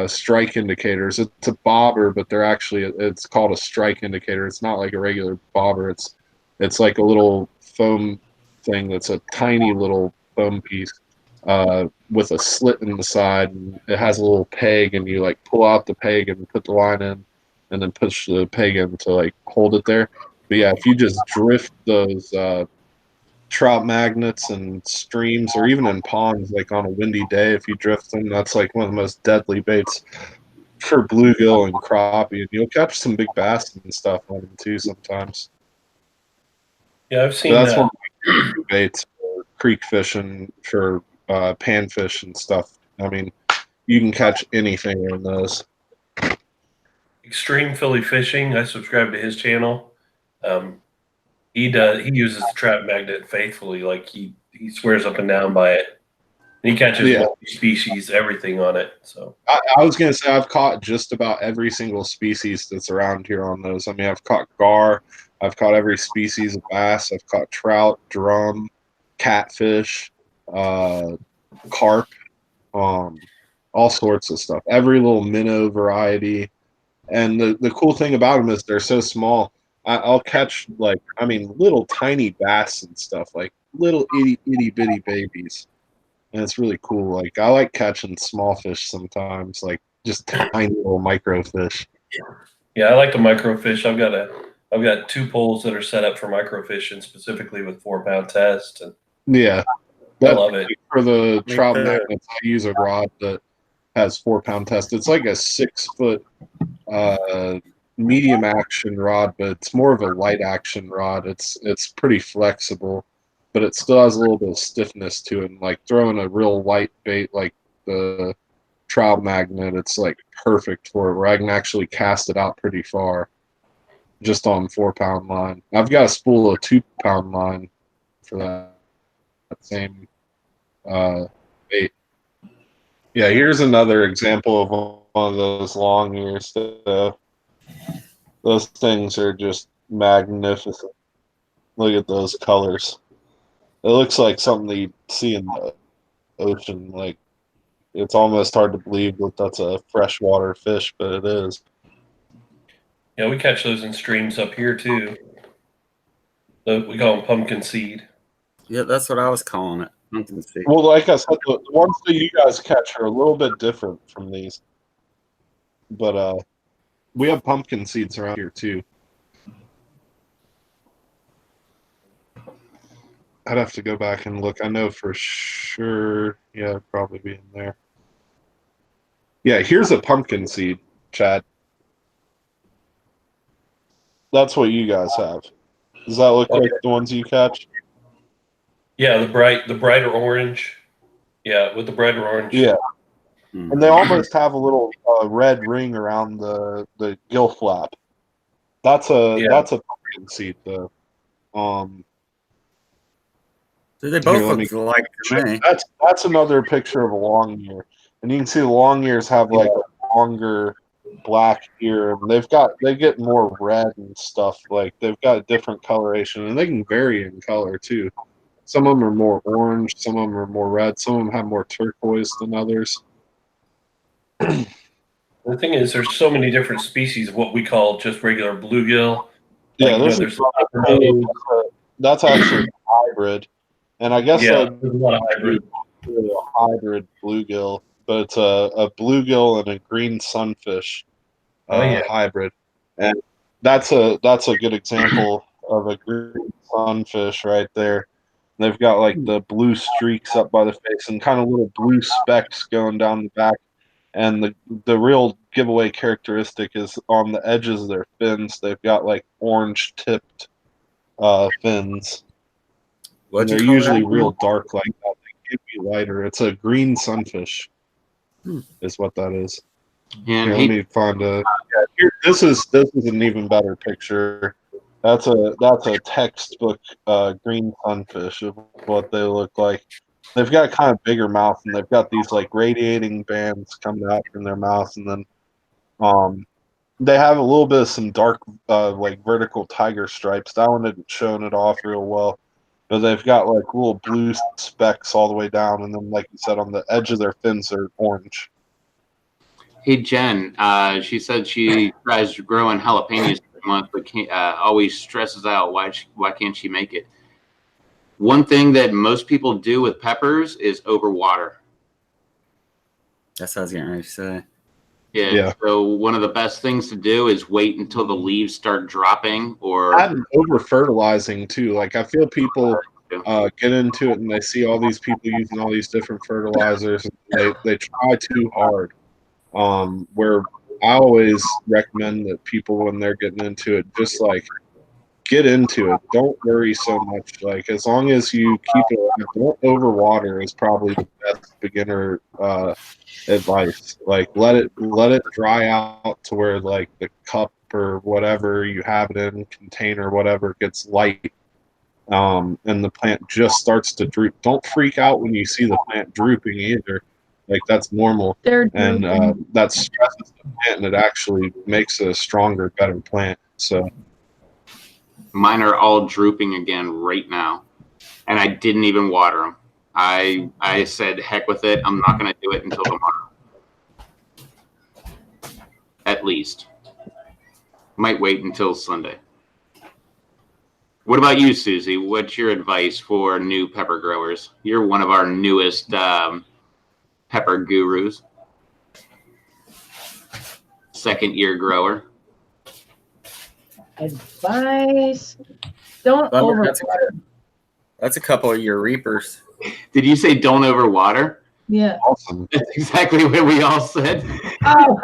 strike indicators. It's a bobber, but it's called a strike indicator. It's not like a regular bobber. It's like a little foam thing that's a tiny little foam piece with a slit in the side, and it has a little peg, and you like pull out the peg and put the line in, and then push the peg in to like hold it there. But yeah, if you just drift those trout magnets and streams, or even in ponds, like on a windy day, if you drift them, that's like one of the most deadly baits for bluegill and crappie. And you'll catch some big bass and stuff on them too sometimes. Yeah, I've But seen that's one of my favorite baits for creek fishing, for panfish and stuff. I mean, you can catch anything in those. Extreme Philly Fishing. I subscribe to his channel. He uses the trap magnet faithfully. Like he swears up and down by it. And he catches multi-species, everything on it. So I was gonna say I've caught just about every single species that's around here on those. I mean, I've caught gar, I've caught every species of bass, I've caught trout, drum, catfish, carp, all sorts of stuff. Every little minnow variety. And the cool thing about them is they're so small. I'll catch little tiny bass and stuff, like little itty bitty babies. And it's really cool. Like I like catching small fish sometimes, like just tiny little microfish. yeah, I like the microfish. I've got 2 poles that are set up for microfishing, specifically with 4-pound test. And yeah, I love it. For the trout magnets, I use a rod that has 4-pound test. It's like a 6-foot medium action rod, but it's more of a light action rod. It's pretty flexible, but it still has a little bit of stiffness to it. And like throwing a real light bait like the trout magnet, it's like perfect for it, where I can actually cast it out pretty far just on 4-pound line. I've got a spool of 2-pound line for that same bait. Yeah, here's another example of one of those long ears. Those things are just magnificent. Look at those colors. It looks like something you'd see in the ocean. Like, it's almost hard to believe that that's a freshwater fish, but it is. Yeah, we catch those in streams up here too. We call them pumpkin seed. Yeah, that's what I was calling it. Pumpkin seed. Well, like I said, the ones that you guys catch are a little bit different from these. But we have pumpkin seeds around here too. I'd have to go back and look. I know for sure. Yeah, it'd probably be in there. Yeah, here's a pumpkin seed, Chad. That's what you guys have. Does that look like the ones you catch? Yeah, the brighter orange. Yeah, with the brighter orange. Yeah. And they almost have a little red ring around the gill flap. That's a pumpkin seed though. So they both look alike to me. That's another picture of a long ear, and you can see the long ears have like a longer black ear, and they get more red and stuff. Like they've got a different coloration, and they can vary in color too. Some of them are more orange, some of them are more red, some of them have more turquoise than others. The thing is, there's so many different species of what we call just regular bluegill. Yeah, that's actually a hybrid, and I guess there's a lot of hybrid. A hybrid bluegill, but it's a bluegill and a green sunfish hybrid, and that's a good example of a green sunfish right there. They've got like the blue streaks up by the face and kind of little blue specks going down the back. And the real giveaway characteristic is on the edges of their fins, they've got like orange tipped fins. And they're usually real dark like that. They can be lighter. It's a green sunfish, is what that is. And let me find a. Yeah, here, this is an even better picture. That's a textbook green sunfish of what they look like. They've got kind of bigger mouth, and they've got these like radiating bands coming out from their mouth, and then they have a little bit of some dark like vertical tiger stripes. That one isn't showing it off real well, but they've got like little blue specks all the way down, and then like you said, on the edge of their fins are orange. Hey Jen, she said she tries growing jalapenos this month, but always stresses out why can't she make it. One thing that most people do with peppers is overwater. That's what I was getting ready to say. Yeah. So one of the best things to do is wait until the leaves start dropping, or over fertilizing too. Like I feel people get into it and they see all these people using all these different fertilizers, and they try too hard. Where I always recommend that people, when they're getting into it, just like get into it. Don't worry so much. Like as long as you keep it alive, don't overwater is probably the best beginner advice. Like let it dry out to where like the cup or whatever you have it in, container, whatever, gets light. And the plant just starts to droop. Don't freak out when you see the plant drooping either. Like that's normal, and that stresses the plant, and it actually makes a stronger, better plant. So mine are all drooping again right now, and I didn't even water them. I said, heck with it. I'm not going to do it until tomorrow, at least. Might wait until Sunday. What about you, Susie? What's your advice for new pepper growers? You're one of our newest pepper gurus. Second-year grower. Advice: don't overwater. That's a couple of your reapers. Did you say don't overwater? Yeah. Awesome. That's exactly what we all said. Oh.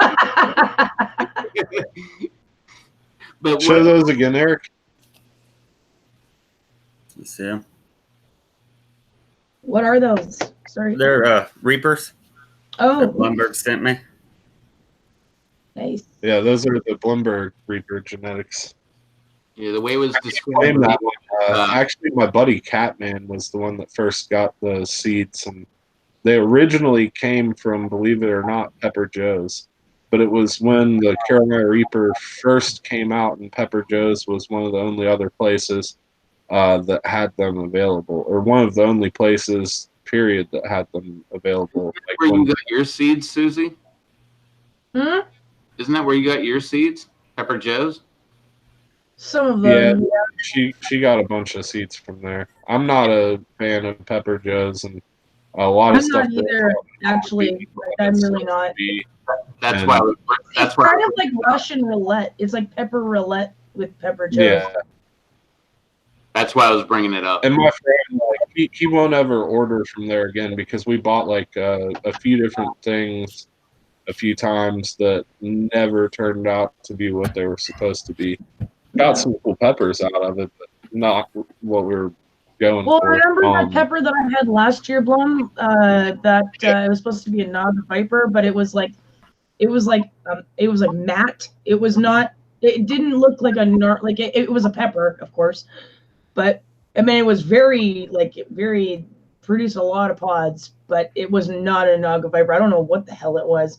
But show those again, Eric. You see them? What are those? Sorry. They're reapers. Oh. That Blumberg sent me. Nice. Yeah, those are the Blumberg Reaper genetics. Yeah, the way it was described. Actually, my buddy Catman was the one that first got the seeds, and they originally came from, believe it or not, Pepper Joe's. But it was when the Carolina Reaper first came out, and Pepper Joe's was one of the only other places that had them available, or one of the only places, period, that had them available. Like where you got your seeds, Susie? Hmm? Isn't that where you got your seeds? Pepper Joe's? Some of them. Yeah, she got a bunch of seeds from there. I'm not a fan of Pepper Joe's, and a lot of stuff. I'm not either, actually. I'm really not. That's why. It's kind of like Russian roulette. It's like pepper roulette with Pepper Joe's. Yeah. That's why I was bringing it up. And my friend, like, he won't ever order from there again because we bought like a few different things a few times that never turned out to be what they were supposed to be. Got some cool peppers out of it, but not what we were going for. Well, remember that pepper that I had last year, Blum? It was supposed to be a Nog Viper, but it was like matte. It was not. It didn't look like it was a pepper, of course, but I mean it was very produced a lot of pods, but it was not a Nog Viper. I don't know what the hell it was.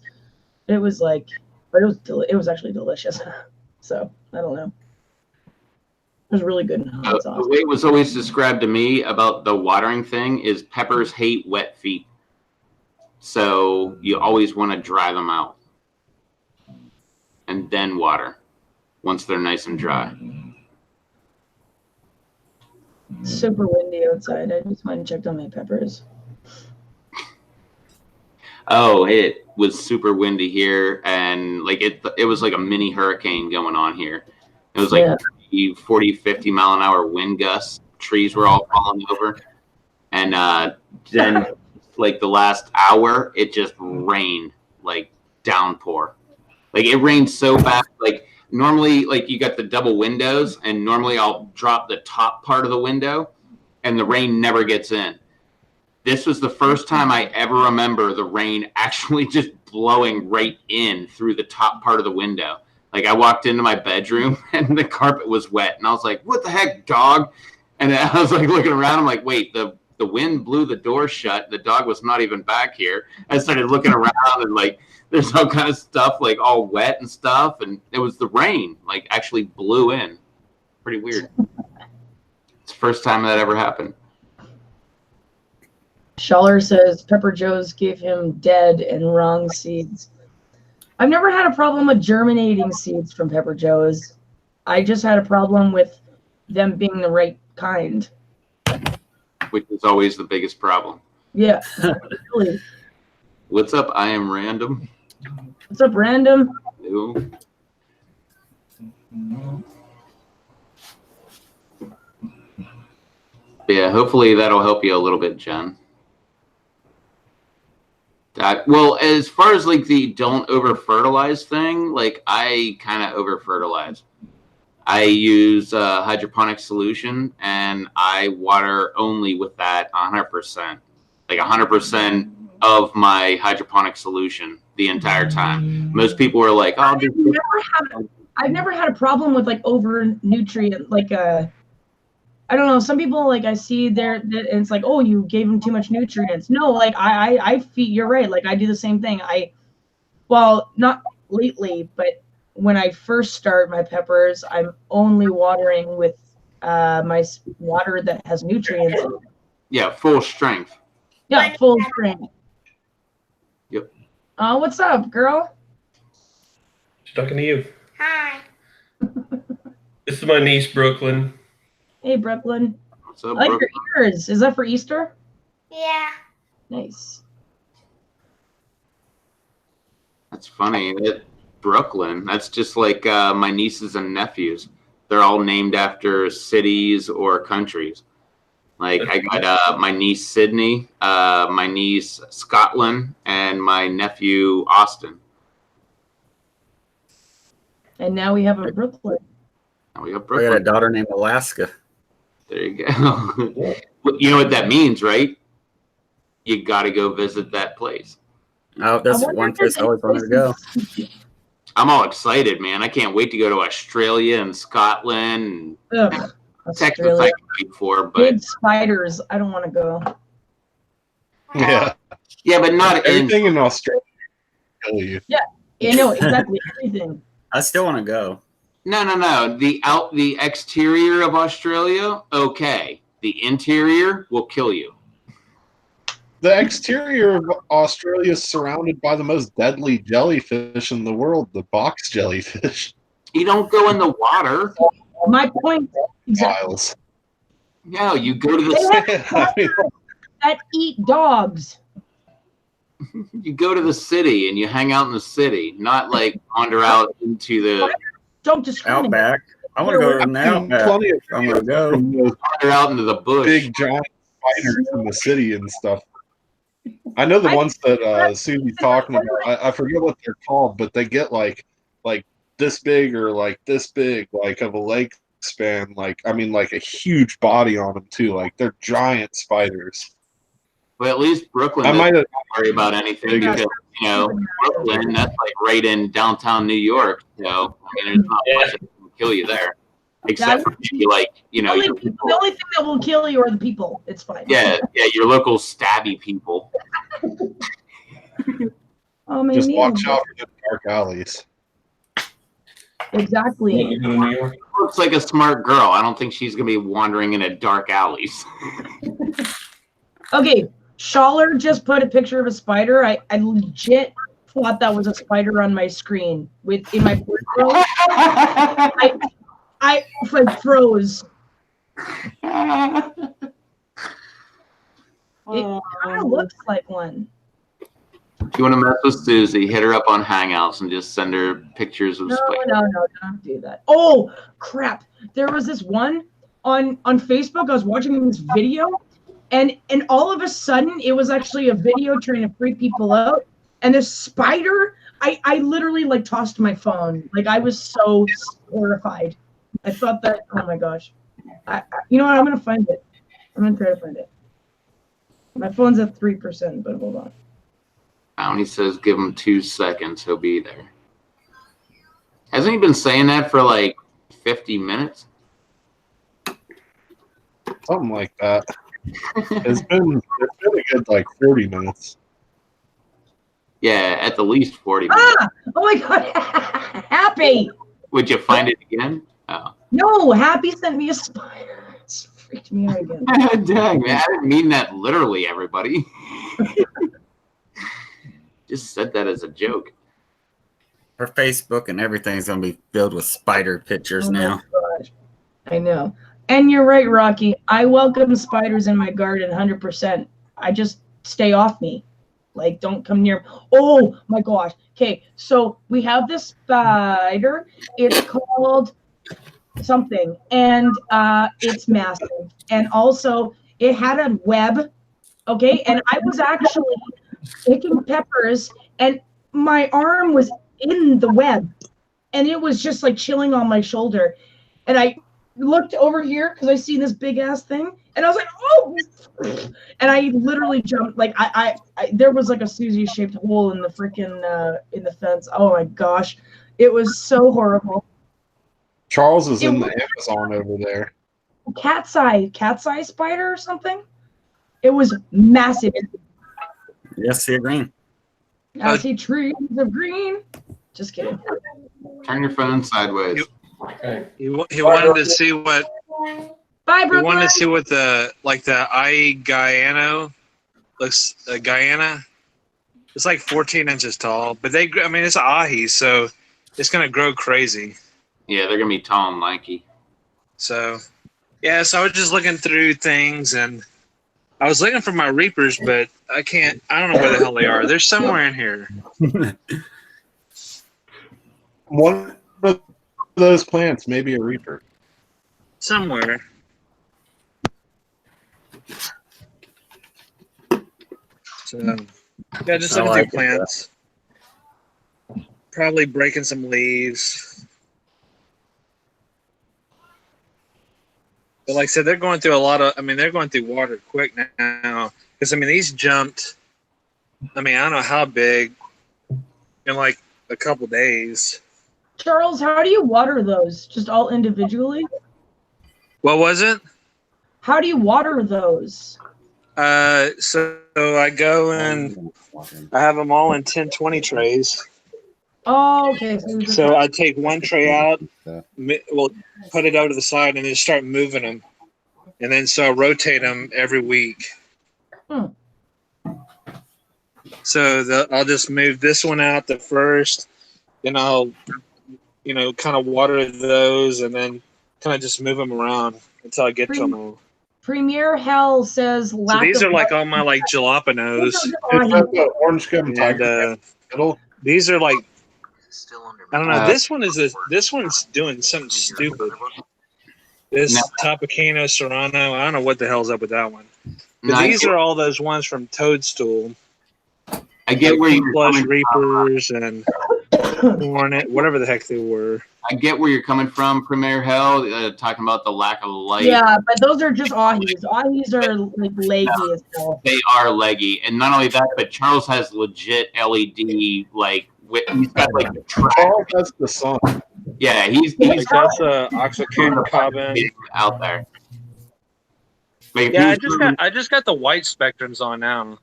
It was but it was actually delicious. So I don't know. It was really good. The way it was always described to me about the watering thing is peppers hate wet feet. So you always want to dry them out and then water once they're nice and dry. Super windy outside. I just went and checked on my peppers. Oh, it was super windy here, and it was like a mini hurricane going on here. It was 40, 50 mile an hour wind gusts. Trees were all falling over. And then the last hour, it just rained, downpour. It rained so bad. Normally, you got the double windows, and normally I'll drop the top part of the window, and the rain never gets in. This was the first time I ever remember the rain actually just blowing right in through the top part of the window. I walked into my bedroom and the carpet was wet, and I was like, "What the heck, dog?" And I was looking around. I'm like, "Wait, the wind blew the door shut. The dog was not even back here." I started looking around, and there's all kind of stuff all wet and stuff, and it was the rain actually blew in. Pretty weird. It's the first time that ever happened. Schaller says Pepper Joe's gave him dead and wrong seeds. I've never had a problem with germinating seeds from Pepper Joe's. I just had a problem with them being the right kind. Which is always the biggest problem. Yeah. Really. What's up? I am random. What's up, Random? Ew. Yeah, hopefully that'll help you a little bit, Jen. Well, as far as like the don't over fertilize thing, like I kind of over fertilize. I use hydroponic solution and I water only with that 100%. Like 100% of my hydroponic solution the entire time. Most people are like, "Oh, I've never had a problem with like over nutrient, like I don't know. Some people like I see there that it's like, oh, you gave them too much nutrients. No, like I feed. You're right. Like I do the same thing. Well, not lately, but when I first start my peppers, I'm only watering with my water that has nutrients. Yeah, full strength. Yeah, full strength. Yep. What's up, girl? She's talking to you. Hi. This is my niece, Brooklyn. Hey, Brooklyn. What's up, I like Brooklyn? your ears. Is that for Easter? Yeah. Nice. That's funny. Brooklyn. That's just like my nieces and nephews. They're all named after cities or countries. Like I got my niece Sydney, my niece Scotland, and my nephew Austin. And now we have a Brooklyn. Now we have I Brooklyn. got a daughter named Alaska. There you go. You know what that means, right? You got to go visit that place. Oh, that's one place I always wanted to go. I'm all excited, man. I can't wait to go to Australia and Scotland. Ugh, Texas, Australia. I can wait for, but Big spiders. I don't want to go. Yeah. Yeah, but not everything in Australia will kill you. Yeah, you know exactly everything. I still want to go. No. The exterior of Australia, okay. The interior will kill you. The exterior of Australia is surrounded by the most deadly jellyfish in the world, the box jellyfish. You don't go in the water. My point. Exactly. Miles. No, you go to They the have that eat dogs. you go to the city and you hang out in the city, not like wander out into the Don't discriminate. Outback. I want to go in the Outback. Plenty of I'm gonna go. wander out into the bush. Big giant spiders in the city and stuff. I know the ones that Susie's talking about. I forget what they're called, but they get like this big or like this big, like of a leg span. Like I mean, like a huge body on them too. Like they're giant spiders. But at least Brooklyn I might doesn't have worry about anything because Brooklyn, that's like right in downtown New York. So I mean, there's not much that can kill you there, except for maybe like The only thing that will kill you are the people. It's fine. yeah, your local stabby people. Oh man. just watch out for the dark alleys. Exactly. Looks like a smart girl. I don't think she's gonna be wandering into dark alleys. Okay, Schaller just put a picture of a spider. I legit thought that was a spider on my screen in my peripheral. I froze. It kind of looks like one. If you want to mess with Susie, hit her up on Hangouts and just send her pictures of spiders. No, don't do that. Oh crap! There was this one on Facebook. I was watching this video, and all of a sudden, it was actually a video trying to freak people out. And this spider, I literally like tossed my phone. Like I was so horrified. I thought that. Oh my gosh! You know what? I'm gonna find it. I'm gonna try to find it. My phone's at 3%, but hold on. He says give him 2 seconds. He'll be there. Hasn't he been saying that for like 50 minutes? Something like that. It's been a good like 40 minutes. Yeah, at the least 40 minutes. Oh my god! Happy! Would you find it again? Oh. No, Happy sent me a spider. It's freaked me out again. Dang, man. I didn't mean that literally, everybody. Just said that as a joke. Her Facebook and everything's gonna be filled with spider pictures now. Gosh. I know. And you're right, Rocky. I welcome spiders in my garden 100%. I just stay off me. Like, don't come near. Oh my gosh. Okay, so we have this spider. It's called something, and it's massive. And also, it had a web. Okay, and I was actually picking peppers, and my arm was in the web, and it was just like chilling on my shoulder. And I looked over here because I see this big ass thing, and I was like, oh! And I literally jumped. Like I there was like a Susie shaped hole in the freaking in the fence. Oh my gosh, it was so horrible. Charles is in the Amazon over there. Cat's eye spider or something. It was massive. Yes, see green. I see trees of green. Just kidding. Turn your phone sideways. He wanted to see what. Bye, He Brooklyn. wanted to see what the Guyano looks. Guyana. It's like 14 inches tall, but I mean, it's ahi, so it's gonna grow crazy. Yeah, they're gonna be tall and lanky. So, yeah. So I was just looking through things, and I was looking for my reapers, but I can't. I don't know where the hell they are. They're somewhere in here. One of those plants may be a reaper. Somewhere. So, yeah, just looking through plants. Probably breaking some leaves. But like I said, they're going through a lot of, they're going through water quick now. Because, these jumped, I don't know how big in like a couple days. Charles, how do you water those? Just all individually? What was it? How do you water those? So I go and I have them all in 10-20 trays. Oh, okay. So I take one tray out, we'll put it out to the side, and then start moving them. And then so I rotate them every week. So I'll just move this one out the first, then I'll, kind of water those, and then kind of just move them around until I get to them all. Premier Hell says So these are like all my like jalapenos. Orange gum tiger. These are like, I don't know. This one's doing something stupid. This Topicano Serrano, I don't know what the hell's up with that one. But these are all those ones from Toadstool. I get where you're coming Reapers and Hornet, whatever the heck they were. I get where you're coming from, Premier Hell, talking about the lack of light. Yeah, but those are just ahis. Ahis are like leggy as hell. They are leggy, and not only that, but Charles has legit LED he's got like the track. Charles has the sun. Yeah, he's that's a Oxycune Cobbin out there. Yeah, I just got the white spectrums on now.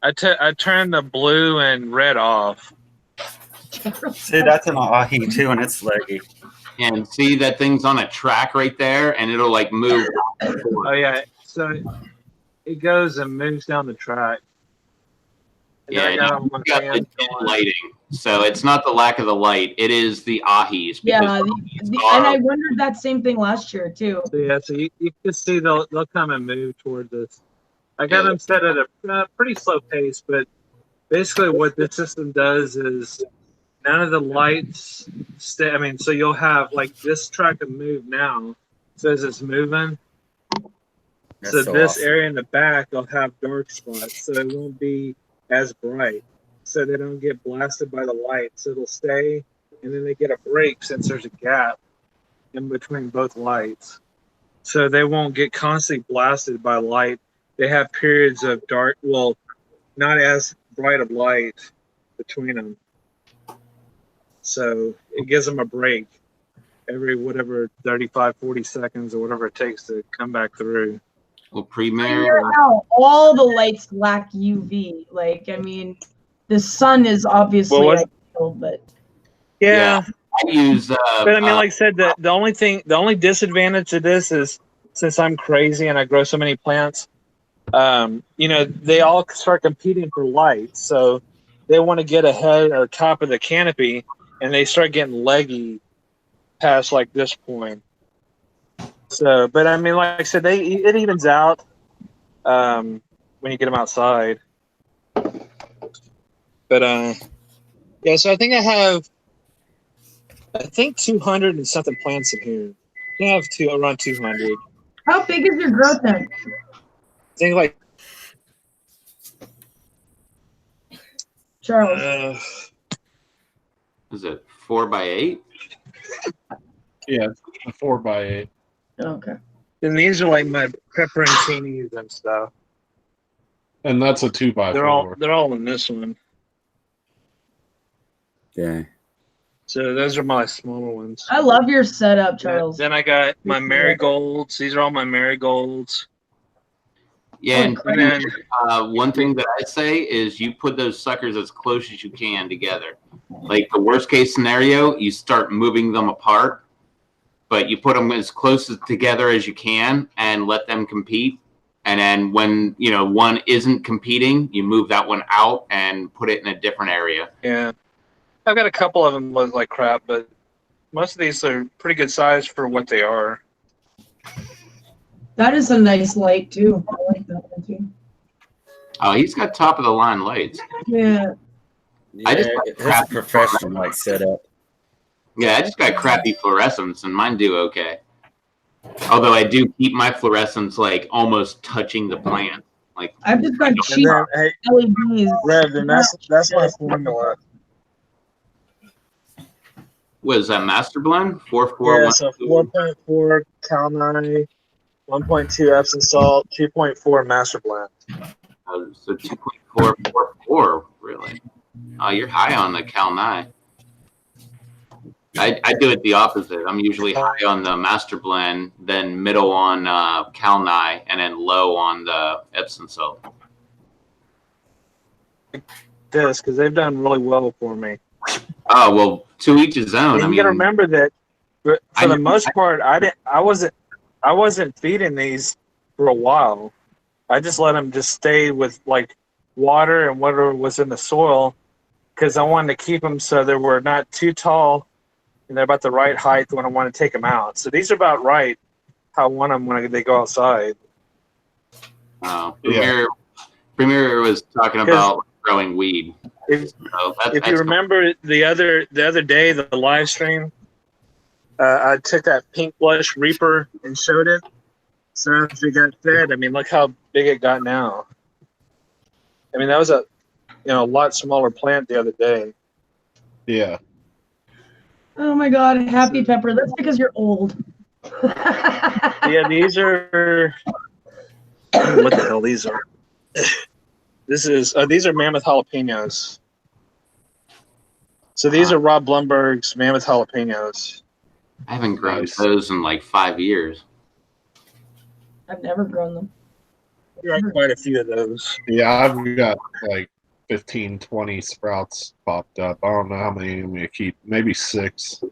I turned the blue and red off. See, that's an ahi too, and it's leggy. And see that thing's on a track right there, and it'll like move. Oh yeah, so it goes and moves down the track. And yeah, you got legit lighting. So it's not the lack of the light; it is the ahis. Yeah, and I wondered that same thing last year too. So yeah, so you can see they'll come and move toward this. I got them set at a pretty slow pace, but basically what this system does is none of the lights stay. So you'll have like this track of move now says it's moving. So this area in the back will have dark spots, so it won't be as bright. So they don't get blasted by the light. So it'll stay, and then they get a break since there's a gap in between both lights. So they won't get constantly blasted by light. They have periods of dark, well, not as bright of light between them. So it gives them a break every 35, 40 seconds or whatever it takes to come back through. Well, Premier all the lights lack UV. The sun is obviously ideal, but yeah. I use. But like I said, the only disadvantage of this is since I'm crazy and I grow so many plants, they all start competing for light. So they want to get ahead or top of the canopy, and they start getting leggy past like this point. So, but like I said, it evens out when you get them outside. But yeah. So I think I have 200 and something plants in here. I have around 200. How big is your grow tent? I think like Charles. Is it 4x8? Yeah, a 4x8. Okay. And these are like my pepperoncinis and stuff. And that's a 2x4. They're all in this one. Yeah. So those are my smaller ones. I love your setup, Charles. Then I got my marigolds. These are all my marigolds. Yeah, and then one thing that I say is you put those suckers as close as you can together. Like the worst case scenario, you start moving them apart, but you put them as close together as you can and let them compete. And then when one isn't competing, you move that one out and put it in a different area. Yeah, I've got a couple of them look like crap, but most of these are pretty good size for what they are. That is a nice light too. I like that one too. Oh, he's got top of the line lights. Yeah. I just got it's a crappy professional like setup. Yeah, I just got crappy fluorescents, and mine do okay. Although I do keep my fluorescents like almost touching the plant. Like I've just got cheap hey, LEDs. Rev, then that's my formula. What is that, Master Blend? 4.4. Yeah, so 4.4 Cal9, 1.2 Epsom salt, 2.4 Master Blend. So 2.444, really? Oh, you're high on the Cal9. I do it the opposite. I'm usually high on the Master Blend, then middle on Cal9, and then low on the Epsom salt. This, because they've done really well for me. Oh well, to each his own. And you got to remember that, for the most part, I wasn't feeding these for a while. I just let them just stay with like water and whatever was in the soil, because I wanted to keep them so they were not too tall and they're about the right height when I want to take them out. So these are about right how I want them when they go outside. Oh, Premier was talking about growing weed. If you remember the other day, the live stream, I took that pink blush Reaper and showed it. So after it got fed, I mean, look how big it got now. I mean, that was a lot smaller plant the other day. Yeah. Oh my God, Happy Pepper. That's because you're old. Yeah, these are. I don't know what the hell these are. These are Mammoth jalapenos. So these are Rob Blumberg's Mammoth jalapenos. I haven't grown those in like 5 years. I've never grown them. There are quite a few of those. Yeah, I've got like 15, 20 sprouts popped up. I don't know how many I'm going to keep. Maybe 6.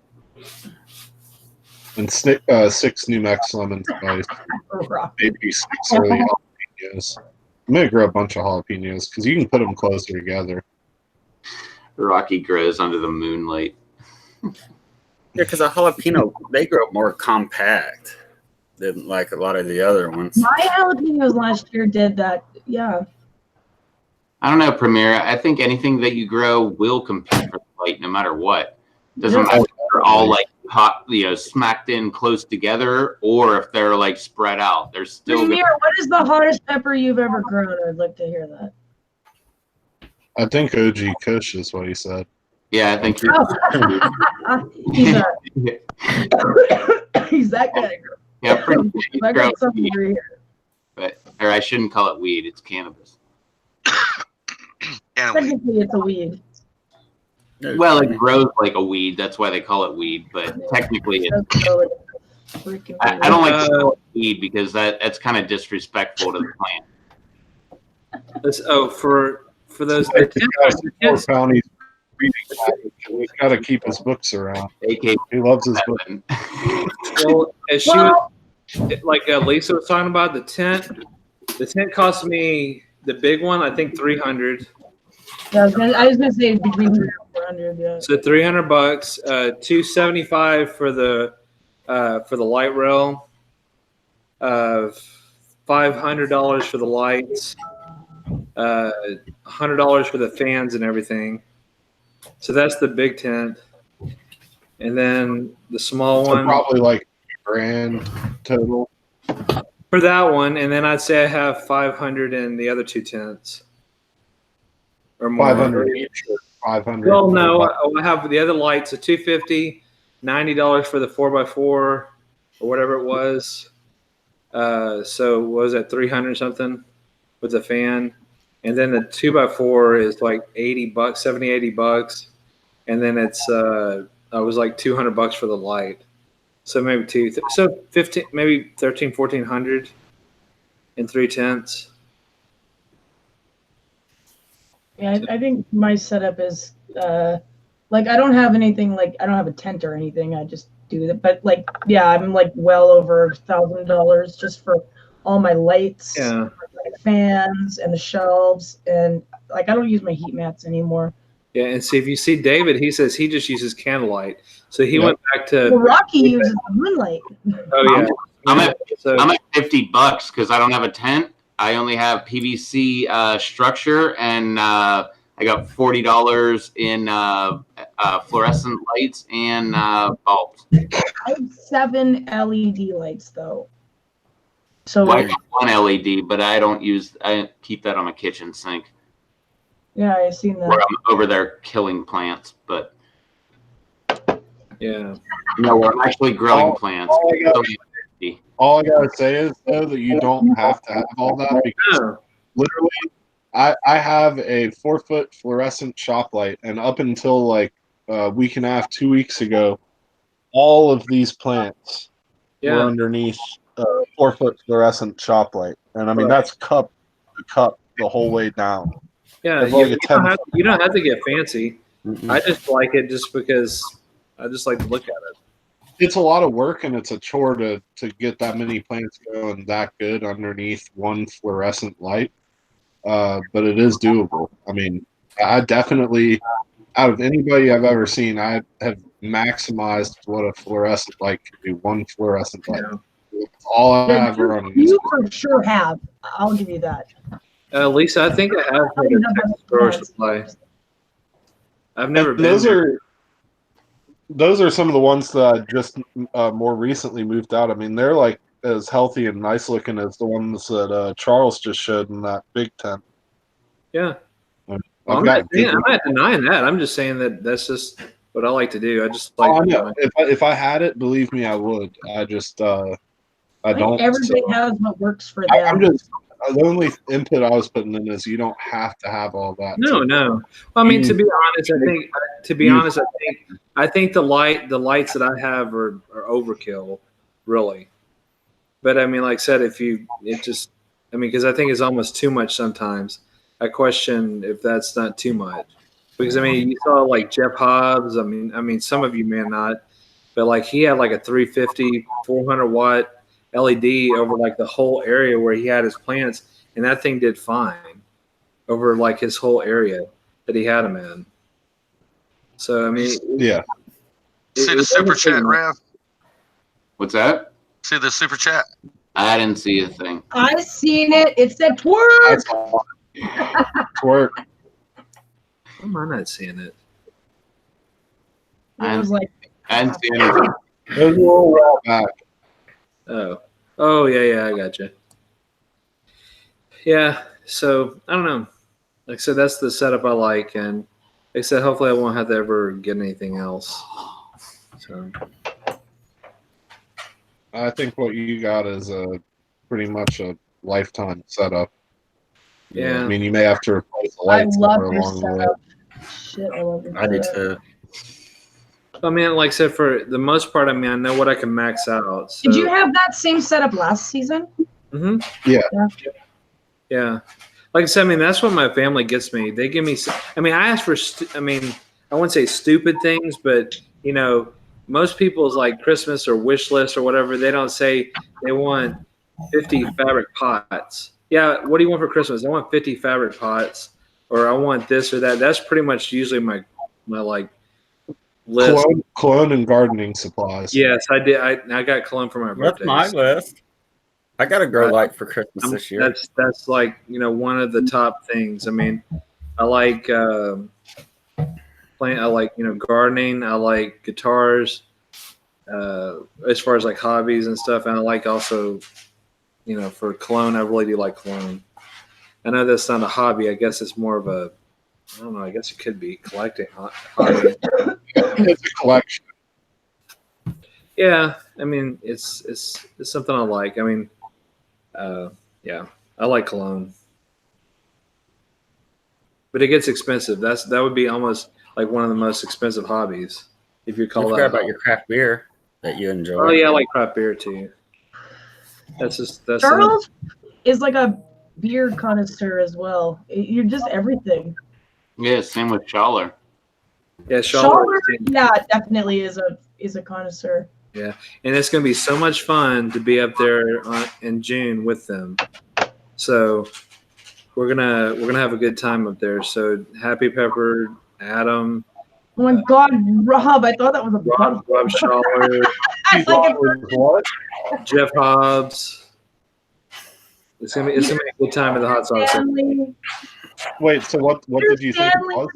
And 6 New Mexico lemon spice. Maybe 6 early jalapenos. I'm going to grow a bunch of jalapenos because you can put them closer together. Rocky grows under the moonlight. Yeah, because a jalapeno, they grow more compact than like a lot of the other ones. My jalapenos last year did that. Yeah. I don't know, Premier. I think anything that you grow will compete for the light no matter what. Doesn't matter if they're all like hot, smacked in close together, or if they're like spread out. They're still. Premier, what is the hottest pepper you've ever grown? I'd like to hear that. I think OG Kush is what he said. Yeah, I think you're. He's that guy. Yeah, pretty. I got something over here. Or I shouldn't call it weed. It's cannabis. Technically, it's a weed. Well, it grows like a weed. That's why they call it weed. But technically, it's. I don't like to call it weed because that's kind of disrespectful to the plant. For those. He's got to keep his books around. He loves his book. Well, as like Lisa was talking about, the tent cost me, the big one, I think $300. Yeah, I was gonna say between $300 and $400. Yeah. So $300, $275 for the light rail, $500 for the lights, $100 for the fans and everything. So that's the big tent. And then the small So one, probably like grand total. for that one, and then I'd say I have 500 in the other two tents, or more. 500 each. 500. Well, no, I have the other lights, a $250, $90 for the 4x4 or whatever it was. So what was that, 300 something with the fan, and then the 2x4 is like $80, $70, $80, and then it's it was like $200 for the light. So maybe so 15, maybe 13, 1400 in 3 tents. Yeah, I think my setup is like I don't have anything, like I don't have a tent or anything. I just do that. But like, yeah, I'm like well over $1,000 just for all my lights, Yeah. my fans, and the shelves, and like I don't use my heat mats anymore. Yeah, and see if you see David, he says he just uses candlelight. So he went back to. Well, Rocky uses the moonlight. Oh yeah, I'm at $50 because I don't have a tent. I only have PVC structure, and I got $40 in fluorescent lights and bulbs. I have 7 LED lights though. So Well, I got one LED, but I don't use. I keep that on my kitchen sink. Yeah, I've seen that. Where I'm over there killing plants, but yeah, no, where I'm actually growing plants. All I gotta say is though that you don't have to have all that, because literally, I have a 4-foot fluorescent shop light, and up until like a week and a half, 2 weeks ago, all of these plants were underneath 4-foot fluorescent shop light, and I mean that's cup to cup the whole way down. Yeah, It's you, like a you don't have to get fancy. I just like it just because I just like to look at it. It's a lot of work, and it's a chore to get that many plants going that good underneath one fluorescent light. But it is doable. I mean, I definitely, out of anybody I've ever seen, I have maximized what a fluorescent light can do. One fluorescent light. That's all I have running. You for sure have. I'll give you that. Lisa, I think I have heard of Texas Grower Supply. I've never been. Those are some of the ones that I just more recently moved out. I mean, they're like as healthy and nice looking as the ones that Charles just showed in that big tent. Yeah. I'm not denying that. I'm just saying that that's just what I like to do. I just like. I know. If I had it, believe me, I would. I just I don't. Everybody has what works for them. I'm just the only input I was putting in is you don't have to have all that. No. Well, I mean, to be honest, I think the lights that I have are overkill, really. But I mean, like I said, because I think it's almost too much sometimes. I question if that's not too much, because I mean, you saw like Jeff Hobbs. I mean, some of you may not, but like he had like a 350, 400 watt LED over like the whole area where he had his plants, and that thing did fine over like his whole area that he had them in. So I mean, yeah. See the super chat, Rev? What's that? See the super chat? I didn't see a thing. I seen it. It said twerk. Twerk. Why am I not seeing it? It was like I didn't see anything. It was a little while back. Oh yeah, I gotcha. Yeah, so I don't know. Like I said, that's the setup I like, and like I said, hopefully I won't have to ever get anything else. So I think what you got is pretty much a lifetime setup. Yeah. I mean, you may have to replace the lights somewhere along the way. Shit, I love your I do setup. too. I mean, like I said, for the most part, I mean, I know what I can max out. So. Did you have that same setup last season? Mm-hmm. Yeah. Like I said, I mean, that's what my family gets me. They give me. I mean, I ask for. I wouldn't say stupid things, but you know, most people's like Christmas or wish list or whatever. They don't say they want 50 fabric pots. Yeah, what do you want for Christmas? I want 50 fabric pots, or I want this or that. That's pretty much usually my like list. Cologne and gardening supplies. Yes, I did. I got cologne for my birthday. That's my list. I got a grow light for Christmas this year. That's like, one of the top things. I mean, I like playing. I like gardening. I like guitars. As far as like hobbies and stuff, and I like also, for cologne, I really do like cologne. I know that's not a hobby. I guess it's more of a, I don't know. I guess it could be collecting hobby. It's a collection. Yeah, I mean, it's something I like. I mean, yeah, I like cologne, but it gets expensive. That would be almost like one of the most expensive hobbies, if you call You that. forgot about your craft beer that you enjoy. Oh yeah, I like craft beer too. That's Charles is like a beer connoisseur as well. You're just everything. Yeah, same with Schaller. Yeah, Schaller, yeah, definitely is a connoisseur. Yeah, and it's going to be so much fun to be up there in June with them. So we're gonna have a good time up there. So Happy Pepper, Adam. Oh my God, Rob! I thought that was a Rob Schaller. What? Jeff Hobbs. It's gonna be a good time at the hot sauce. Wait, so what did you think it was?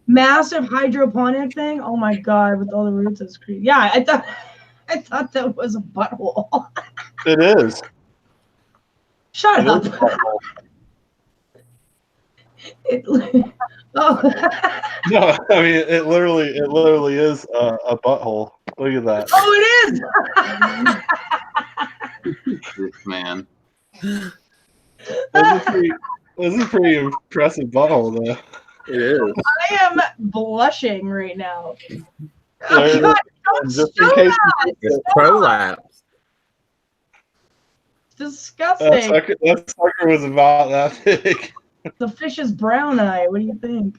Massive hydroponic thing. Oh my God, with all the roots, it's creepy. Yeah, I thought that was a butthole. It is. Shut up. No, I mean it literally is a butthole. Look at that. Oh, it is. This man. This is a pretty impressive butthole, though. It is. I am blushing right now. Oh, God, just in case it's prolapse. Disgusting. That sucker was about that big. The fish's brown eye. What do you think?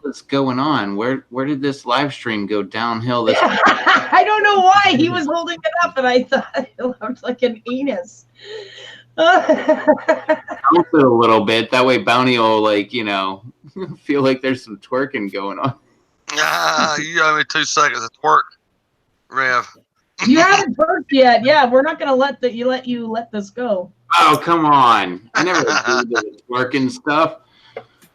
What's going on? Where did this live stream go downhill? This I don't know why he was holding it up, and I thought it looked like an anus. Bounce it a little bit. That way, Bounty will feel like there's some twerking going on. You owe me 2 seconds of twerk, Rev. You haven't twerked yet. Yeah, we're not gonna let this go. Oh, come on! I never do the twerking stuff.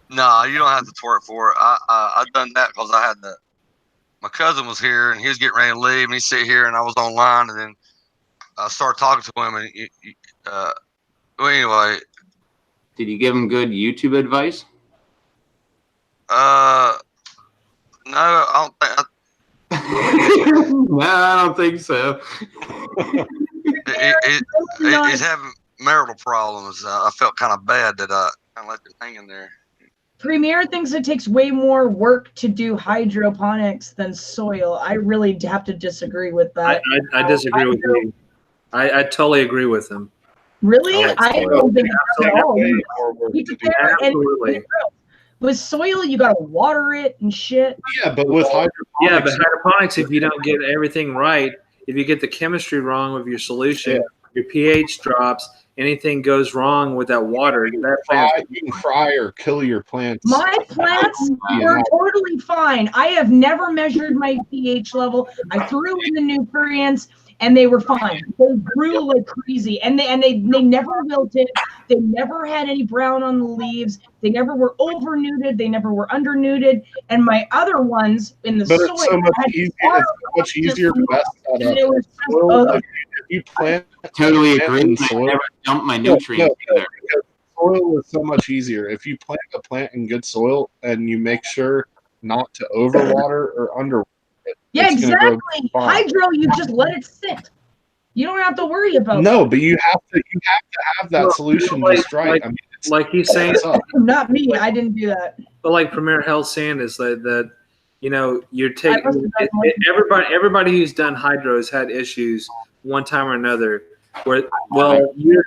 No, you don't have to twerk for it. I done that because I had my cousin was here and he was getting ready to leave, and he sit here and I was online, and then I started talking to him, and well, anyway. Did you give him good YouTube advice? No, I don't think. No, I don't think so. He's having marital problems. I felt kind of bad that I kind of let him hang in there. Premier thinks it takes way more work to do hydroponics than soil. I really have to disagree with that. I disagree with you. I totally agree with him. Really? I don't think it's at all. Absolutely. With soil, you gotta water it and shit. Yeah, but with hydroponics. Yeah, but hydroponics, if you don't get everything right, if you get the chemistry wrong with your solution, your pH drops, anything goes wrong with that water, you can fry or kill your plants. My plants were totally fine. I have never measured my pH level. I threw in the nutrients, and they were fine. They grew like crazy, and they never wilted. They never had any brown on the leaves. They never were over nuded. They never were under nuded. And my other ones in the soil, it's so much easier to mess that up. If you plant, totally agree. I never dump my nutrients either. Soil is so much easier. If you plant a plant in good soil and you make sure not to overwater or underwater. Yeah, exactly. Hydro, you just let it sit. You don't have to worry about it. But you have to have that solution just right. I mean, like he's saying, not me. I didn't do that. But like Premier Health saying is that you're taking everybody who's done hydro has had issues one time or another. Where you're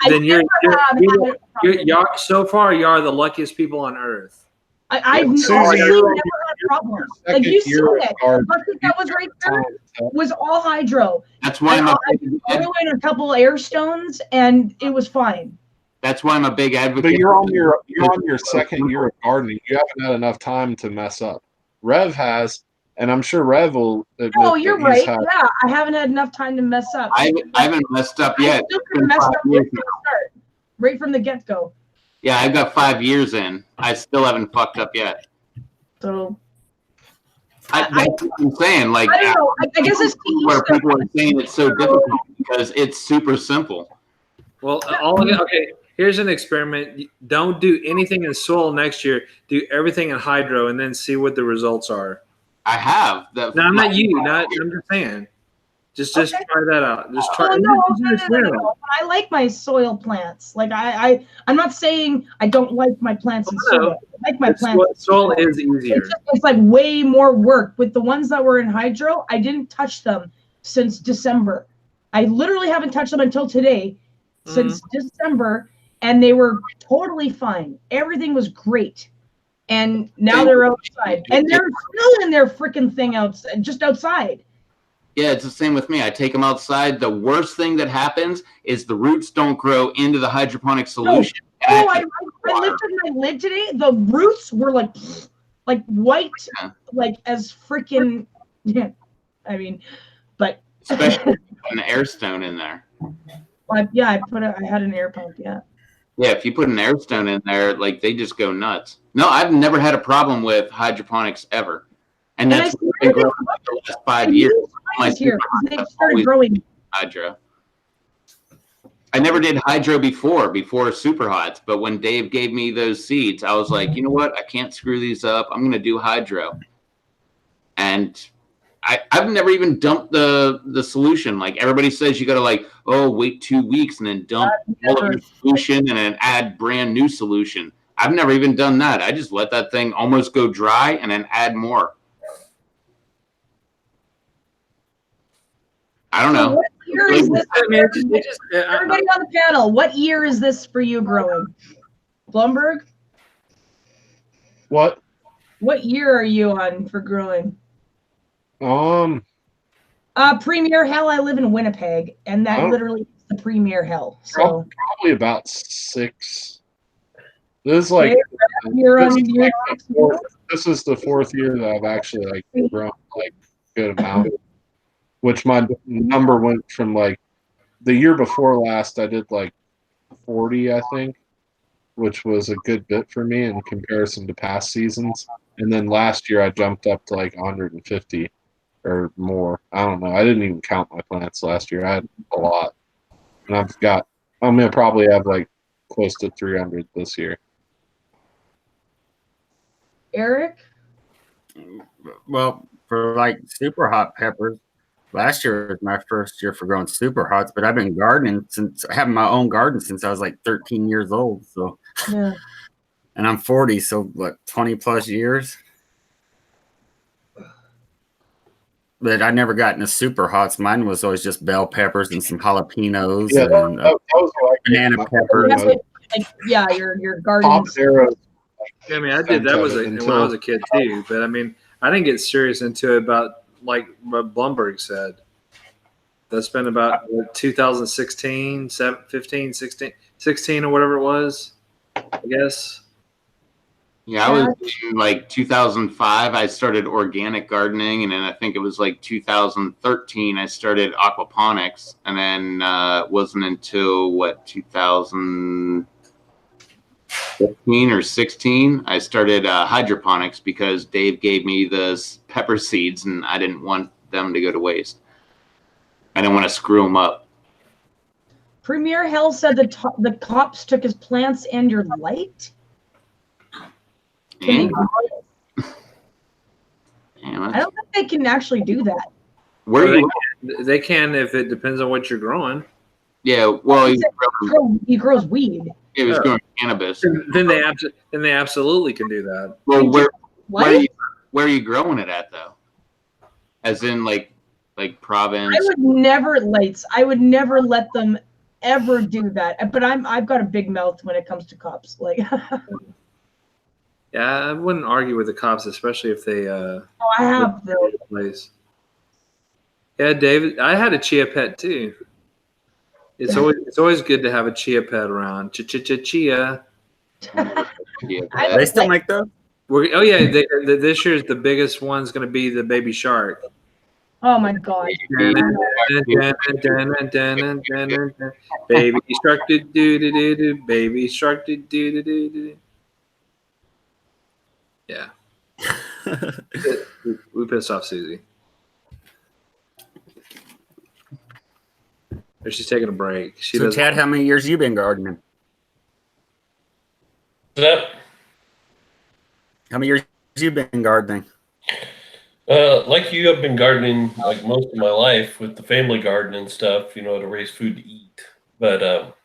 so far you are the luckiest people on earth. I've honestly never had problems. Like you see it. That was right there was all hydro. That's why I threw in a couple air stones and it was fine. That's why I'm a big advocate. But you're on your second year of gardening. You haven't had enough time to mess up. Rev has, And I'm sure Rev will admit Oh, you're that he's right. had. Yeah, I haven't had enough time to mess up. I haven't messed up yet. I still It's been could have messed 5 up right years from now. the start, right from the get go. Yeah, I've got 5 years in. I still haven't fucked up yet. So that's what I'm saying. Like, I don't know. I guess it's where people are saying it's so difficult because it's super simple. Well, okay. Here's an experiment. Don't do anything in soil next year. Do everything in hydro, and then see what the results are. I have. No, not you. I'm just saying. Just try that out. Just try. Oh no. I like my soil plants. Like I'm not saying I don't like my plants in soil. I like my plants. Soil is easier. It's like way more work. With the ones that were in hydro, I didn't touch them since December. I literally haven't touched them until today, since December, and they were totally fine. Everything was great. And now they're outside. And they're still in their freaking thing just outside. Yeah, it's the same with me. I take them outside. The worst thing that happens is the roots don't grow into the hydroponic solution. Oh, I lifted my lid today. The roots were like white, like as freaking. Yeah, I mean, but especially an air stone in there. Yeah, I had an air pump. Yeah. Yeah, if you put an air stone in there, like they just go nuts. No, I've never had a problem with hydroponics ever, and that's what I've been growing for the last 5 years. My here, they started growing hydro. I never did hydro before super hots, but when Dave gave me those seeds, I was like, you know what? I can't screw these up. I'm going to do hydro. And I've never even dumped the solution. Like everybody says, you got to wait 2 weeks and then dump all of your solution and then add brand new solution. I've never even done that. I just let that thing almost go dry and then add more. I don't know. What year is this? Everybody on the panel, what year is this for you growing? Blumberg? What? What year are you on for growing? Premier Hell. I live in Winnipeg, and that literally is the Premier Hell. So probably about 6. This is like this is the 4th year that I've actually grown good amount. Which my number went from the year before last, I did 40, I think, which was a good bit for me in comparison to past seasons. And then last year I jumped up to 150 or more. I don't know. I didn't even count my plants last year. I had a lot. And I'm going to probably have close to 300 this year. Eric? Well, for super hot peppers, last year was my first year for growing super hots, but I've been gardening having my own garden since I was 13 years old. So, yeah. And I'm 40, so 20 plus years. But I never got into super hots. Mine was always just bell peppers and some jalapenos and that was banana peppers. Your garden. I mean, I did that when I was a kid too. But I mean, I didn't get serious into it about what Blumberg said. That's been about 2016, 15, 16 or whatever it was, I guess. Yeah, I was in 2005. I started organic gardening, and then I think it was 2013 I started aquaponics, and then wasn't until 2015 or 16 I started hydroponics because Dave gave me the pepper seeds, and I didn't want them to go to waste. I didn't want to screw them up. Premier Hell said the cops took his plants and your light. I don't think they can actually do that. They can if it depends on what you're growing. Yeah, well, he grows weed. He was growing cannabis. Then they absolutely can do that. Well, where are you growing it at though? As in like province? I would never I would never let them ever do that. But I've got a big mouth when it comes to cops. Yeah, I wouldn't argue with the cops, especially if they. I have though. Place. Yeah, David, I had a chia pet too. It's always good to have a chia pet around. Chia. They still make those? Oh yeah, this year's the biggest one's going to be the baby shark. Oh my god. Baby shark do do do do do. Baby shark do do do do do. Yeah. We pissed off Susie. Or she's taking a break. So Chad, how many years you been gardening? Yep. How many years you been gardening? Like you, I've been gardening like most of my life with the family garden and stuff, you know, to raise food to eat. But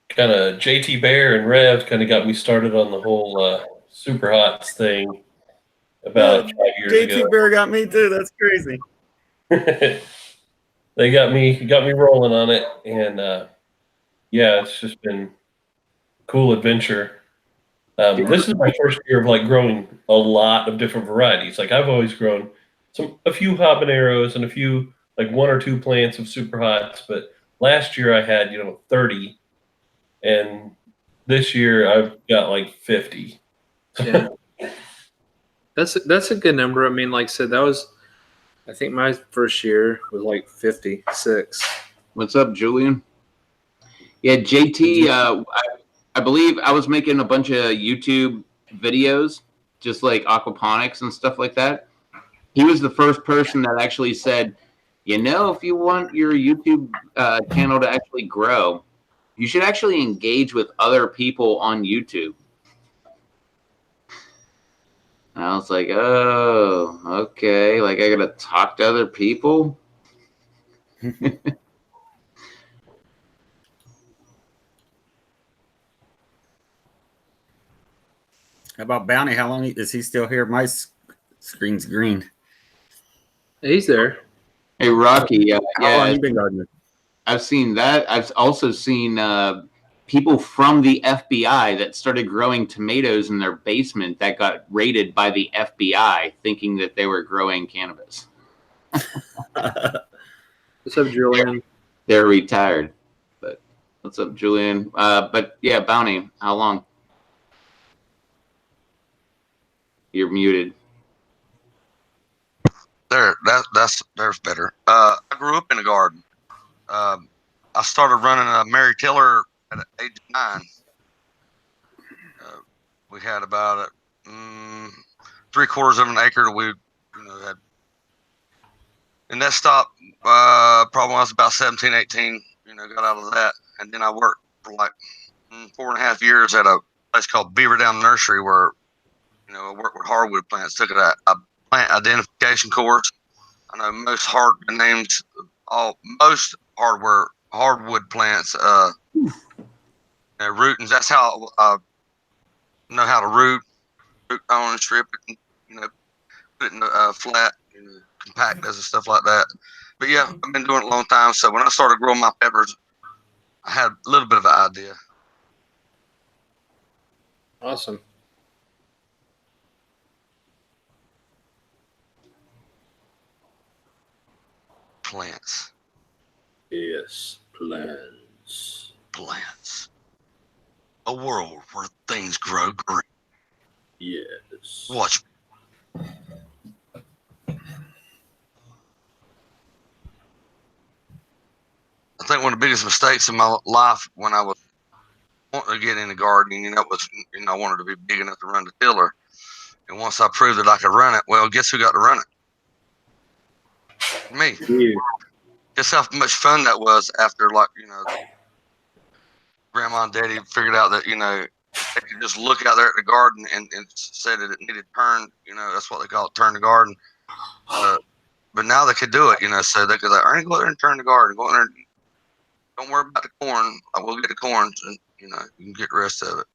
kind of JT Bear and Rev kind of got me started on the whole super hots thing about 5 years ago. JT Bear got me too. That's crazy. They got me rolling on it, and yeah, it's just been a cool adventure. This is my first year of like growing a lot of different varieties. Like I've always grown a few habaneros and a few like 1 or 2 plants of super hots, but last year I had 30, and this year I've got like 50. Yeah. That's a good number. I mean, like I said, I think my first year was like 56. What's up, Julian? Yeah, JT, I believe I was making a bunch of YouTube videos, just like aquaponics and stuff like that. He was the first person that actually said, if you want your YouTube channel to actually grow, you should actually engage with other people on YouTube. And I was like, oh, okay. Like I got to talk to other people. How about Bounty? How long is he still here? My screen's green. He's there. Hey, Rocky. How long you been gardening? I've seen that. I've also seen people from the FBI that started growing tomatoes in their basement that got raided by the FBI thinking that they were growing cannabis. What's up, Julian? They're retired. But what's up, Julian? But yeah, Bounty, how long? You're muted. There's better. I grew up in a garden. I started running a Mary Tiller at the age of 9. We had about 3/4 of an acre that we had, and that stopped probably when I was about 17, 18. Got out of that, and then I worked for like 4.5 years at a place called Beaver Dam Nursery, where I worked with hardwood plants. Took a plant identification course. I know most hardwood plants rootings. That's how I know how to root on and strip it, and put it in flat, compact and stuff like that. But yeah, I've been doing it a long time. So when I started growing my peppers, I had a little bit of an idea. Awesome. Plants. Yes, plants. Plants. A world where things grow green. Yes. Watch. I think one of the biggest mistakes in my life when I was wanting to get into gardening, was I wanted to be big enough to run the tiller. And once I proved that I could run it, well, guess who got to run it? Me. You. Guess how much fun that was after, Grandma and Daddy figured out that, they could just look out there at the garden and say that it needed turned. That's what they call it, turn the garden. But now they could do it, so they could Ernie, go out there and turn the garden. Go out there and don't worry about the corn. I will get the corn, and you can get the rest of it.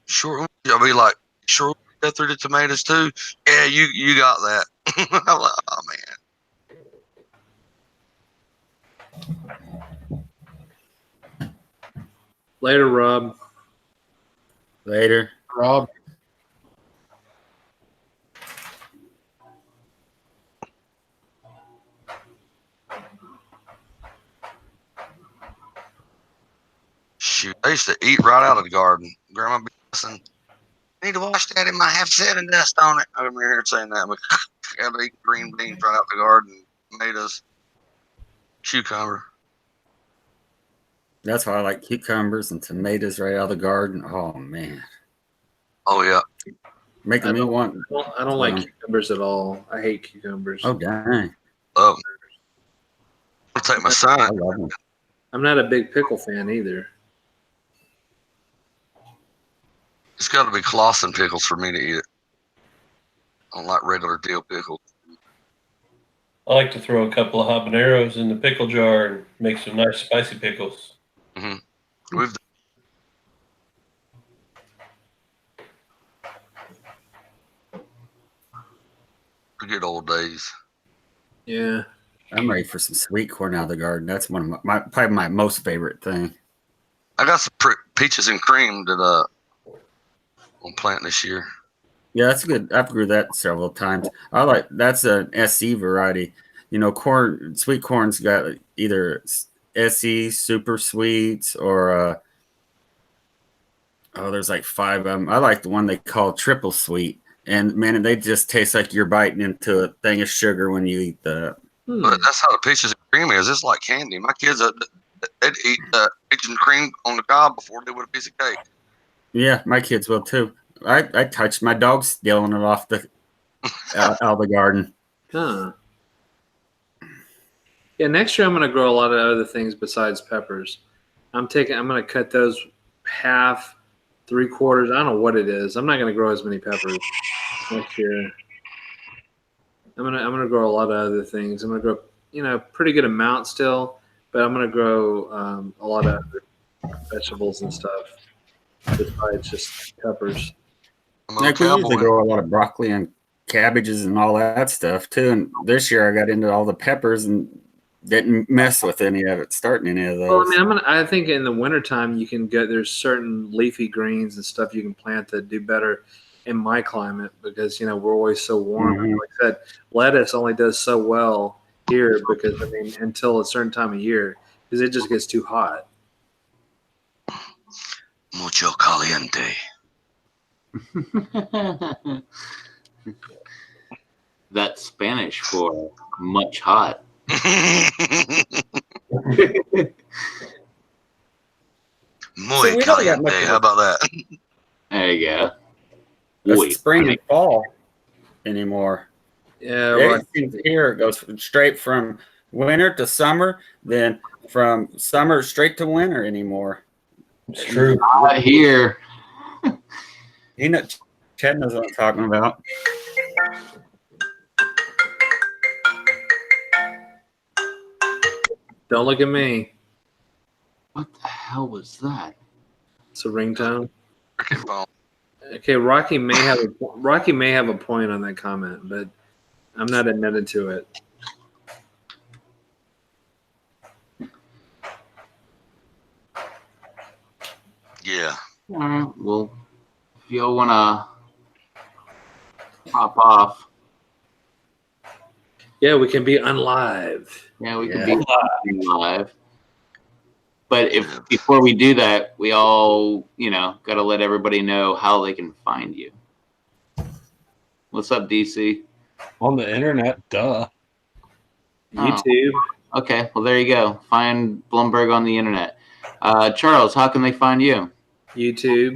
Sure, I'll be like, sure, get through the tomatoes too. Yeah, you got that. I'm like, oh man. Later, Rob. Later, Rob. Shoot, I used to eat right out of the garden. Grandma be listening. need to wash that. It might have sand dust on it. I'm here saying that. We got to eat green beans right out the garden. Tomatoes, cucumber. That's why I like cucumbers and tomatoes right out of the garden. Oh man. Oh yeah. Making me want. I don't like cucumbers at all. I hate cucumbers. Oh dang. Oh. I'll take my son. I love them. I'm not a big pickle fan either. It's got to be Clausen pickles for me to eat it. I don't like regular dill pickles. I like to throw a couple of habaneros in the pickle jar and make some nice spicy pickles. Mm-hmm. We've the good old days. Yeah. I'm ready for some sweet corn out of the garden. That's one of my probably my most favorite thing. I got some peaches and cream that I'm planting this year. Yeah, that's good. I've grew that several times. I like that's an SE variety. You know, corn, sweet corn's got either SE super sweets or there's like 5 of them. I like the one they call triple sweet, and man, they just taste like you're biting into a thing of sugar when you eat that. But that's how the peaches and cream is. It's like candy. My kids, they'd eat peaches and cream on the cob before they would a piece of cake. Yeah, my kids will too. I touched my dog stealing it off the out of the garden. Huh. Yeah, next year I'm going to grow a lot of other things besides peppers. I'm going to cut those half, 3/4. I don't know what it is. I'm not going to grow as many peppers next year. I'm gonna grow a lot of other things. I'm gonna grow, pretty good amount still, but I'm gonna grow a lot of other vegetables and stuff besides just peppers. Like we usually grow a lot of broccoli and cabbages and all that stuff too. And this year I got into all the peppers and didn't mess with any of it, starting any of those. Well, I think in the wintertime you can get there's certain leafy greens and stuff you can plant that do better in my climate because we're always so warm. Mm-hmm. Like I said, lettuce only does so well here because until a certain time of year because it just gets too hot. Mucho caliente. That's Spanish for much hot. Muy caliente. How about that? There you go. It's spring and fall anymore. Yeah, well, it seems here it goes straight from winter to summer, then from summer straight to winter anymore. It's true. Not here. Chad knows what I'm talking about. Don't look at me. What the hell was that? It's a ringtone. Okay, Rocky may have a point on that comment, but I'm not admitted to it. Yeah. All right. Well, if y'all wanna pop off. Yeah, we can be unlive. Yeah, we can be live. But before we do that, we all, got to let everybody know how they can find you. What's up, DC? On the internet, duh. YouTube. Oh, okay, well, there you go. Find Blumberg on the internet. Charles, how can they find you? YouTube.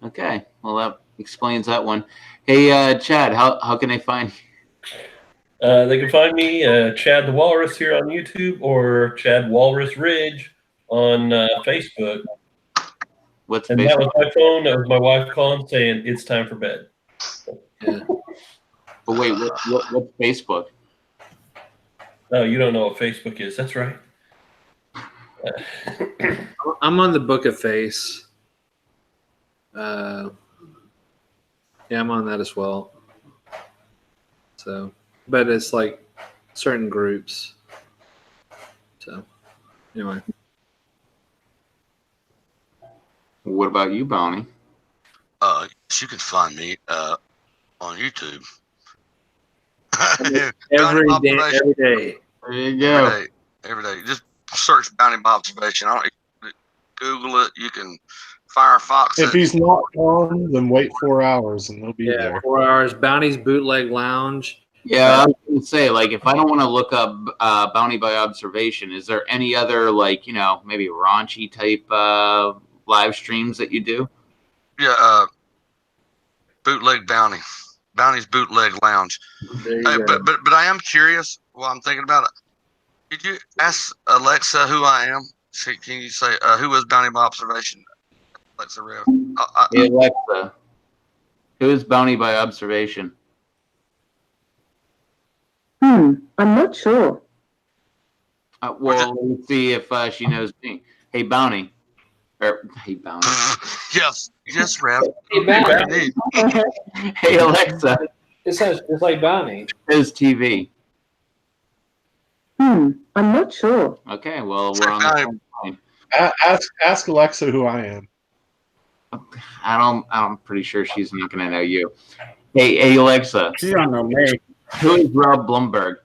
Okay, well, that explains that one. Hey, Chad, how can they find you? They can find me, Chad the Walrus, here on YouTube, or Chad Walrus Ridge on Facebook. What's and Facebook? That was my phone. That was my wife calling saying it's time for bed. Yeah. But wait, what's Facebook? Oh, you don't know what Facebook is. That's right. I'm on the Book of Face. Yeah, I'm on that as well. So, but it's like certain groups. So, anyway. What about you, Bonnie? You can find me on YouTube. every day. There you go. Every day. Just search Bounty by Observation. I don't Google it. You can Firefox. If he's not on, then wait 4 hours and they'll be Yeah, there. 4 hours. Bounty's Bootleg Lounge. Yeah, I was gonna say, like, if I don't want to look up Bounty by Observation, is there any other, like, maybe raunchy type live streams that you do? Yeah, Bootleg Bounty. Bounty's Bootleg Lounge. There you Hey, go. but I am curious while I'm thinking about it. Did you ask Alexa who I am? Can you say who is Bounty by Observation? Alexa Rev. Hey, Alexa, who is Bounty by Observation? I'm not sure. Well, let's see if she knows me. Hey, Bounty. Hey, Bounty. Yes, Rev. Hey, Bounty. Hey, Alexa. It sounds just like Bounty. Who's TV? I'm not sure. Okay, well, we're on the same line. Ask Alexa who I am. I'm pretty sure she's not going to know you. Hey, Alexa. She don't know me. Who is Rob Blumberg?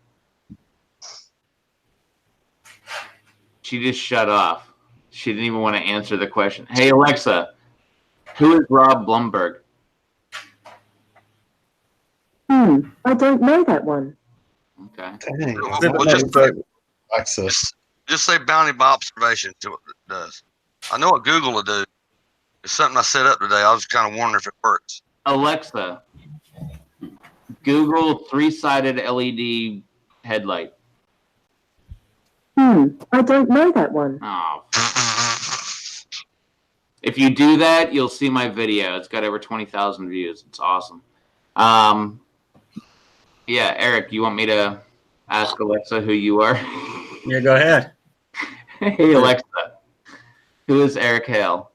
She just shut off. She didn't even want to answer the question. Hey, Alexa. Who is Rob Blumberg? I don't know that one. Okay. Dang. We'll just say Bounty by Observation. See what it does. I know what Google will do. It's something I set up today. I was kind of wondering if it works. Alexa, Google three-sided LED headlight. I don't know that one. Oh. If you do that, you'll see my video. It's got over 20,000 views. It's awesome. Yeah, Eric, you want me to ask Alexa who you are? Yeah, go ahead. Hey, Alexa, who is Eric Hale?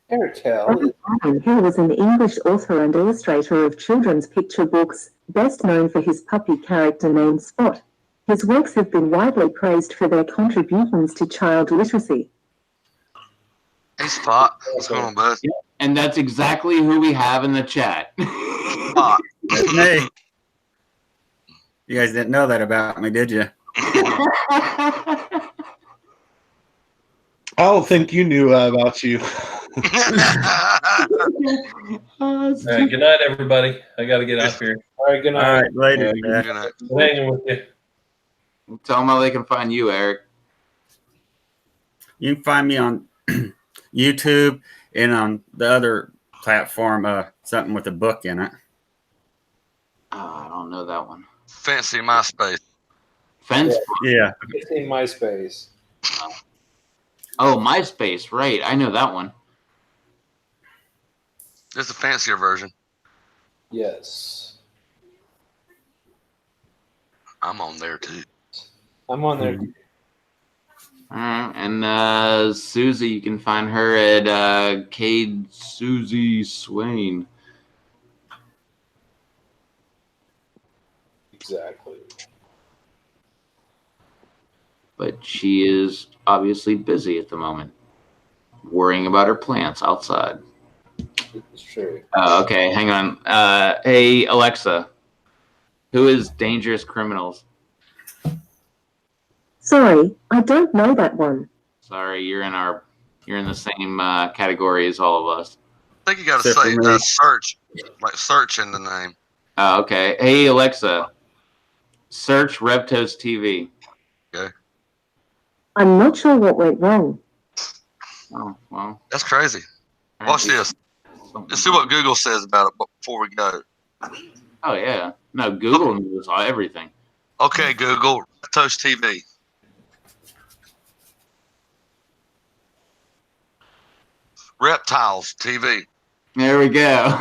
Eric Hale. He was an English author and illustrator of children's picture books, best known for his puppy character named Spot. His works have been widely praised for their contributions to child literacy. Hey, Spot. What's going on, bud? Yeah, and that's exactly who we have in the chat. Spot. That's me. You guys didn't know that about me, did you? I don't think you knew that about you. All right, good night, everybody. I got to get off here. All right, good night. All right, later. Good night. Hanging with you. Tell them how they can find you, Eric. You can find me on YouTube and on the other platform, something with a book in it. Oh, I don't know that one. Fancy MySpace. Fence? Yeah. It's in MySpace. Oh, MySpace, right. I know that one. It's a fancier version. Yes. I'm on there too. I'm on there. All right, and Susie, you can find her at Cade Susie Swain. Exactly. But she is obviously busy at the moment, worrying about her plants outside. It's true. Okay, hang on. Hey, Alexa, who is Dangerous Criminals? Sorry, I don't know that one. Sorry, you're in the same category as all of us. I think you got to Except say for me. search, like search in the name. Okay. Hey, Alexa, search Revtos TV. Okay. I'm not sure what went wrong. Oh, well. That's crazy. Watch this. Let's see what Google says about it before we go. Oh, yeah. No, Google knows everything. Okay, Google, Toast TV. Reptiles TV. There we go.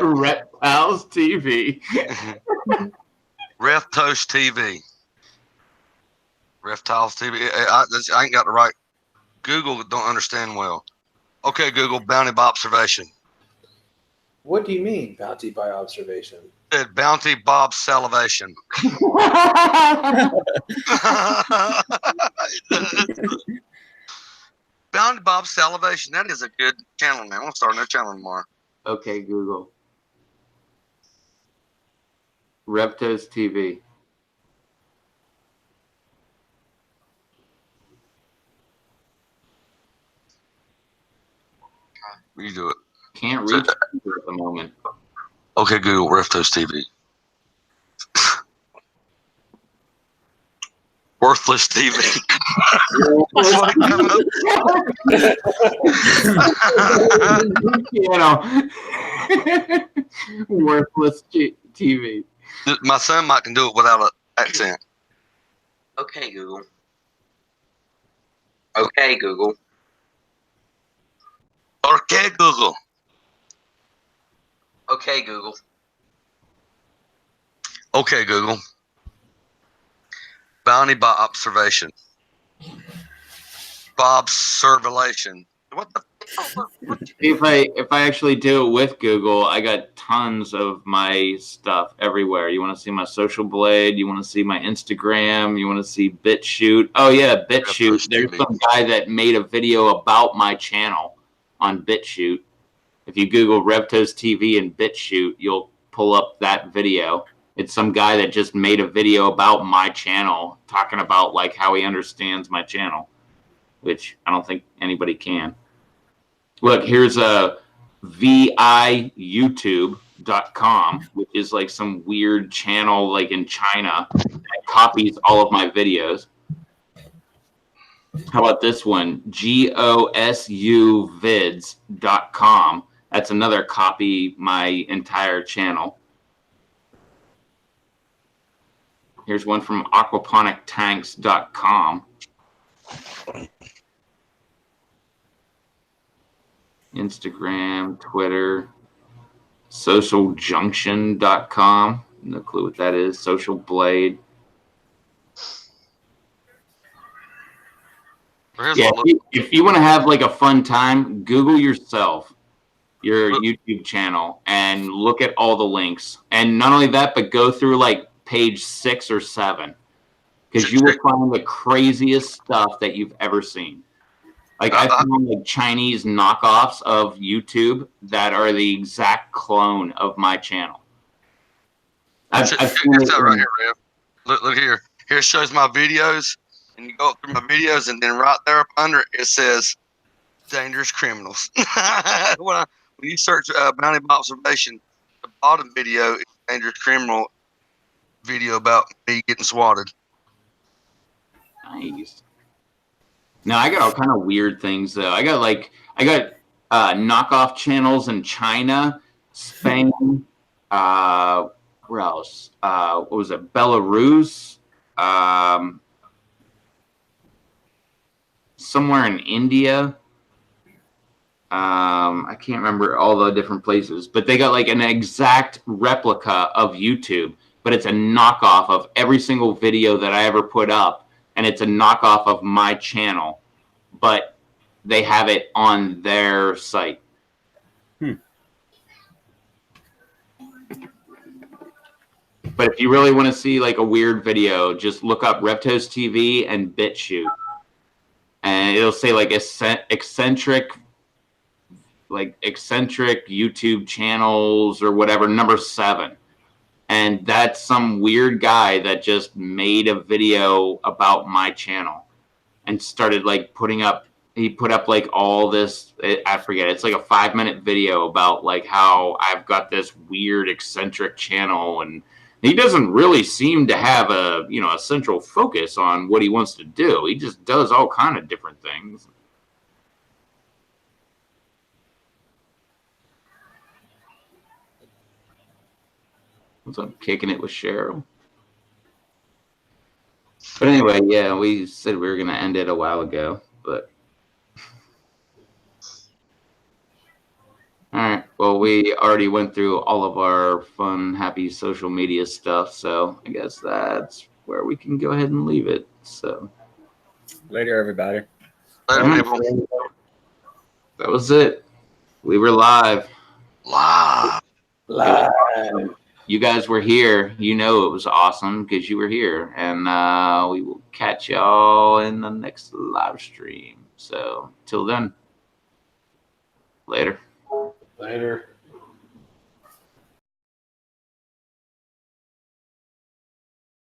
Reptiles TV. Ref Toast TV. Reptiles TV. I ain't got the right. Google don't understand well. Okay, Google, Bounty by Observation. What do you mean, bounty by observation? Said Bounty Bob Salivation. Bounty Bob Salivation. That is a good channel name. I'm gonna start a new channel tomorrow. Okay, Google. Reptos TV. You do it. Can't reach Google at the moment. Okay, Google Reftos TV. Worthless TV. That's what it come up. Worthless TV. My son might can do it without an accent. Okay, Google. Okay, Google. Okay, Google. Okay, Google. Okay, Google. Bounty by observation. Bob's servulation. What the? If I actually do it with Google, I got tons of my stuff everywhere. You want to see my Social Blade? You want to see my Instagram? You want to see BitChute? Oh yeah, BitChute. There's some guy that made a video about my channel on BitChute. If you Google Revtos TV and BitChute, you'll pull up that video. It's some guy that just made a video about my channel, talking about like how he understands my channel, which I don't think anybody can. Look, here's a viyoutube.com, which is like some weird channel like in China that copies all of my videos. How about this one? GOSUvids.com. That's another copy my entire channel. Here's one from aquaponictanks.com. Instagram, Twitter, socialjunction.com. No clue what that is. Social Blade. Yeah, if you want to have like a fun time, Google yourself your YouTube channel and look at all the links. And not only that, but go through like page 6 or 7, because you will find the craziest stuff that you've ever seen. Like I found like Chinese knockoffs of YouTube that are the exact clone of my channel. Check this out right here, Rev. Look here. Here it shows my videos, and you go through my videos, and then right there up under it says "dangerous criminals." When you search bounty by observation, the bottom video is dangerous criminal video about me getting swatted. Nice. No, I got all kind of weird things though. I got knockoff channels in China, Spain, where else? What was it? Belarus, somewhere in India. I can't remember all the different places, but they got like an exact replica of YouTube, but it's a knockoff of every single video that I ever put up. And it's a knockoff of my channel, but they have it on their site. But if you really want to see like a weird video, just look up Revtos TV and BitChute, and it'll say like eccentric YouTube channels or whatever, number 7. And that's some weird guy that just made a video about my channel and started like he put up like all this, I forget, it's like a 5-minute video about like how I've got this weird eccentric channel, and he doesn't really seem to have a central focus on what he wants to do. He just does all kind of different things. What's up, kicking it with Cheryl? But anyway, yeah, we said we were going to end it a while ago, but all right. Well, we already went through all of our fun, happy social media stuff, so I guess that's where we can go ahead and leave it. So later, everybody. Later, people. That was it. We were live. Live. You guys were here. You know it was awesome because you were here. And we will catch y'all in the next live stream. So till then, later.